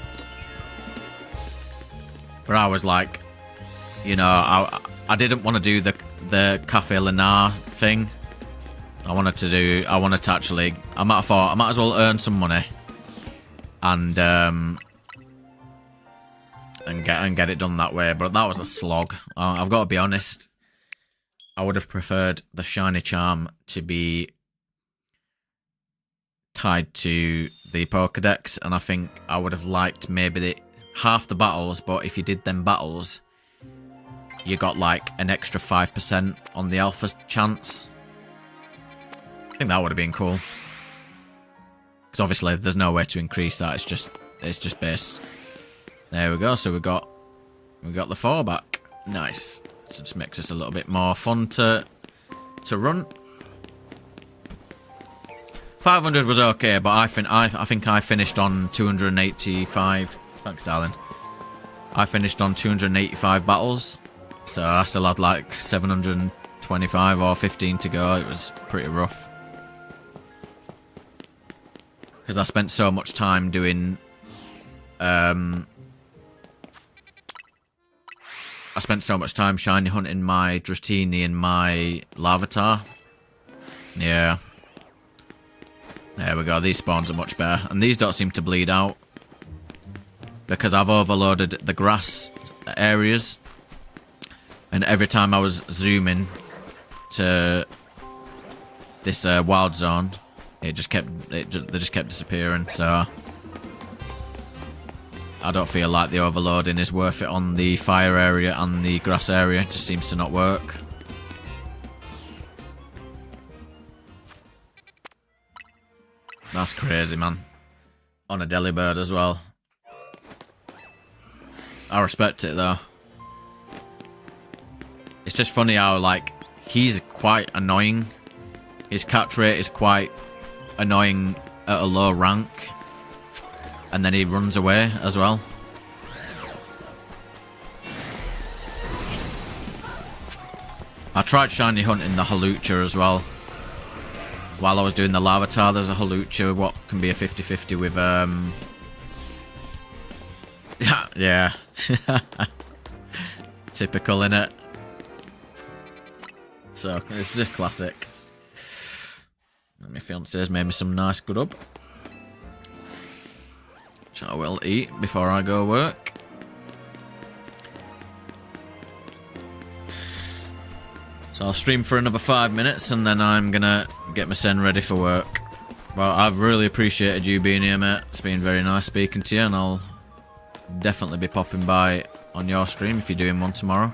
But I was like, you know, I didn't want to do the Cafe Lenar thing. I wanted to actually, I might have thought I might as well earn some money and get it done that way. But that was a slog. I've got to be honest. I would have preferred the shiny charm to be tied to the Pokedex, and I think I would have liked maybe half the battles, but if you did them battles, you got like an extra 5% on the alpha chance. I think that would have been cool. Because obviously there's no way to increase that, it's just base. There we go, so we got the 4 back. Nice. So it just makes this a little bit more fun to run. 500 was okay, but I think I finished on 285. Thanks, darling. I finished on 285 battles, so I still had like 725 or 15 to go. It was pretty rough because I spent so much time doing. I spent so much time shiny hunting my Dratini and my Larvitar. Yeah. There we go, these spawns are much better. And these don't seem to bleed out. Because I've overloaded the grass areas. And every time I was zooming to this wild zone, they just kept disappearing, so I don't feel like the overloading is worth it on the fire area and the grass area. It just seems to not work. That's crazy, man. On a Delibird as well. I respect it, though. It's just funny how, like, he's quite annoying. His catch rate is quite annoying at a low rank. And then he runs away as well. I tried shiny hunting the Halucha as well. while I was doing the Larvitar, there's a Halucha, what can be a 50-50 with, yeah. Typical, innit? So, it's just classic. And my fiance's made me some nice good up, which I will eat before I go work. So I'll stream for another 5 minutes and then I'm gonna get my Sen ready for work. Well, I've really appreciated you being here, mate. It's been very nice speaking to you, and I'll definitely be popping by on your stream if you're doing one tomorrow.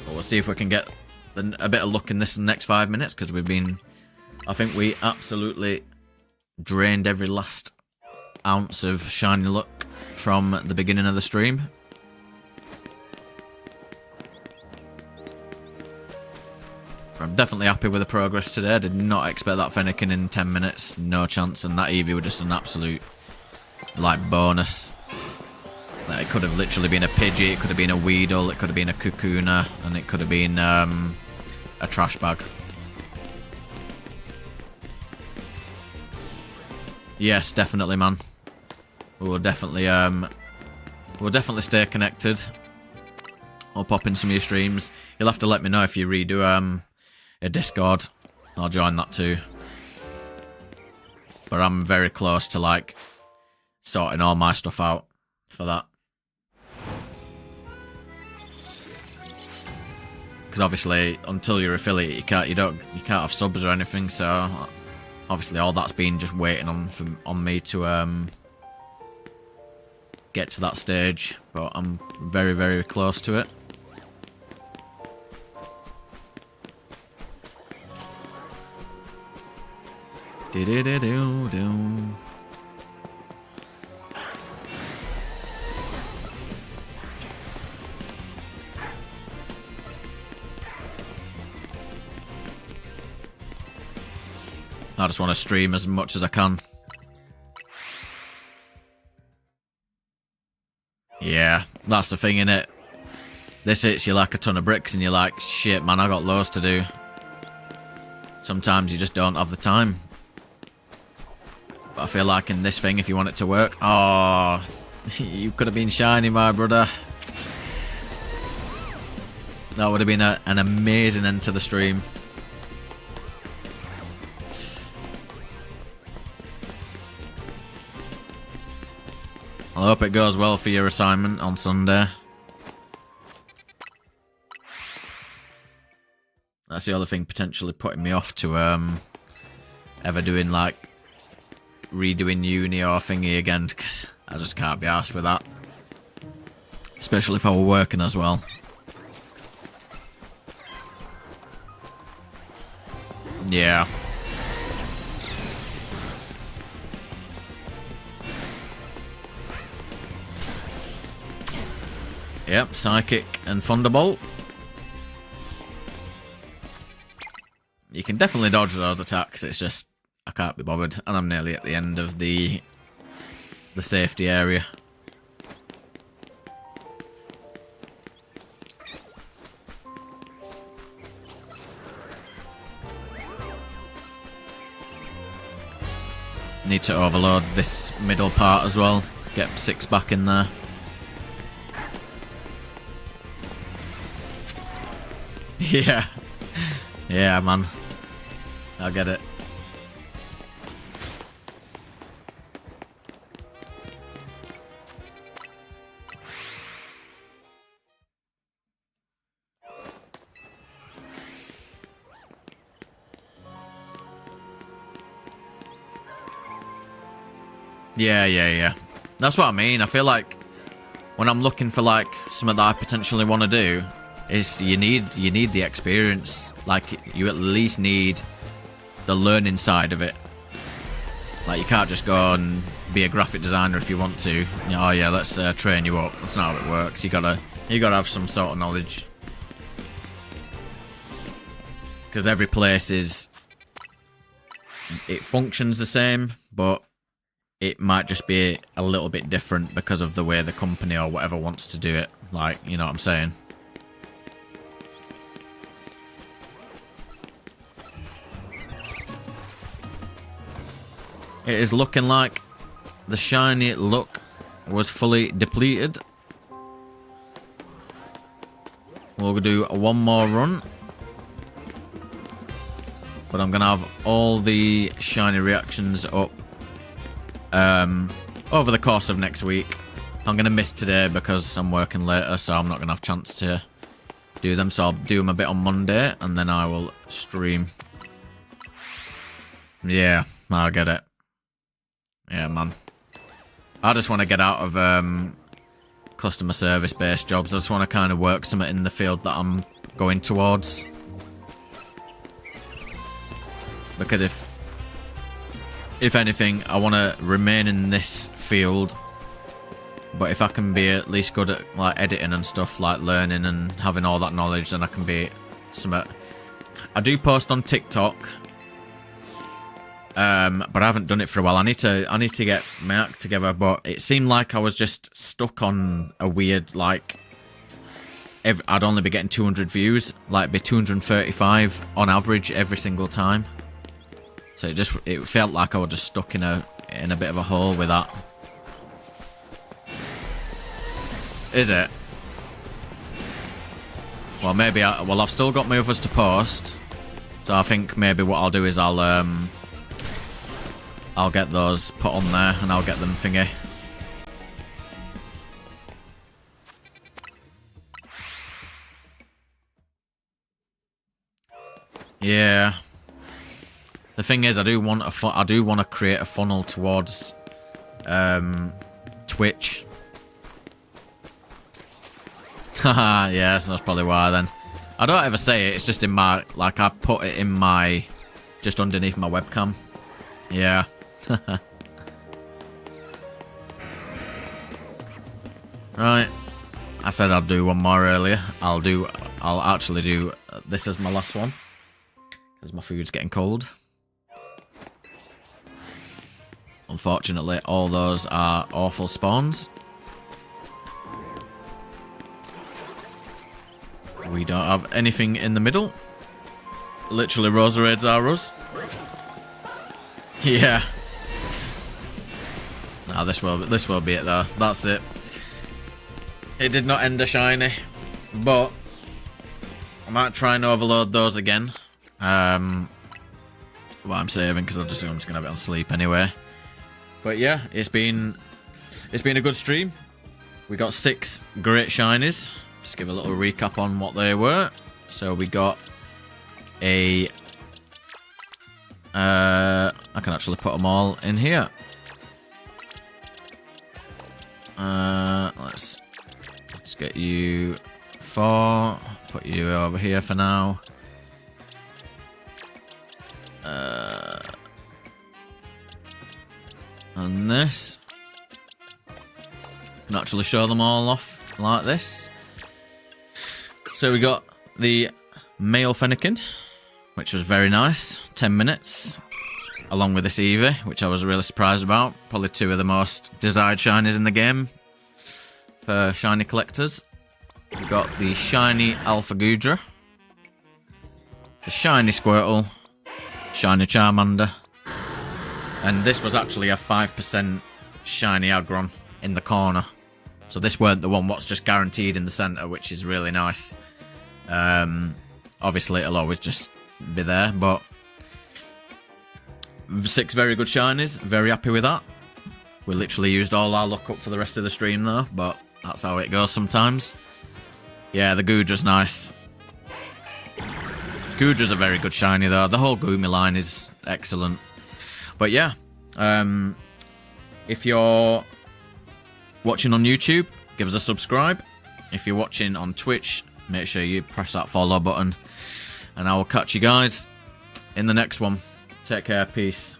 But we'll see if we can get a bit of luck in this next 5 minutes, because I think we absolutely drained every last ounce of shiny luck from the beginning of the stream. I'm definitely happy with the progress today. I did not expect that Fennekin in 10 minutes. No chance. And that Eevee was just an absolute, like, bonus. Like, it could have literally been a Pidgey, it could have been a Weedle, it could have been a Kakuna, and it could have been a trash bag. Yes, definitely, man. We'll definitely stay connected. I'll pop in some of your streams. You'll have to let me know if you redo a Discord. I'll join that too. But I'm very close to, like, sorting all my stuff out for that. Because obviously, until you're affiliate, you can't have subs or anything. So obviously, all that's been just waiting on me to get to that stage. But I'm very, very close to it. Do-do-do-do-do. I just want to stream as much as I can. Yeah, that's the thing, innit? This hits you like a ton of bricks and you're like, shit man, I got loads to do. Sometimes you just don't have the time. But I feel like in this thing, if you want it to work... Oh, you could have been shiny, my brother. That would have been an amazing end to the stream. I hope it goes well for your assignment on Sunday. That's the other thing potentially putting me off to ever doing, like, redoing uni or thingy again, because I just can't be arsed with that. Especially if I were working as well. Yeah. Yep, Psychic and Thunderbolt. You can definitely dodge those attacks, it's just I can't be bothered, and I'm nearly at the end of the safety area. Need to overload this middle part as well, get 6 back in there. Yeah. Yeah, man. I'll get it. Yeah. That's what I mean. I feel like when I'm looking for, like, something that I potentially want to do, is you need the experience. Like, you at least need the learning side of it. Like, you can't just go and be a graphic designer if you want to. You know, oh yeah, let's train you up. That's not how it works. You gotta have some sort of knowledge. Because every place it functions the same, but it might just be a little bit different because of the way the company or whatever wants to do it. Like, you know what I'm saying? it is looking like the shiny luck was fully depleted. We'll do one more run. But I'm going to have all the shiny reactions up over the course of next week. I'm going to miss today because I'm working later, so I'm not going to have a chance to do them. So I'll do them a bit on Monday, and then I will stream. Yeah, I get it. Yeah, man. I just want to get out of customer service-based jobs. I just want to kind of work something in the field that I'm going towards. Because if anything, I want to remain in this field. But if I can be at least good at like editing and stuff, like learning and having all that knowledge, then I can be something. I do post on TikTok, but I haven't done it for a while. I need to get my act together. But it seemed like I was just stuck on a weird like. I'd only be getting 200 views, like be 235 on average every single time. So it felt like I was just stuck in a bit of a hole with that. Is it? Well, maybe I've still got my others to post, so I think maybe what I'll do is I'll get those put on there and I'll get them thingy. Yeah. The thing is, I do want to create a funnel towards Twitch. Haha, yes, that's probably why then. I don't ever say it, it's just in my, like I put it in my, just underneath my webcam. Yeah. Right. I said I'd do one more earlier. I'll actually do this as my last one. Because my food's getting cold. Unfortunately, all those are awful spawns. We don't have anything in the middle. Literally, Roserades are us. Yeah. Nah, this will be it though. That's it. It did not end a shiny, but I might try and overload those again. Well, I'm saving because I'm just gonna have it on sleep anyway. But yeah, it's been a good stream. We got 6 great shinies. Just give a little recap on what they were. So we got a I can actually put them all in here. Let's get you 4. Put you over here for now. And this. Can actually show them all off like this. So we got the male Fennekin, which was very nice. 10 minutes. Along with this Eevee, which I was really surprised about. Probably 2 of the most desired shinies in the game for shiny collectors. We got the shiny Alpha Gudra, the shiny Squirtle, shiny Charmander, and this was actually a 5% shiny Aggron in the corner. So this weren't the one what's just guaranteed in the centre, which is really nice. Obviously it'll always just be there, but 6 very good shinies, very happy with that. We literally used all our luck up for the rest of the stream though, but that's how it goes sometimes. Yeah, the Gudra's nice. Gudra's a very good shiny though. The whole Goomy line is excellent. But yeah, if you're watching on YouTube, give us a subscribe. If you're watching on Twitch, make sure you press that follow button. And I will catch you guys in the next one. Take care, peace.